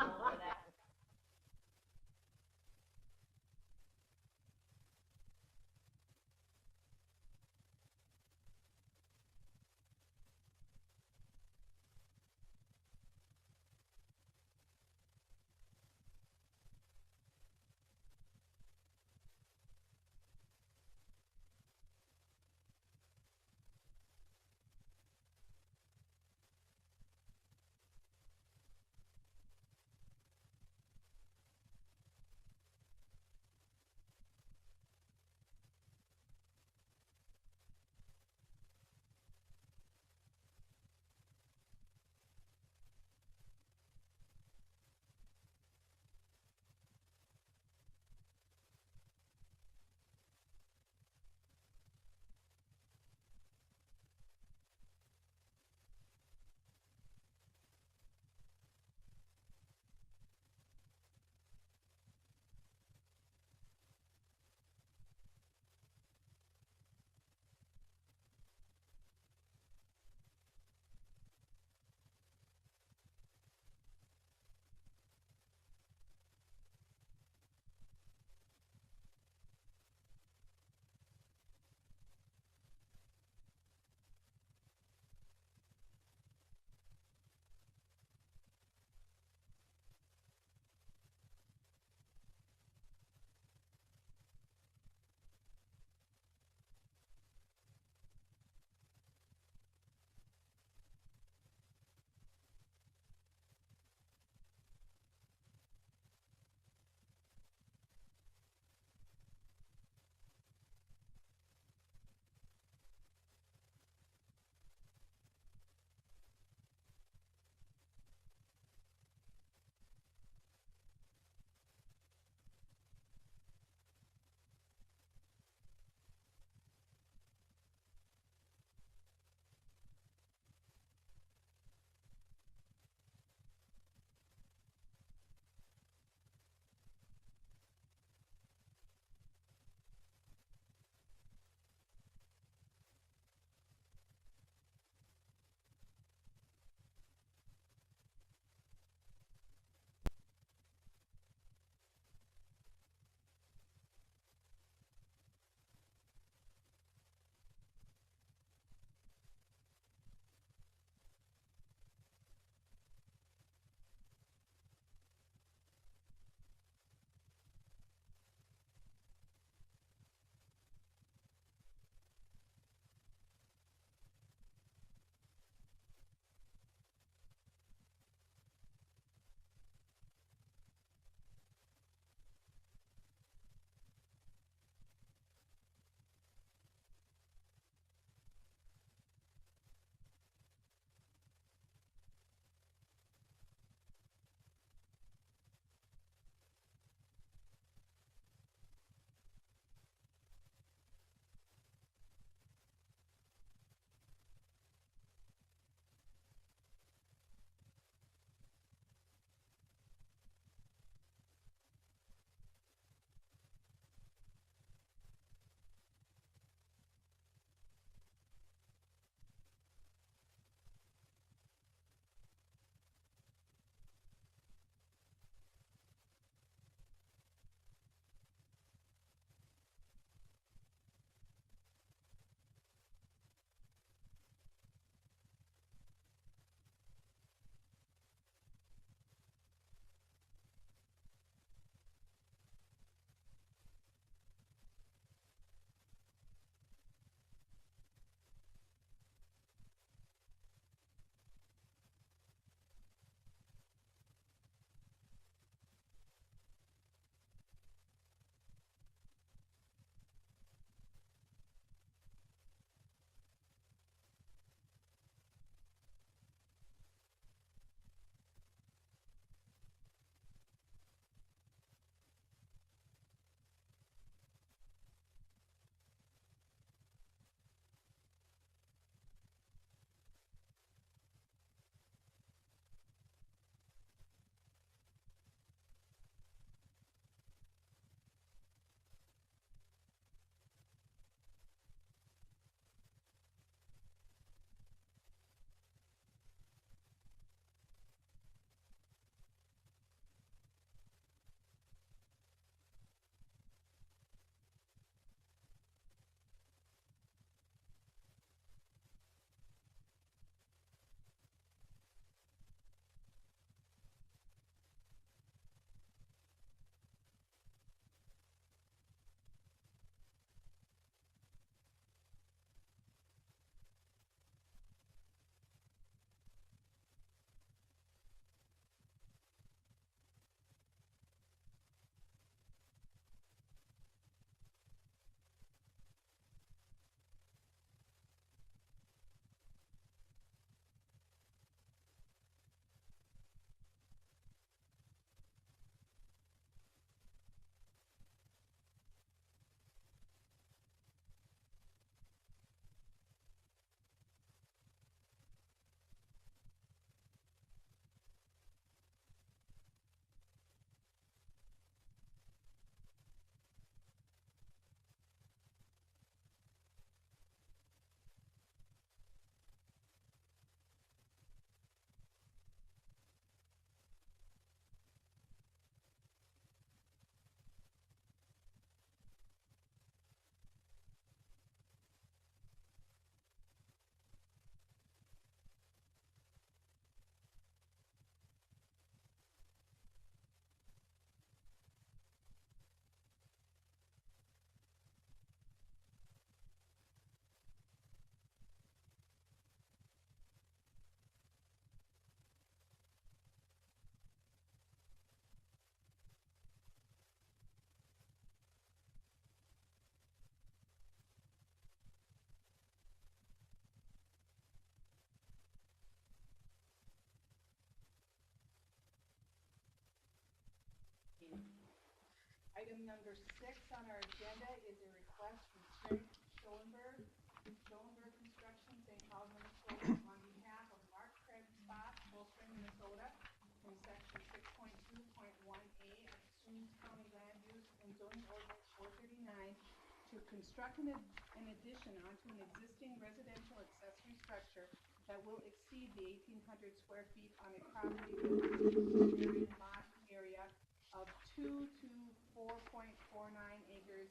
Item number 6 on our agenda is a request from Craig Schoenberg Construction, St. Cloud, Minnesota, on behalf of Mark Krebsbach, Cold Spring, Minnesota, from section 6.2.1A of Seward County Land Use and Zoning Ordinance 439 to construct an addition onto an existing residential accessory structure that will exceed the 1,800 square feet on a property with a lot area of 2 to 4.49 acres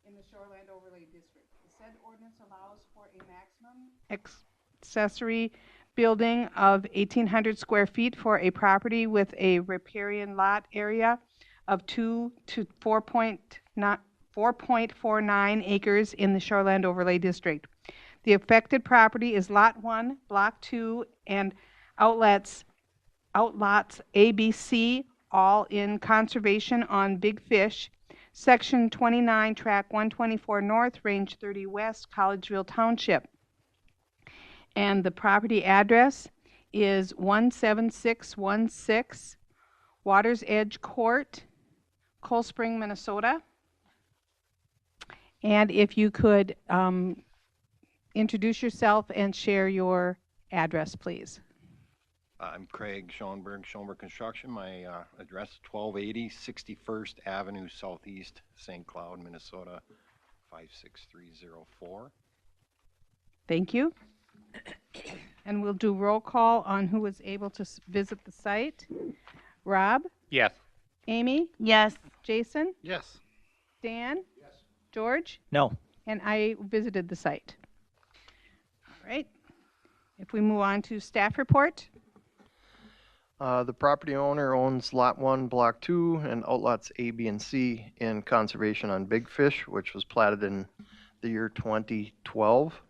in the Shoreland Overlay District. The said ordinance allows for a maximum accessory building of 1,800 square feet for a property with a riparian lot area of 2 to 4.49 acres in the Shoreland Overlay District. The affected property is Lot 1, Block 2, and outlots ABC, all in conservation on Big Fish, Section 29, Track 124 North, Range 30 West, Collegeville Township. And the property address is 17616 Waters Edge Court, Cold Spring, Minnesota. And if you could introduce yourself and share your address, please. I'm Craig Schoenberg Construction. My address is 1280 61st Avenue Southeast, St. Cloud, Minnesota, 56304. Thank you. And we'll do roll call on who was able to visit the site. Rob? Yes. Amy? Yes. Jason? Yes. Dan? Yes. George? No. And I visited the site. All right. If we move on to staff report. The property owner owns Lot 1, Block 2, and outlots A, B, and C in conservation on Big Fish, which was platted in the year 2012.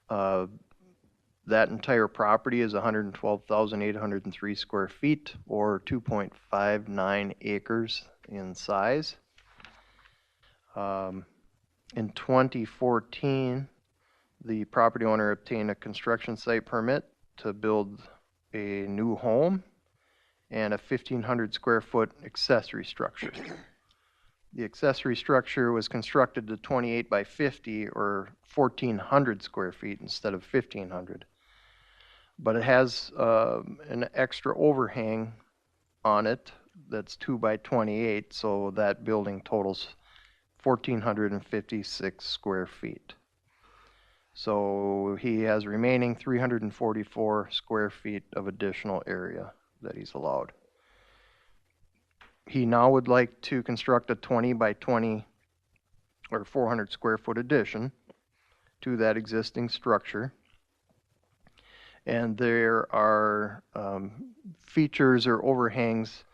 That entire property is 112,803 square feet, or 2.59 acres in size. In 2014, the property owner obtained a construction site permit to build a new home and a 1,500 square foot accessory structure. The accessory structure was constructed to 28 by 50 or 1,400 square feet instead of 1,500. But it has an extra overhang on it that's 2 by 28, so that building totals 1,456 square feet. So he has remaining 344 square feet of additional area that he's allowed. He now would like to construct a 20 by 20 or 400 square foot addition to that existing structure. And there are features or overhangs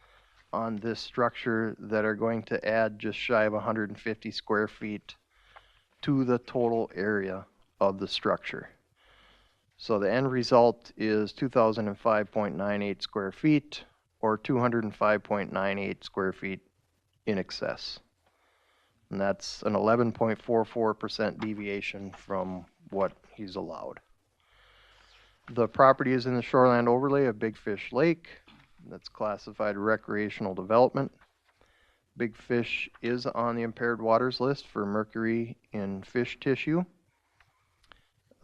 on this structure that are going to add just shy of 150 square feet to the total area of the structure. So the end result is 2,005.98 square feet or 205.98 square feet in excess. And that's an 11.44% deviation from what he's allowed. The property is in the shoreland overlay of Big Fish Lake. That's classified recreational development. Big Fish is on the impaired waters list for mercury in fish tissue.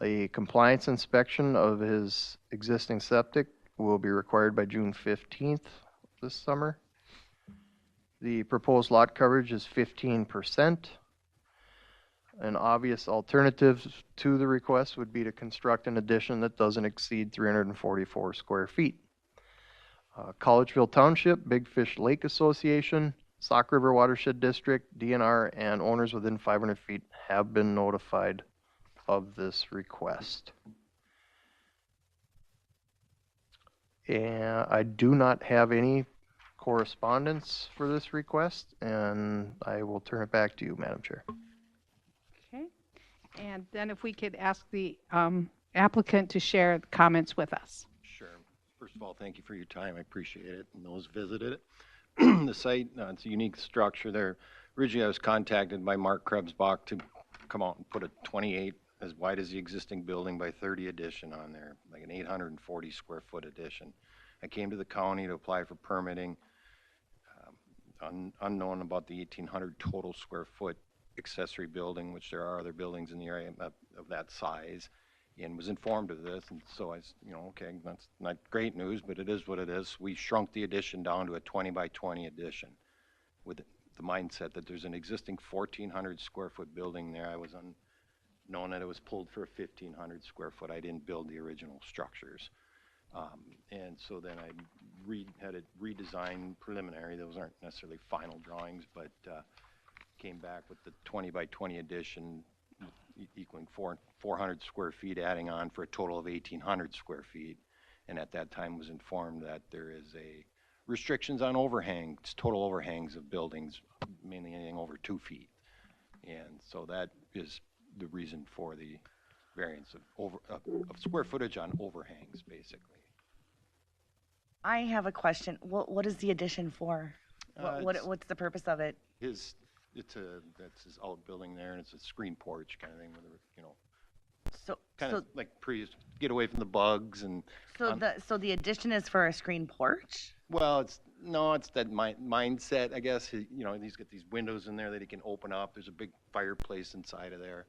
A compliance inspection of his existing septic will be required by June 15th this summer. The proposed lot coverage is 15%. An obvious alternative to the request would be to construct an addition that doesn't exceed 344 square feet. Collegeville Township, Big Fish Lake Association, Sauk River Watershed District, DNR, and owners within 500 feet have been notified of this request. And I do not have any correspondence for this request, and I will turn it back to you, Madam Chair. Okay. And then if we could ask the applicant to share the comments with us. Sure. First of all, thank you for your time. I appreciate it. And those visited it. The site, it's a unique structure there. Originally, I was contacted by Mark Krebsbach to come out and put a 28 as wide as the existing building by 30 addition on there, like an 840 square foot addition. I came to the county to apply for permitting. unknown about the 1,800 total square foot accessory building, which there are other buildings in the area of that size, and was informed of this. And so okay, that's not great news, but it is what it is. We shrunk the addition down to a 20 by 20 addition with the mindset that there's an existing 1,400 square foot building there. I was unknown that it was pulled for a 1,500 square foot. I didn't build the original structures. And so then I had it redesigned preliminary. Those aren't necessarily final drawings, but came back with the 20 by 20 addition equaling 400 square feet, adding on for a total of 1,800 square feet. And at that time was informed that there is a restrictions on overhangs, total overhangs of buildings, mainly anything over 2 feet. And so that is the reason for the variance of square footage on overhangs, basically. I have a question. What is the addition for? What's the purpose of it? That's his outbuilding there, and it's a screen porch kind of thing, like get away from the bugs and. So the addition is for a screen porch? Well, it's that mindset, I guess. He's got these windows in there that he can open up. There's a big fireplace inside of there,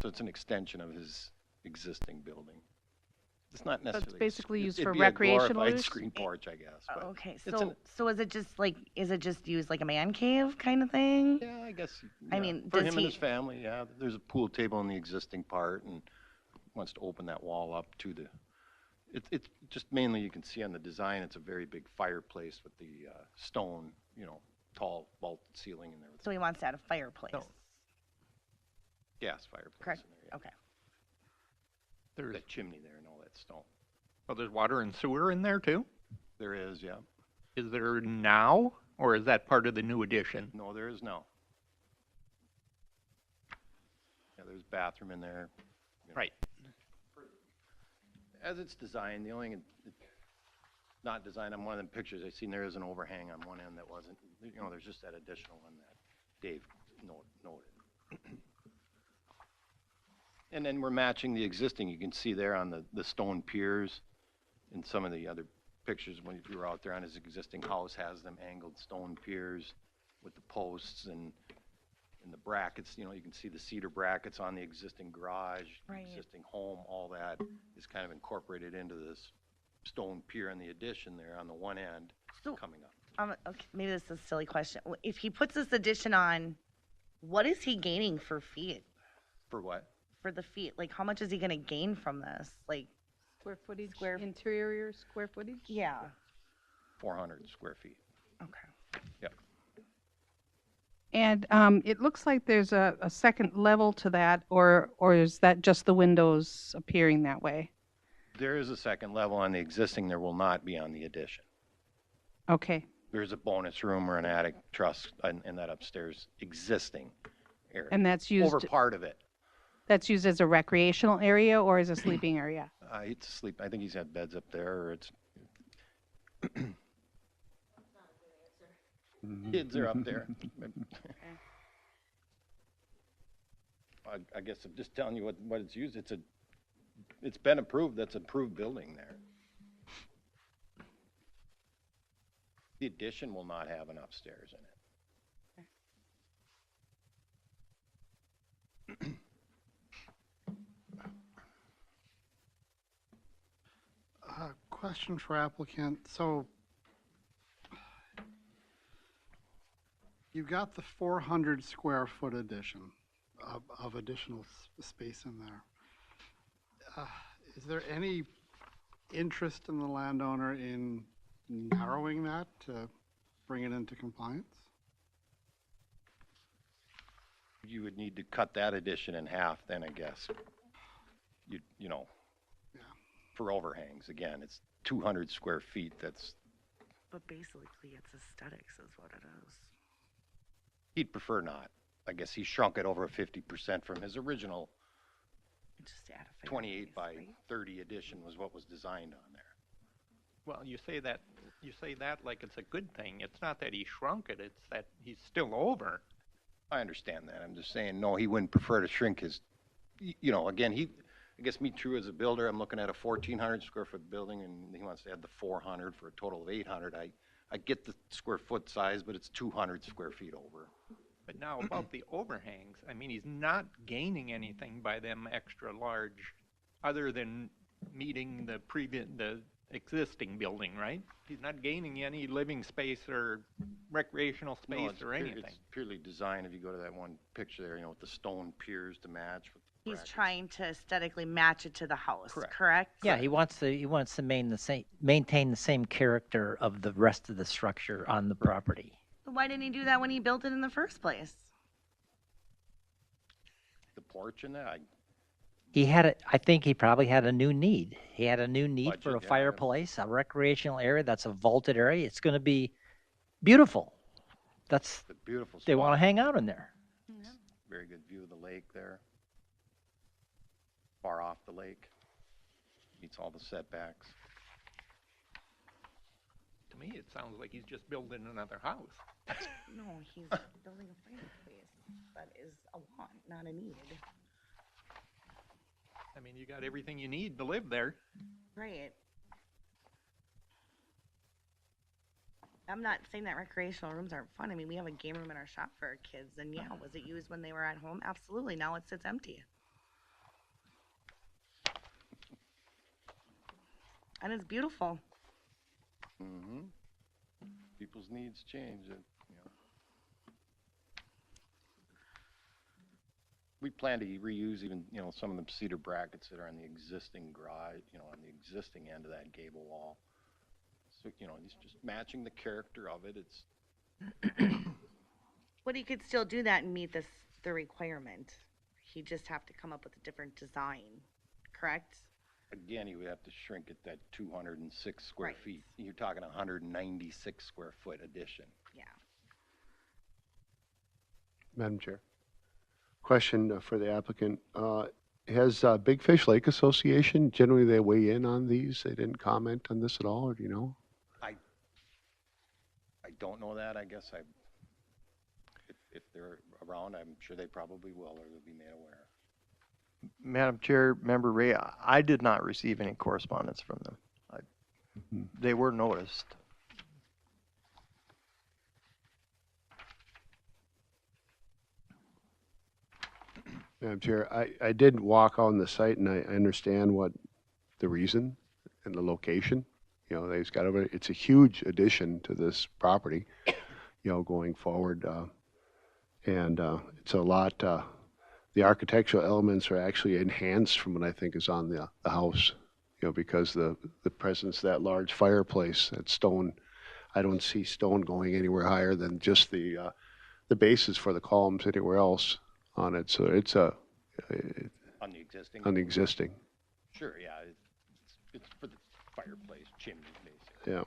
so it's an extension of his existing building. It's not necessarily. So it's basically used it'd for be recreational a glorified use? screen porch, I guess. But Okay, so is it just used like a man cave kind of thing? Yeah, I guess. I mean, for does him and his family, yeah. There's a pool table in the existing part, and wants to open that wall up to the. It's just mainly you can see on the design. It's a very big fireplace with the stone, tall vaulted ceiling in there. So he wants to add a fireplace. No. Gas fireplace. Correct. In there, yeah. Okay. There's that chimney there and all that stone. Well, there's water and sewer in there too? There is, yeah. Is there now, or is that part of the new addition? No, there is now. Yeah, there's bathroom in there. Right. As it's designed, the only thing it's not designed on one of the pictures I seen, there is an overhang on one end that wasn't. There's just that additional one that Dave noted. And then we're matching the existing. You can see there on the stone piers, and some of the other pictures when you were out there on his existing house has them angled stone piers with the posts and the brackets. You can see the cedar brackets on the existing garage, Right. existing home. All that is kind of incorporated into this stone pier in the addition there on the one end coming up. Okay, maybe this is a silly question. If he puts this addition on, what is he gaining for feet? For what? For the feet, like how much is he going to gain from this? Like Square footage, interior square footage? Yeah. 400 square feet. Okay. Yep. And it looks like there's a second level to that, or is that just the windows appearing that way? There is a second level on the existing. There will not be on the addition. Okay. There's a bonus room or an attic truss in that upstairs existing area. And that's used over part of it. That's used as a recreational area or as a sleeping area? It's sleep. I think he's had beds up there, or it's. Kids are up there. I guess I'm just telling you what it's used. It's been approved. That's an approved building there. The addition will not have an upstairs in it. Question for applicant. So you've got the 400 square foot addition of additional space in there. Is there any interest in the landowner in narrowing that to bring it into compliance? You would need to cut that addition in half then, I guess. You know, for overhangs. Again, it's 200 square feet. But basically, it's aesthetics is what it is. He'd prefer not. I guess he shrunk it over 50% from his original Just add a 28 by 30 addition was what was designed on there. Well, you say that like it's a good thing. It's not that he shrunk it, it's that he's still over. I understand that. I'm just saying, no, he wouldn't prefer to shrink his, again, I guess me true as a builder, I'm looking at a 1,400 square foot building and he wants to add the 400 for a total of 800. I get the square foot size, but it's 200 square feet over. But now about the overhangs, I mean, he's not gaining anything by them extra large, other than meeting the existing building, right? He's not gaining any living space or recreational No, space it's or anything. It's purely design. If you go to that one picture there, you know, with the stone piers to match with the He's brackets. trying to aesthetically match it to the house, correct? Yeah, he wants to maintain the same character of the rest of the structure on the property. Why didn't he do that when he built it in the first place? The porch and that, I think he probably had a new need. He had a new need for a Budget, yeah. fireplace, a recreational area that's a vaulted area. It's going to be beautiful. That's the beautiful they want to spot. hang out in there. Very good view of the lake there. Far off the lake. Meets all the setbacks. To me, it sounds like he's just building another house. No, he's building a fireplace. That is a want, not a need. I mean, you got everything you need to live there. Right. I'm not saying that recreational rooms aren't fun. I mean, we have a game room in our shop for our kids, and yeah, was it used when they were at home? Absolutely. Now it sits empty. And it's beautiful. Mm-hmm. People's needs change. We plan to reuse even, you know, some of the cedar brackets that are on the existing garage, you know, on the existing end of that gable wall. So, you know, it's just matching the character of it. It's But he could still do that and meet the requirement. He'd just have to come up with a different design, correct? Again, you would have to shrink it that 206 square Right. feet. You're talking a 196 square foot addition. Yeah. Madam Chair. Question for the applicant. Has Big Fish Lake Association, generally they weigh in on these? They didn't comment on this at all, or do you know? I don't know that. I guess if they're around, I'm sure they probably will, or they'll be made aware. Madam Chair, Member Ray, I did not receive any correspondence from them. They were noticed. Madam Chair, I did walk on the site and I understand what the reason and the location. You know, they've got it's a huge addition to this property, you know, going forward. And it's a lot, the architectural elements are actually enhanced from what I think is on the house, you know, because the presence of that large fireplace, that stone, I don't see stone going anywhere higher than just the bases for the columns anywhere else on it. So it's On the existing? on the existing. Sure, yeah. It's for the fireplace, chimney, basically. Yeah.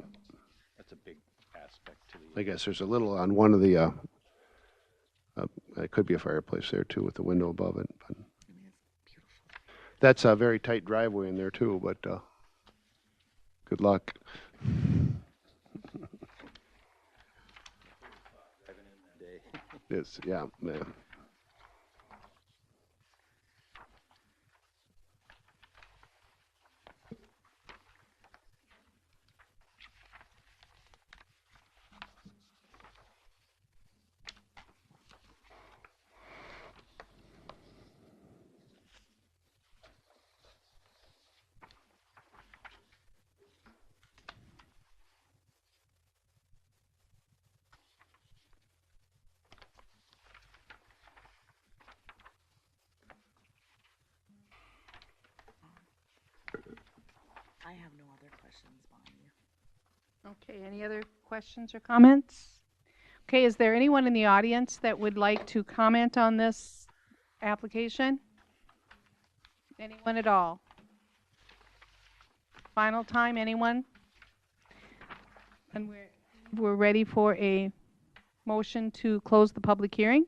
That's a big aspect to the. I guess there's a little on one of the, it could be a fireplace there too with the window above it. But that's a very tight driveway in there too, but good luck. Yes, yeah, yeah. I have no other questions, Bonnie. Okay, any other questions or comments? Okay, is there anyone in the audience that would like to comment on this application? Anyone at all? Final time, anyone? And we're ready for a motion to close the public hearing.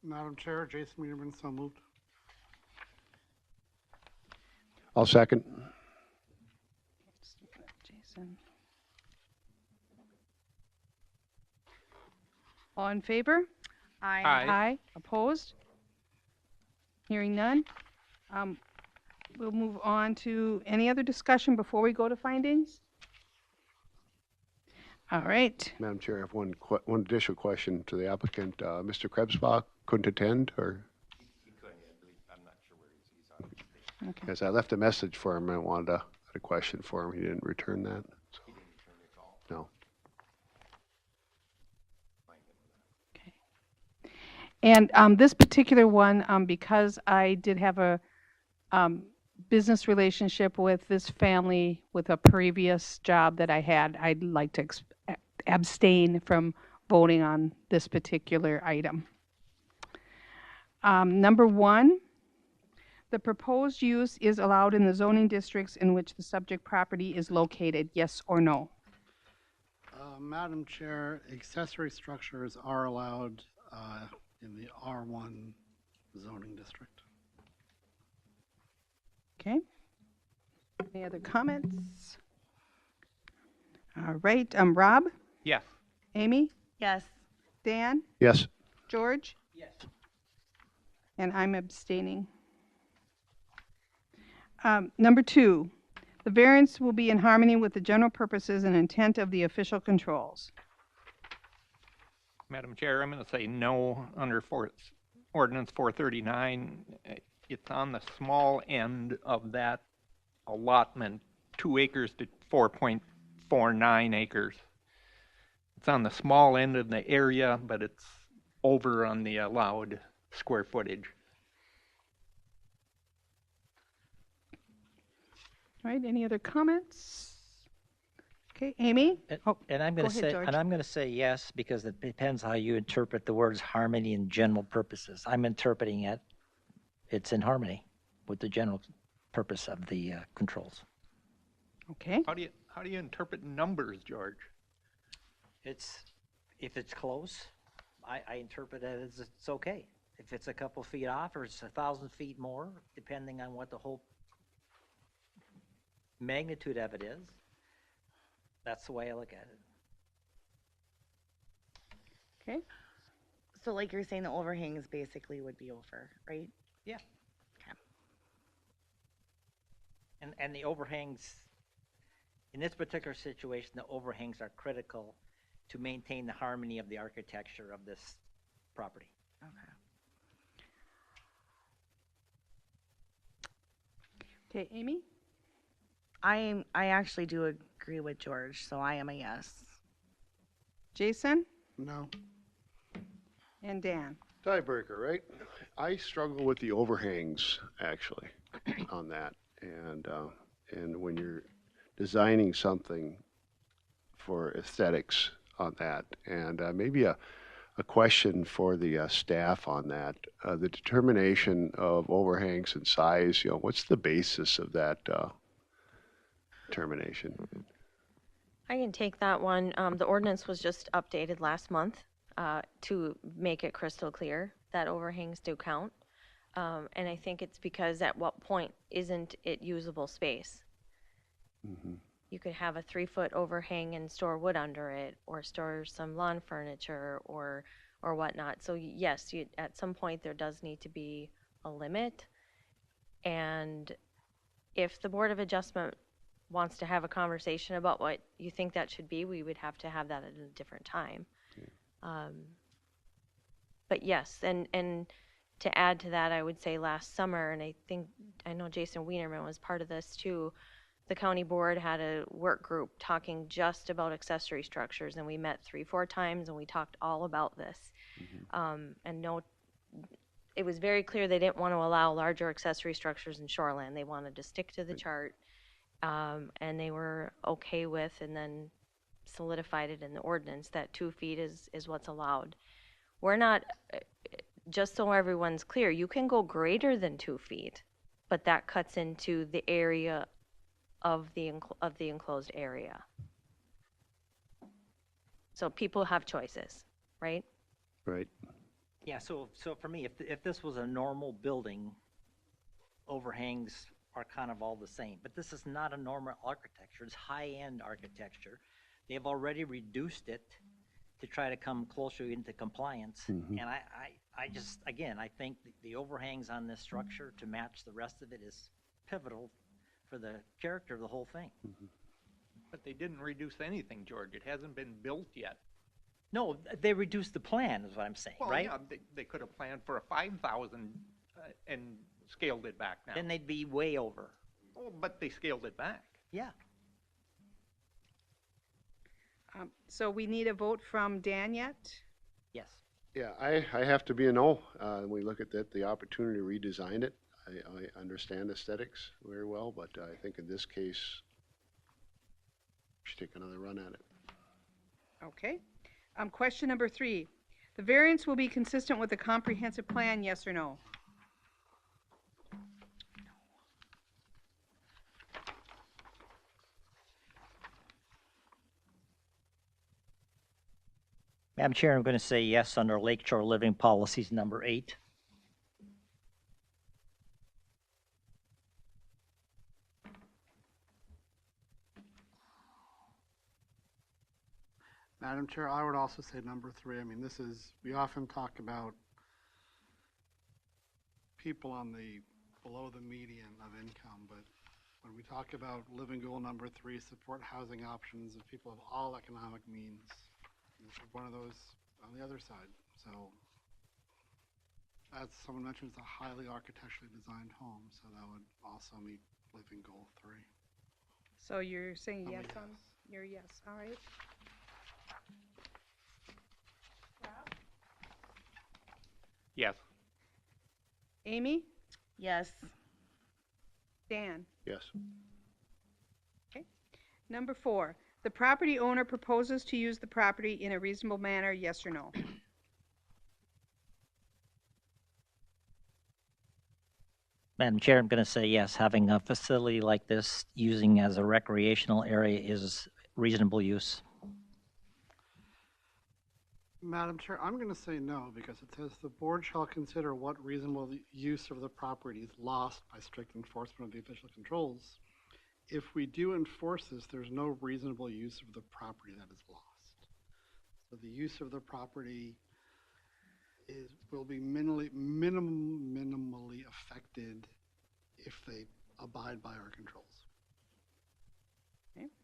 Madam Chair, Jason Meterman, so moved. I'll second. Jason. All in favor? Aye. Aye. Opposed? Hearing none. We'll move on to any other discussion before we go to findings? All right. Madam Chair, I have one additional question to the applicant. Mr. Krebsbach couldn't attend, or? Okay. Yes, I left a message for him. I wanted had a question for him. He didn't return that. So. No. And this particular one, because I did have a business relationship with this family with a previous job that I had, I'd like to abstain from voting on this particular item. Number 1, the proposed use is allowed in the zoning districts in which the subject property is located, yes or no? Madam Chair, accessory structures are allowed in the R1 zoning district. Okay. Any other comments? All right, Rob? Yes. Amy? Yes. Dan? Yes. George? Yes. And I'm abstaining. Number 2, the variance will be in harmony with the general purposes and intent of the official controls. Madam Chair, I'm going to say no under Ordinance 439. It's on the small end of that allotment, 2 acres to 4.49 acres. It's on the small end of the area, but it's over on the allowed square footage. All right, any other comments? Okay, Amy? And I'm going go to ahead, say, George. and I'm going to say yes, because it depends how you interpret the words harmony and general purposes. I'm interpreting it, it's in harmony with the general purpose of the controls. Okay. How do you interpret numbers, George? If it's close, I interpret it as it's okay. If it's a couple feet off or it's 1,000 feet more, depending on what the whole magnitude of it is, that's the way I look at it. Okay. So like you're saying, the overhangs basically would be over, right? Yeah. Okay. And the overhangs, in this particular situation, the overhangs are critical to maintain the harmony of the architecture of this property. Okay, Amy? I actually do agree with George, so I am a yes. Jason? No. And Dan? Tiebreaker, right? I struggle with the overhangs, actually, on that. And when you're designing something for aesthetics on that, and maybe a question for the staff on that, the determination of overhangs and size, what's the basis of that determination? I can take that one. The ordinance was just updated last month to make it crystal clear that overhangs do count. And I think it's because at what point isn't it usable space? Mm-hmm. You could have a 3-foot overhang and store wood under it, or store some lawn furniture or whatnot. So yes, at some point there does need to be a limit. And if the Board of Adjustment wants to have a conversation about what you think that should be, we would have to have that at a different time. But yes, and to add to that, I would say last summer, and I know Jason Wienerman was part of this too, the county board had a work group talking just about accessory structures, and we met 3-4 times and we talked all about this. And it was very clear they didn't want to allow larger accessory structures in shoreland. They wanted to stick to the chart, and they were okay with, and then solidified it in the ordinance that 2 feet is what's allowed. We're not, just so everyone's clear, you can go greater than 2 feet, but that cuts into the area of the enclosed area. So people have choices, right? Right. Yeah, so for me, if this was a normal building, overhangs are kind of all the same. But this is not a normal architecture. It's high-end architecture. They've already reduced it to try to come closer into compliance. Mm-hmm. And I just, again, I think the overhangs on this structure to match the rest of it is pivotal for the character of the whole thing. Mm-hmm. But they didn't reduce anything, George. It hasn't been built yet. No, they reduced the plan, is what I'm saying, Well, right? yeah, they could have planned for a 5,000 and scaled it back now. Then they'd be way over. Oh, but they scaled it back. Yeah. So we need a vote from Dan yet? Yes. Yeah, I have to be a no. When we look at that, the opportunity to redesign it, I understand aesthetics very well, but I think in this case, we should take another run at it. Okay. Question number 3. The variance will be consistent with the comprehensive plan, yes or no? Madam Chair, I'm going to say yes under Lakeshore Living Policies number 8. Madam Chair, I would also say number 3. I mean, we often talk about people on the below the median of income, but when we talk about living goal number 3, support housing options of people of all economic means, this is one of those on the other side. So, as someone mentioned, it's a highly architecturally designed home, so that would also meet living goal 3. So you're saying I'm a yes yes. on, you're yes, all right. Yes. Amy? Yes. Dan? Yes. Okay. Number 4, the property owner proposes to use the property in a reasonable manner, yes or no? Madam Chair, I'm going to say yes. Having a facility like this using as a recreational area is reasonable use. Madam Chair, I'm going to say no, because it says the board shall consider what reasonable use of the property is lost by strict enforcement of the official controls. If we do enforce this, there's no reasonable use of the property that is lost. So the use of the property will be minimally affected if they abide by our controls.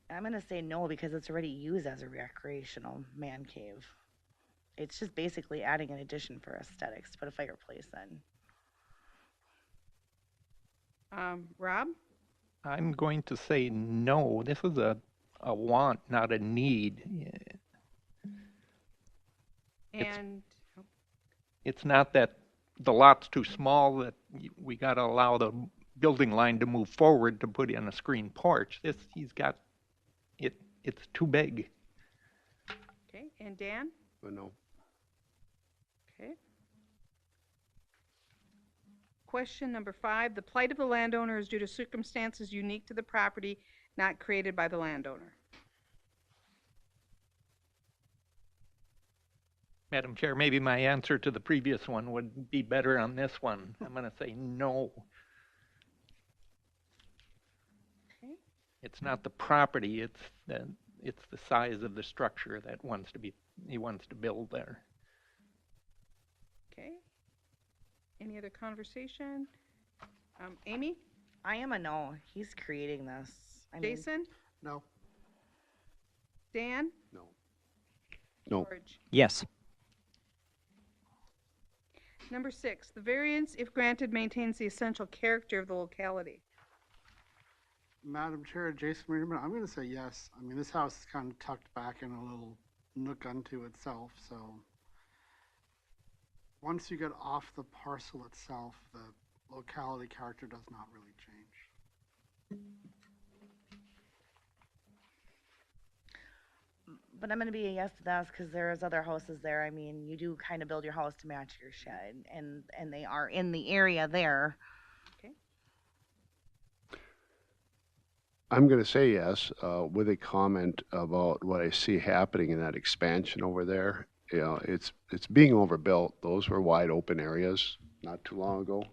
I'm going to say no because it's already used as a recreational man cave. It's just basically adding an addition for aesthetics to put a fireplace in. Rob? I'm going to say no. This is a want, not a need. And It's not that the lot's too small that we got to allow the building line to move forward to put in a screen porch. He's got it. It's too big. okay, and Dan? No. Okay. Question number 5, the plight of the landowner is due to circumstances unique to the property, not created by the landowner. Madam Chair, maybe my answer to the previous one would be better on this one. I'm going to say no. Okay. It's not the property, it's the size of the structure that he wants to build there. Okay. Any other conversation? Amy? I am a no. He's creating this. Jason? No. Dan? No. No. George? Yes. Number 6, the variance, if granted, maintains the essential character of the locality. Madam Chair, Jason Reederman, I'm going to say yes. I mean, this house is kind of tucked back in a little nook unto itself, so once you get off the parcel itself, the locality character does not really change. But I'm going to be a yes to that because there's other houses there. I mean, you do kind of build your house to match your shed, and they are in the area there. Okay. I'm going to say yes, with a comment about what I see happening in that expansion over there. You know, it's being overbuilt. Those were wide open areas not too long ago,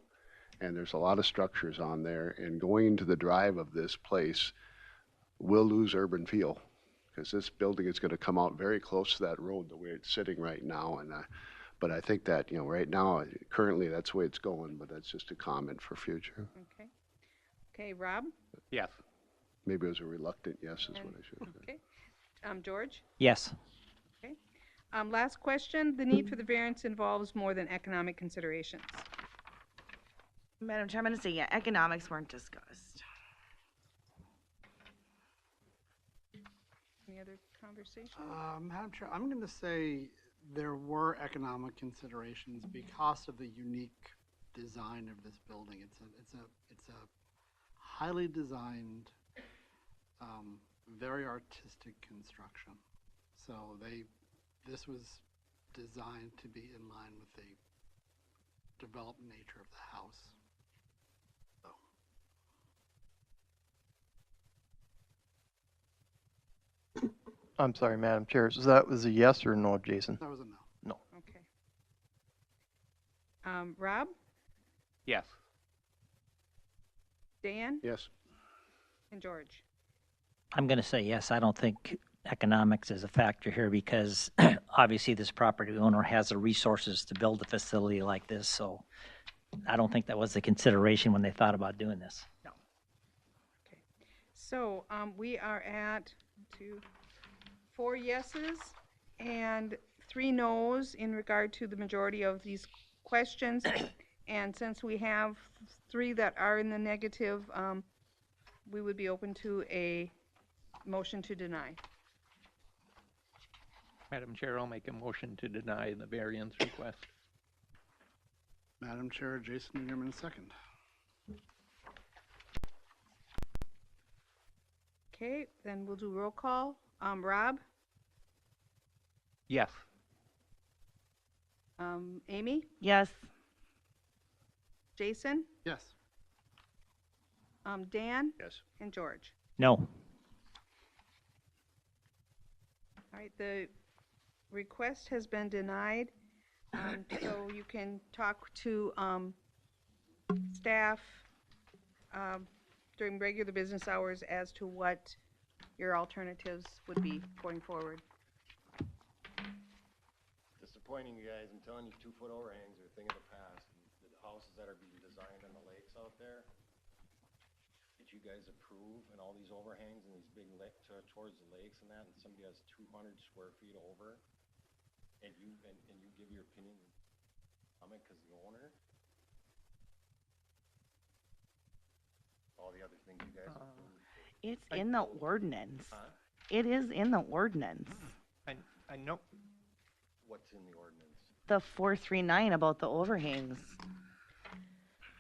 and there's a lot of structures on there. And going into the drive of this place will lose urban feel, because this building is going to come out very close to that road the way it's sitting right now. And but I think that, you know, right now, currently that's the way it's going. But that's just a comment for future. Okay. Okay, Rob? Yes. Maybe it was a reluctant yes is what I should have said. Okay. George? Yes. Okay. Last question. The need for the variance involves more than economic considerations. Madam Chair, I'm going to say, yeah, economics weren't discussed. Any other conversation? Madam Chair, I'm going to say there were economic considerations because of the unique design of this building. It's a highly designed, very artistic construction. So this was designed to be in line with the developed nature of the house. I'm sorry, Madam Chair. So that was a yes or no, Jason? That was a no. No. Okay. Rob? Yes. Dan? Yes. And George? I'm going to say yes. I don't think economics is a factor here because obviously this property owner has the resources to build a facility like this. So I don't think that was the consideration when they thought about doing this. No. Okay. So we are at 4 yeses and 3 nos in regard to the majority of these questions. And since we have 3 that are in the negative, we would be open to a motion to deny. Madam Chair, I'll make a motion to deny the variance request. Madam Chair, Jason Ingerman, second. Okay, then we'll do roll call. Rob? Yes. Amy? Yes. Jason? Yes. Dan? Yes. And George? No. All right, the request has been denied. So you can talk to staff during regular business hours as to what your alternatives would be going forward. Disappointing, you guys. I'm telling you, 2-foot overhangs are a thing of the past. The houses that are being designed on the lakes out there that you guys approve, and all these overhangs and these big towards the lakes and that, and somebody has 200 square feet over, and you give your opinion, comment because the owner. All the other things you guys approve. It's in the ordinance. It is in the ordinance. I know. What's in the ordinance? The 439 about the overhangs.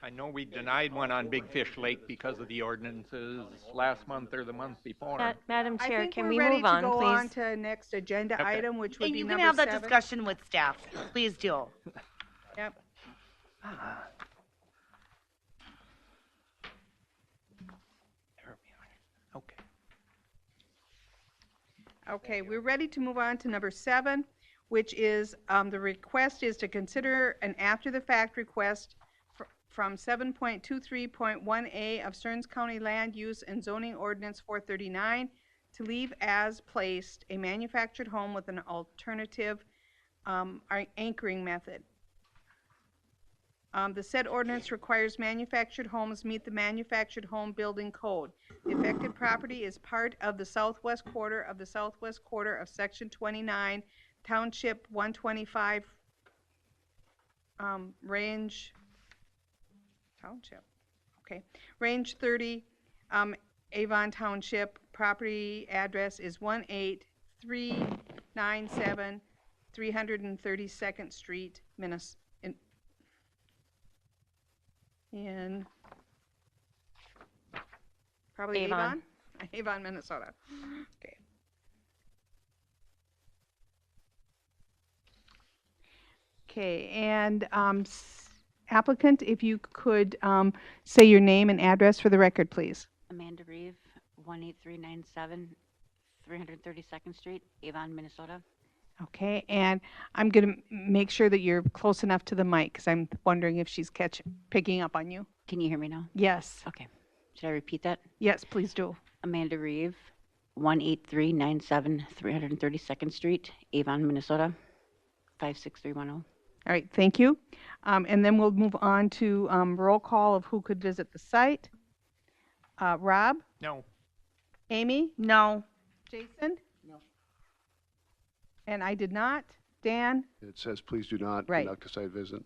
I know we denied one on Big Fish Lake because of the ordinances last month or the month before. Madam I Chair, think can we're we ready move to on, go on please? to next agenda item, which would And be you number can have that 7. discussion with staff. Please do. Yep. Okay. Okay, we're ready to move on to number 7, which is the request is to consider an after-the-fact request from 7.23.1A of Stearns County Land Use and Zoning Ordinance 439 to leave as placed a manufactured home with an alternative anchoring method. The said ordinance requires manufactured homes meet the manufactured home building code. The affected property is part of the southwest quarter of Section 29, Township 125, Range Township. Okay, Range 30, Avon Township. Property address is 18397 332nd Street, Minnesota. In probably Avon. Avon, Minnesota. Okay. Okay, and applicant, if you could say your name and address for the record, please. Amanda Reeve, 18397 332nd Street, Avon, Minnesota. Okay, and I'm going to make sure that you're close enough to the mic because I'm wondering if she's picking up on you. Can you hear me now? Yes. Okay. Should I repeat that? Yes, please do. Amanda Reeve, 18397 332nd Street, Avon, Minnesota, 56310. All right, thank you. And then we'll move on to roll call of who could visit the site. Rob? No. Amy? No. Jason? No. And I did not. Dan It says, please do not Right. conduct a site visit.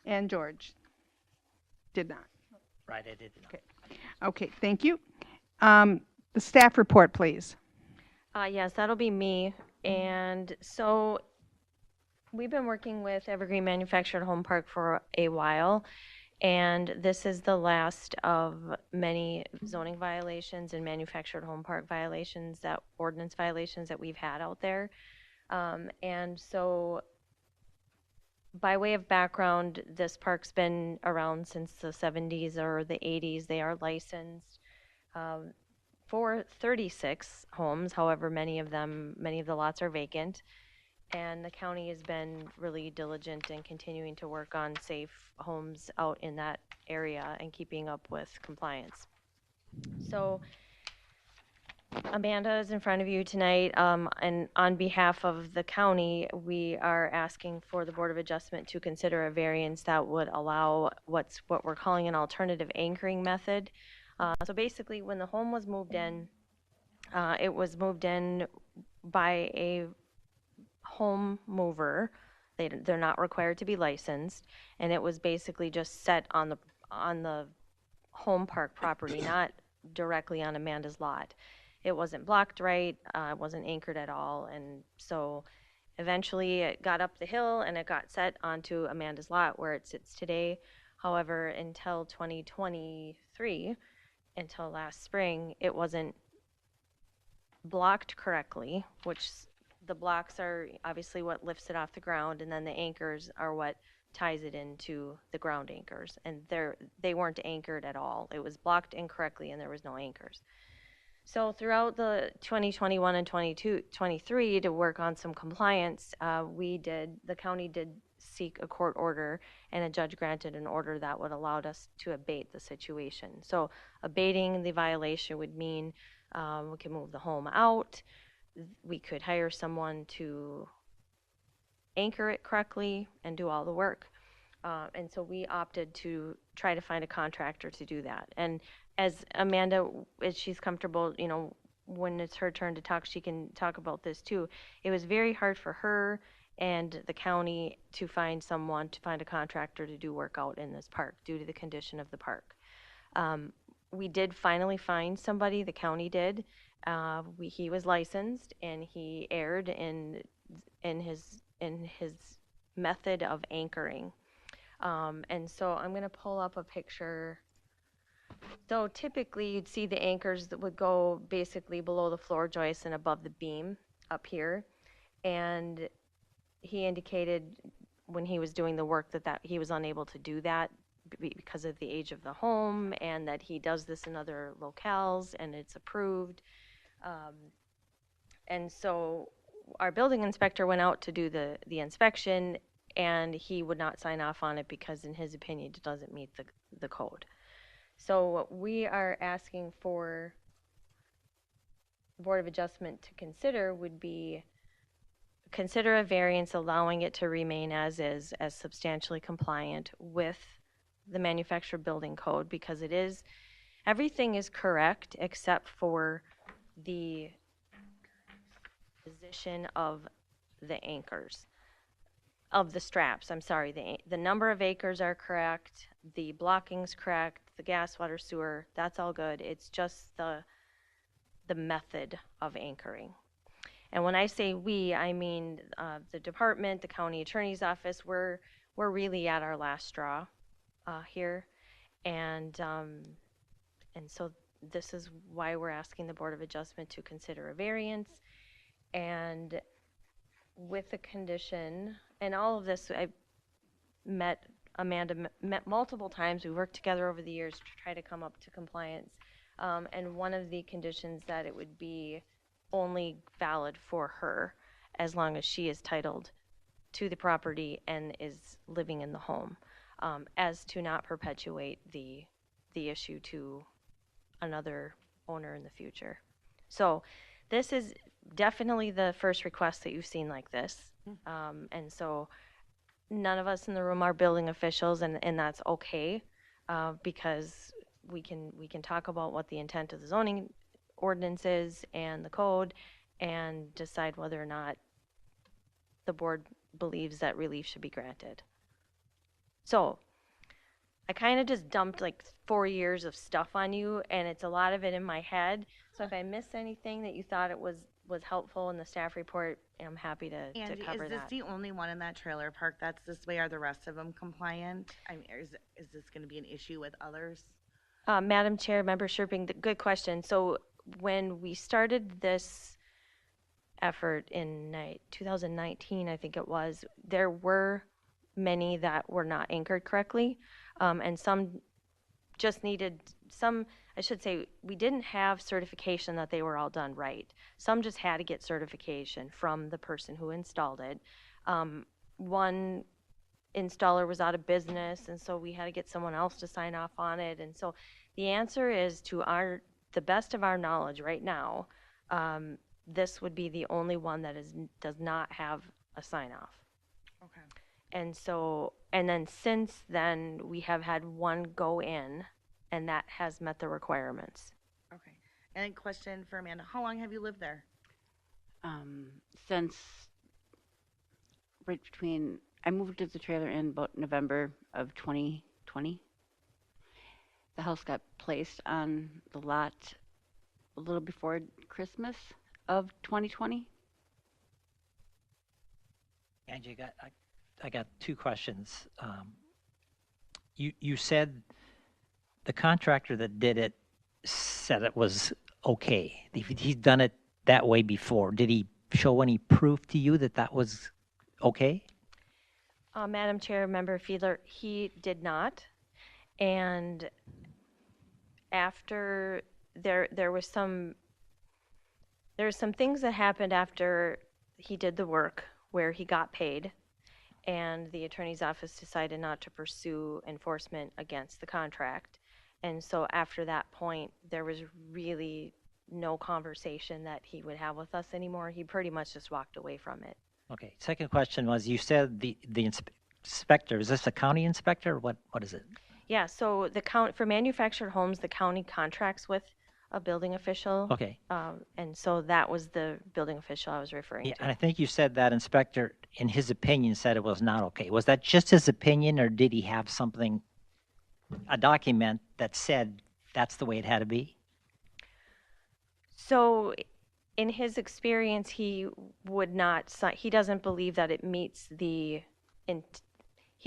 and George did not. Right, I did not. Okay, thank you. The staff report, please. Yes, that'll be me. And so we've been working with Evergreen Manufactured Home Park for a while, and this is the last of many zoning violations and manufactured home park violations, that ordinance violations that we've had out there. And so by way of background, this park's been around since the 70s or the 80s. They are licensed for 36 homes. However, many of the lots are vacant. And the county has been really diligent in continuing to work on safe homes out in that area and keeping up with compliance. So Amanda is in front of you tonight, and on behalf of the county, we are asking for the Board of Adjustment to consider a variance that would allow what we're calling an alternative anchoring method. So basically, when the home was moved in, it was moved in by a home mover. They're not required to be licensed, and it was basically just set on the home park property, not directly on Amanda's lot. It wasn't blocked right, it wasn't anchored at all, and so eventually it got up the hill and it got set onto Amanda's lot where it sits today. However, until 2023, until last spring, it wasn't blocked correctly, which the blocks are obviously what lifts it off the ground, and then the anchors are what ties it into the ground anchors, and they weren't anchored at all. It was blocked incorrectly and there was no anchors. So throughout the 2021 and 23 to work on some compliance, the county did seek a court order, and a judge granted an order that would allow us to abate the situation. So abating the violation would mean we can move the home out, we could hire someone to anchor it correctly and do all the work. And so we opted to try to find a contractor to do that. And as Amanda, as she's comfortable, when it's her turn to talk, she can talk about this too. It was very hard for her and the county to find a contractor to do work out in this park due to the condition of the park. We did finally find somebody, the county did. He was licensed and he erred in his method of anchoring. And so I'm going to pull up a picture. So typically you'd see the anchors that would go basically below the floor joist and above the beam up here. And he indicated when he was doing the work that he was unable to do that because of the age of the home, and that he does this in other locales and it's approved. And so our building inspector went out to do the inspection, and he would not sign off on it because in his opinion it doesn't meet the code. So what we are asking for the Board of Adjustment to consider would be consider a variance allowing it to remain as is, as substantially compliant with the manufactured building code, because everything is correct except for the position of the anchors, of the straps. I'm sorry, the number of acres are correct, the blocking's correct, the gas, water, sewer, that's all good. It's just the method of anchoring. And when I say we, I mean the department, the county attorney's office. We're really at our last straw here, and so this is why we're asking the Board of Adjustment to consider a variance. And with the condition, and all of this, Amanda met multiple times. We worked together over the years to try to come up to compliance. And one of the conditions that it would be only valid for her as long as she is titled to the property and is living in the home, as to not perpetuate the issue to another owner in the future. So this is definitely the first request that you've seen like this. And so none of us in the room are building officials, and that's okay, because we can talk about what the intent of the zoning ordinances and the code and decide whether or not the board believes that relief should be granted. So I kind of just dumped like 4 years of stuff on you, and it's a lot of it in my head. So if I missed anything that you thought it was helpful in the staff report, I'm happy to Andy, cover is this that. the only one in that trailer park that's this way? Are the rest of them compliant? I mean, is this going to be an issue with others? Madam Chair, Member Sherping, good question. So when we started this effort in 2019, I think it was, there were many that were not anchored correctly, and some just needed some. I should say we didn't have certification that they were all done right. Some just had to get certification from the person who installed it. One installer was out of business, and so we had to get someone else to sign off on it. And so the answer is, to the best of our knowledge right now, this would be the only one that does not have a sign off. Okay. And so, and then since then, we have had one go in, and that has met the requirements. Okay. And a question for Amanda. How long have you lived there? Since right between, I moved to the trailer in about November of 2020. The house got placed on the lot a little before Christmas of 2020. Angie, I got two questions. You said the contractor that did it said it was okay. He's done it that way before. Did he show any proof to you that that was okay? Madam Chair, Member Fiedler, he did not. And after there were some things that happened after he did the work where he got paid, and the attorney's office decided not to pursue enforcement against the contract. And so after that point, there was really no conversation that he would have with us anymore. He pretty much just walked away from it. Okay. Second question was, you said the inspector, is this a county inspector? What is it? Yeah, so for manufactured homes, the county contracts with a building official. Okay. And so that was the building official I was referring Yeah, to. and I think you said that inspector, in his opinion, said it was not okay. Was that just his opinion, or did he have something, a document that said that's the way it had to be? So in his experience, he would not sign, he doesn't believe that it meets he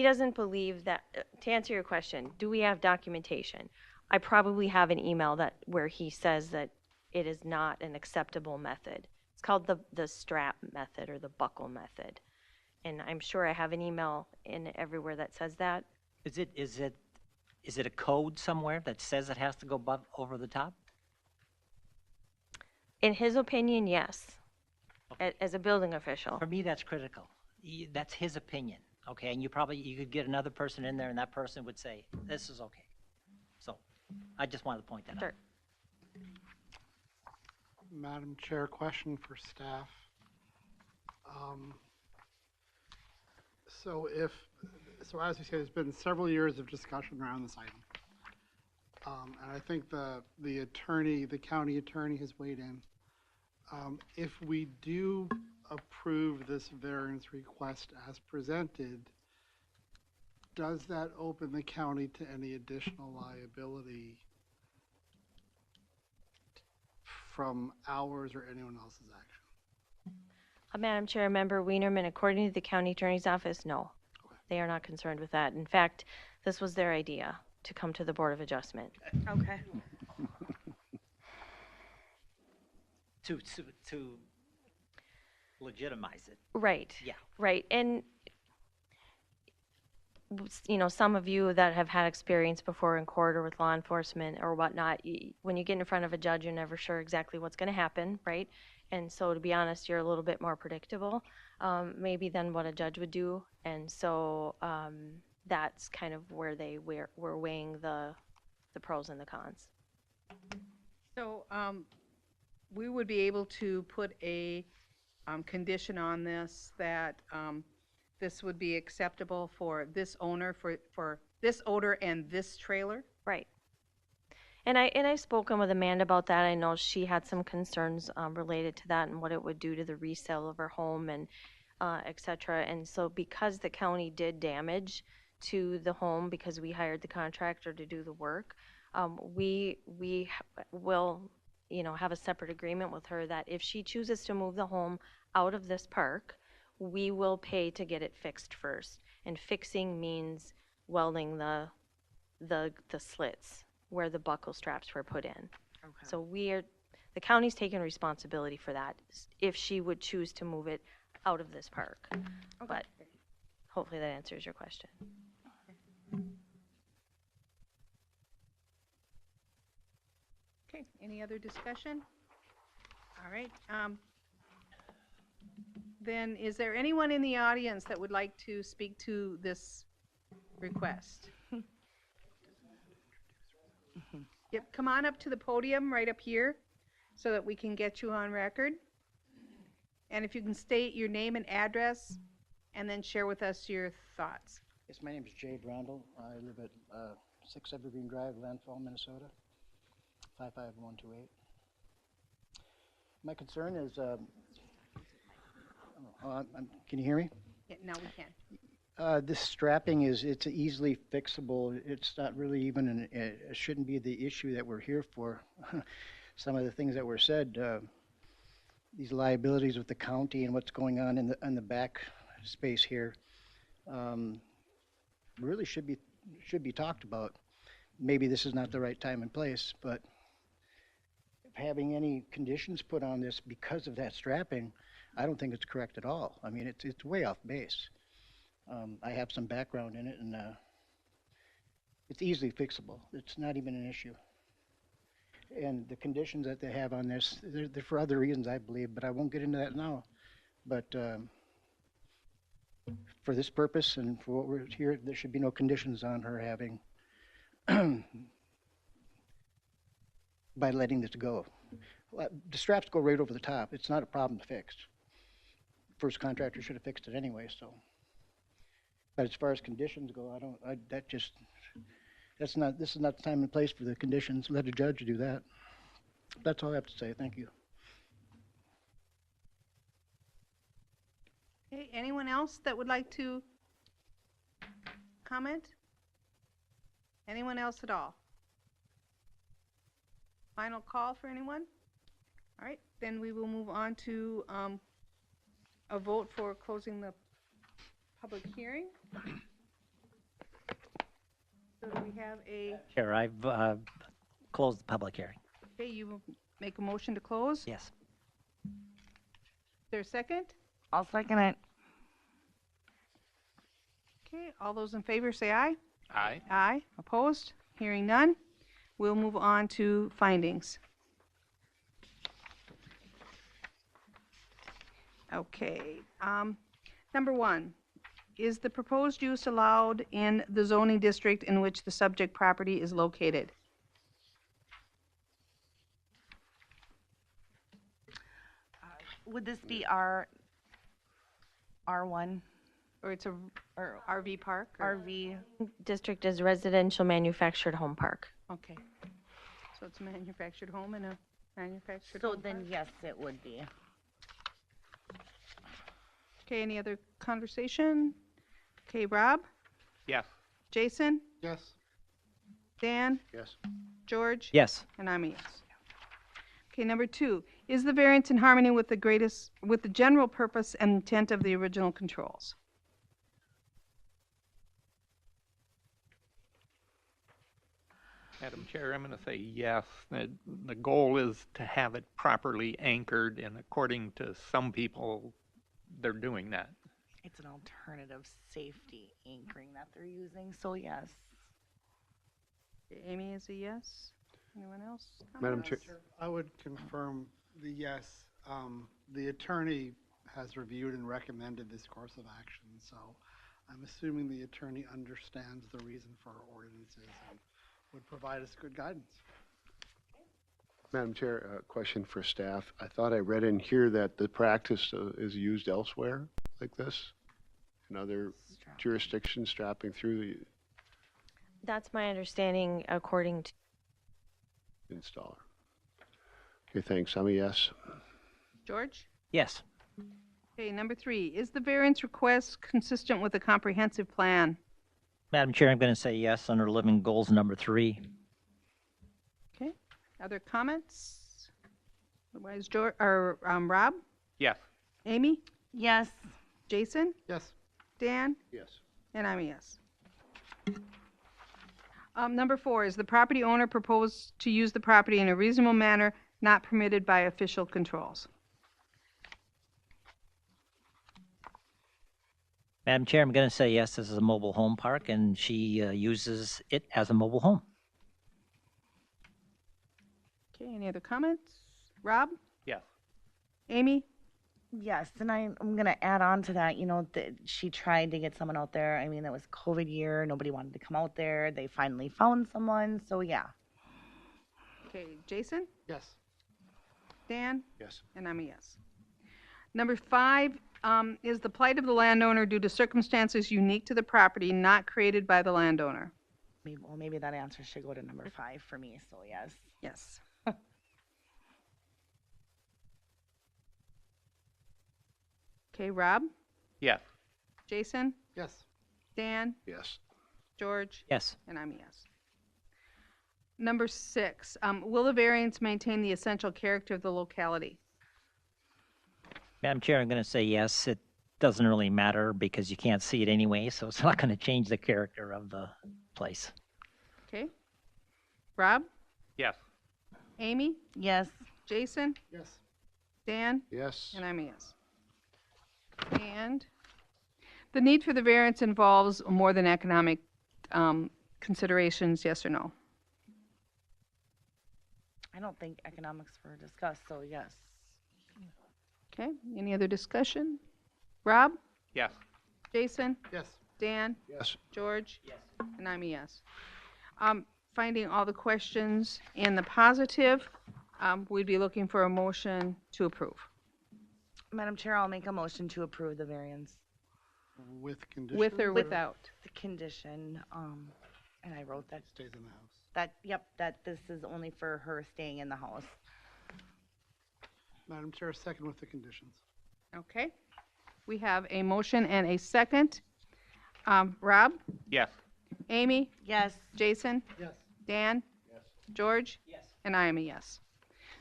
doesn't believe that, to answer your question, do we have documentation? I probably have an email where he says that it is not an acceptable method. It's called the strap method or the buckle method. And I'm sure I have an email in everywhere that says that. Is it a code somewhere that says it has to go over the top? In his opinion, yes, as a building official. For me, that's critical. That's his opinion, okay? And you could get another person in there, and that person would say, this is okay. So I just wanted to point that out. Madam Chair, question for staff. So as you say, there's been several years of discussion around this item. And I think the county attorney has weighed in. If we do approve this variance request as presented, does that open the county to any additional liability from ours or anyone else's action? Madam Chair, Member Wienerman, according to the county attorney's office, no. They are not concerned with that. In fact, this was their idea to come to the Board of Adjustment. Okay. To legitimize it. Right. Yeah. Right. And, some of you that have had experience before in court or with law enforcement or whatnot, when you get in front of a judge, you're never sure exactly what's going to happen, right? And so, to be honest, you're a little bit more predictable, maybe than what a judge would do. And so that's kind of where they were weighing the pros and the cons. So we would be able to put a condition on this that this would be acceptable for this owner, for this owner and this trailer? Right. And I've spoken with Amanda about that. I know she had some concerns related to that and what it would do to the resale of her home and et cetera. And so because the county did damage to the home because we hired the contractor to do the work, we will, you know, have a separate agreement with her that if she chooses to move the home out of this park, we will pay to get it fixed first. And fixing means welding the slits where the buckle straps were put in. Okay. So the county's taking responsibility for that if she would choose to move it out of this park. But hopefully that answers your question. Okay, any other discussion? All right. Then is there anyone in the audience that would like to speak to this request? Yep, come on up to the podium right up here so that we can get you on record. And if you can state your name and address and then share with us your thoughts. Yes, my name is Jay Brandel. I live at 6 Evergreen Drive, Landfall, Minnesota, 55128. My concern is, can you hear me? Yeah, now we can. This strapping it's easily fixable. It's not really even, it shouldn't be the issue that we're here for. Some of the things that were said, these liabilities with the county and what's going on in the back space here, really should be talked about. Maybe this is not the right time and place, but having any conditions put on this because of that strapping, I don't think it's correct at all. I mean, it's way off base. I have some background in it, and it's easily fixable. It's not even an issue. And the conditions that they have on this, they're for other reasons, I believe, but I won't get into that now. But for this purpose and for what we're here, there should be no conditions on her having by letting this go. The straps go right over the top. It's not a problem to fix. First contractor should have fixed it anyway, so. But as far as conditions go, this is not the time and place for the conditions. Let a judge do that. That's all I have to say. Thank you. Okay, anyone else that would like to comment? Anyone else at all? Final call for anyone? All right, then we will move on to a vote for closing the public hearing. So do we have a, Chair, I've closed the public hearing. okay, you will make a motion to close? Yes. Is there a second? I'll second it. Okay, all those in favor say aye. Aye. Aye. Opposed? Hearing none. We'll move on to findings. Okay. Number one, is the proposed use allowed in the zoning district in which the subject property is located? Would this be R1? Or it's a RV park? or- RV? District is residential manufactured home park. Okay. So it's a manufactured home and a manufactured So home then, park? yes, it would be. Okay, any other conversation? Okay, Rob? Yes. Jason? Yes. Dan? Yes. George? Yes. And I'm a yes. Okay, number two, is the variance in harmony with the general purpose and intent of the original controls? Madam Chair, I'm going to say yes. The goal is to have it properly anchored, and according to some people, they're doing that. It's an alternative safety anchoring that they're using, so yes. Amy is a yes. Anyone else? Madam Chair. I would confirm the yes. The attorney has reviewed and recommended this course of action, so I'm assuming the attorney understands the reason for our ordinances and would provide us good guidance. Madam Chair, a question for staff. I thought I read in here that the practice is used elsewhere like this in other jurisdictions, strapping through the. That's my understanding according to installer. Okay, thanks. I'm a yes. George? Yes. Okay, number 3, is the variance request consistent with the comprehensive plan? Madam Chair, I'm going to say yes under living goals number 3. Okay, other comments? Otherwise, George, or Rob? Yes. Amy? Yes. Jason? Yes. Dan? Yes. And I'm a yes. Number 4, is the property owner proposed to use the property in a reasonable manner not permitted by official controls? Madam Chair, I'm going to say yes. This is a mobile home park, and she uses it as a mobile home. Okay, any other comments? Rob? Yes. Amy? Yes, and I'm going to add on to that, you know, that she tried to get someone out there. I mean, it was COVID year. Nobody wanted to come out there. They finally found someone. So, yeah. Okay, Jason? Yes. Dan? Yes. And I'm a yes. Number 5, is the plight of the landowner due to circumstances unique to the property not created by the landowner? Maybe that answer should go to number 5 for me. So, yes. Yes. Okay, Rob? Yes. Jason? Yes. Dan? Yes. George? Yes. And I'm a yes. Number 6, will the variance maintain the essential character of the locality? Madam Chair, I'm going to say yes. It doesn't really matter because you can't see it anyway, so it's not going to change the character of the place. Okay. Rob? Yes. Amy? Yes. Jason? Yes. Dan? Yes. And I'm a yes. And the need for the variance involves more than economic considerations, yes or no? I don't think economics were discussed, so yes. Okay, any other discussion? Rob? Yes. Jason? Yes. Dan? Yes. George? Yes. And I'm a yes. Finding all the questions in the positive, we'd be looking for a motion to approve. Madam Chair, I'll make a motion to approve the variance. With condition? With or without? The condition, and I wrote that. Stays in the house. That this is only for her staying in the house. Madam Chair, second with the conditions. Okay. We have a motion and a second. Rob? Yes. Amy? Yes. Jason? Yes. Dan? Yes. George? Yes. And I am a yes.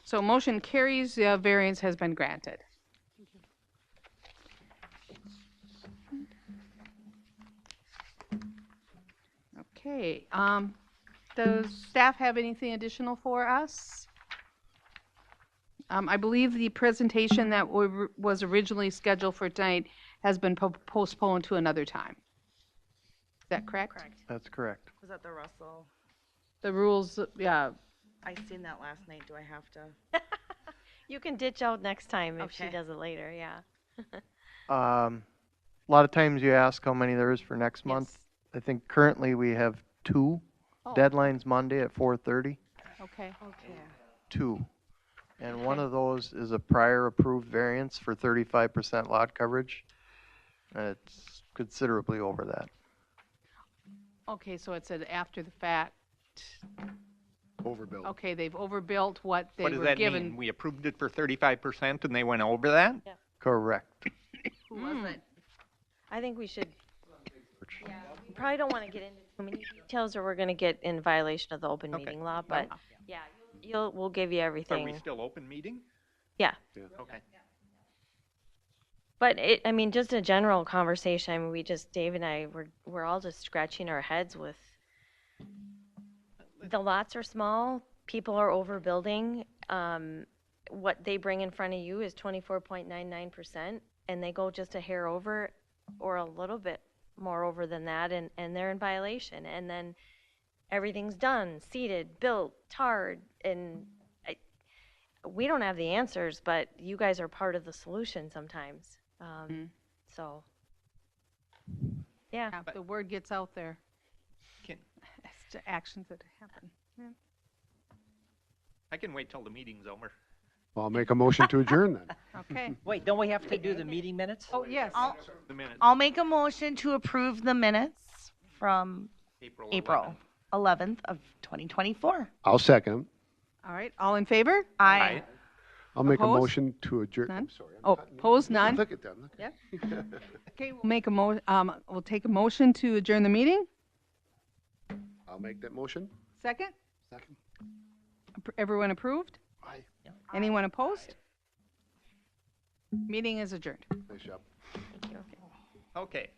So motion carries, the variance has been granted. Okay, does staff have anything additional for us? I believe the presentation that was originally scheduled for tonight has been postponed to another time. Is that correct? Correct. That's correct. Was that the Russell? The rules, yeah. I seen that last night. Do I have to? You can ditch out next time if she Okay. does it later, yeah. A lot of times you ask how many there is for next month. I think currently we have 2. Oh. Deadline's Monday at 4:30. Okay. Okay. 2. And one of those is a prior approved variance for 35% lot coverage. And it's considerably over that. Okay, so it's an after the fact. Overbuilt. Okay, they've overbuilt what they What does were that given. mean? We approved it for 35% and they went over that? Correct. Who was it? I think we should, we probably don't want to get into too many details or we're going to get in violation of the open Okay. meeting law, but yeah, we'll give you Are everything. we still open meeting? Yeah. Okay. But just a general conversation, I mean, Dave and I, we're all just scratching our heads with, the lots are small, people are overbuilding. What they bring in front of you is 24.99%, and they go just a hair over or a little bit more over than that, and they're in violation. And then everything's done, seeded, built, tarred, and we don't have the answers, but you guys are part of the solution sometimes. So, yeah. The word gets out there. Can- As to actions that happen. Yeah. I can wait till the meeting's over. I'll make a motion to adjourn then. Okay. Wait, don't we have to do the meeting minutes? Oh, yes. The minutes. I'll make a motion to approve the minutes from April April 11th of 2024. I'll second. All right, all in favor? Aye. I'll make a Opposed? motion to adjourn. None? I'm sorry. Oh, opposed, none? Look at them. Yeah. Okay, we'll take a motion to adjourn the meeting. I'll make that motion. Second? Second. Everyone approved? Aye. Anyone opposed? Meeting is adjourned. Nice job. Okay.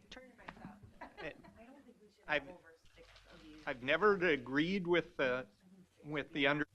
I've never agreed with the under.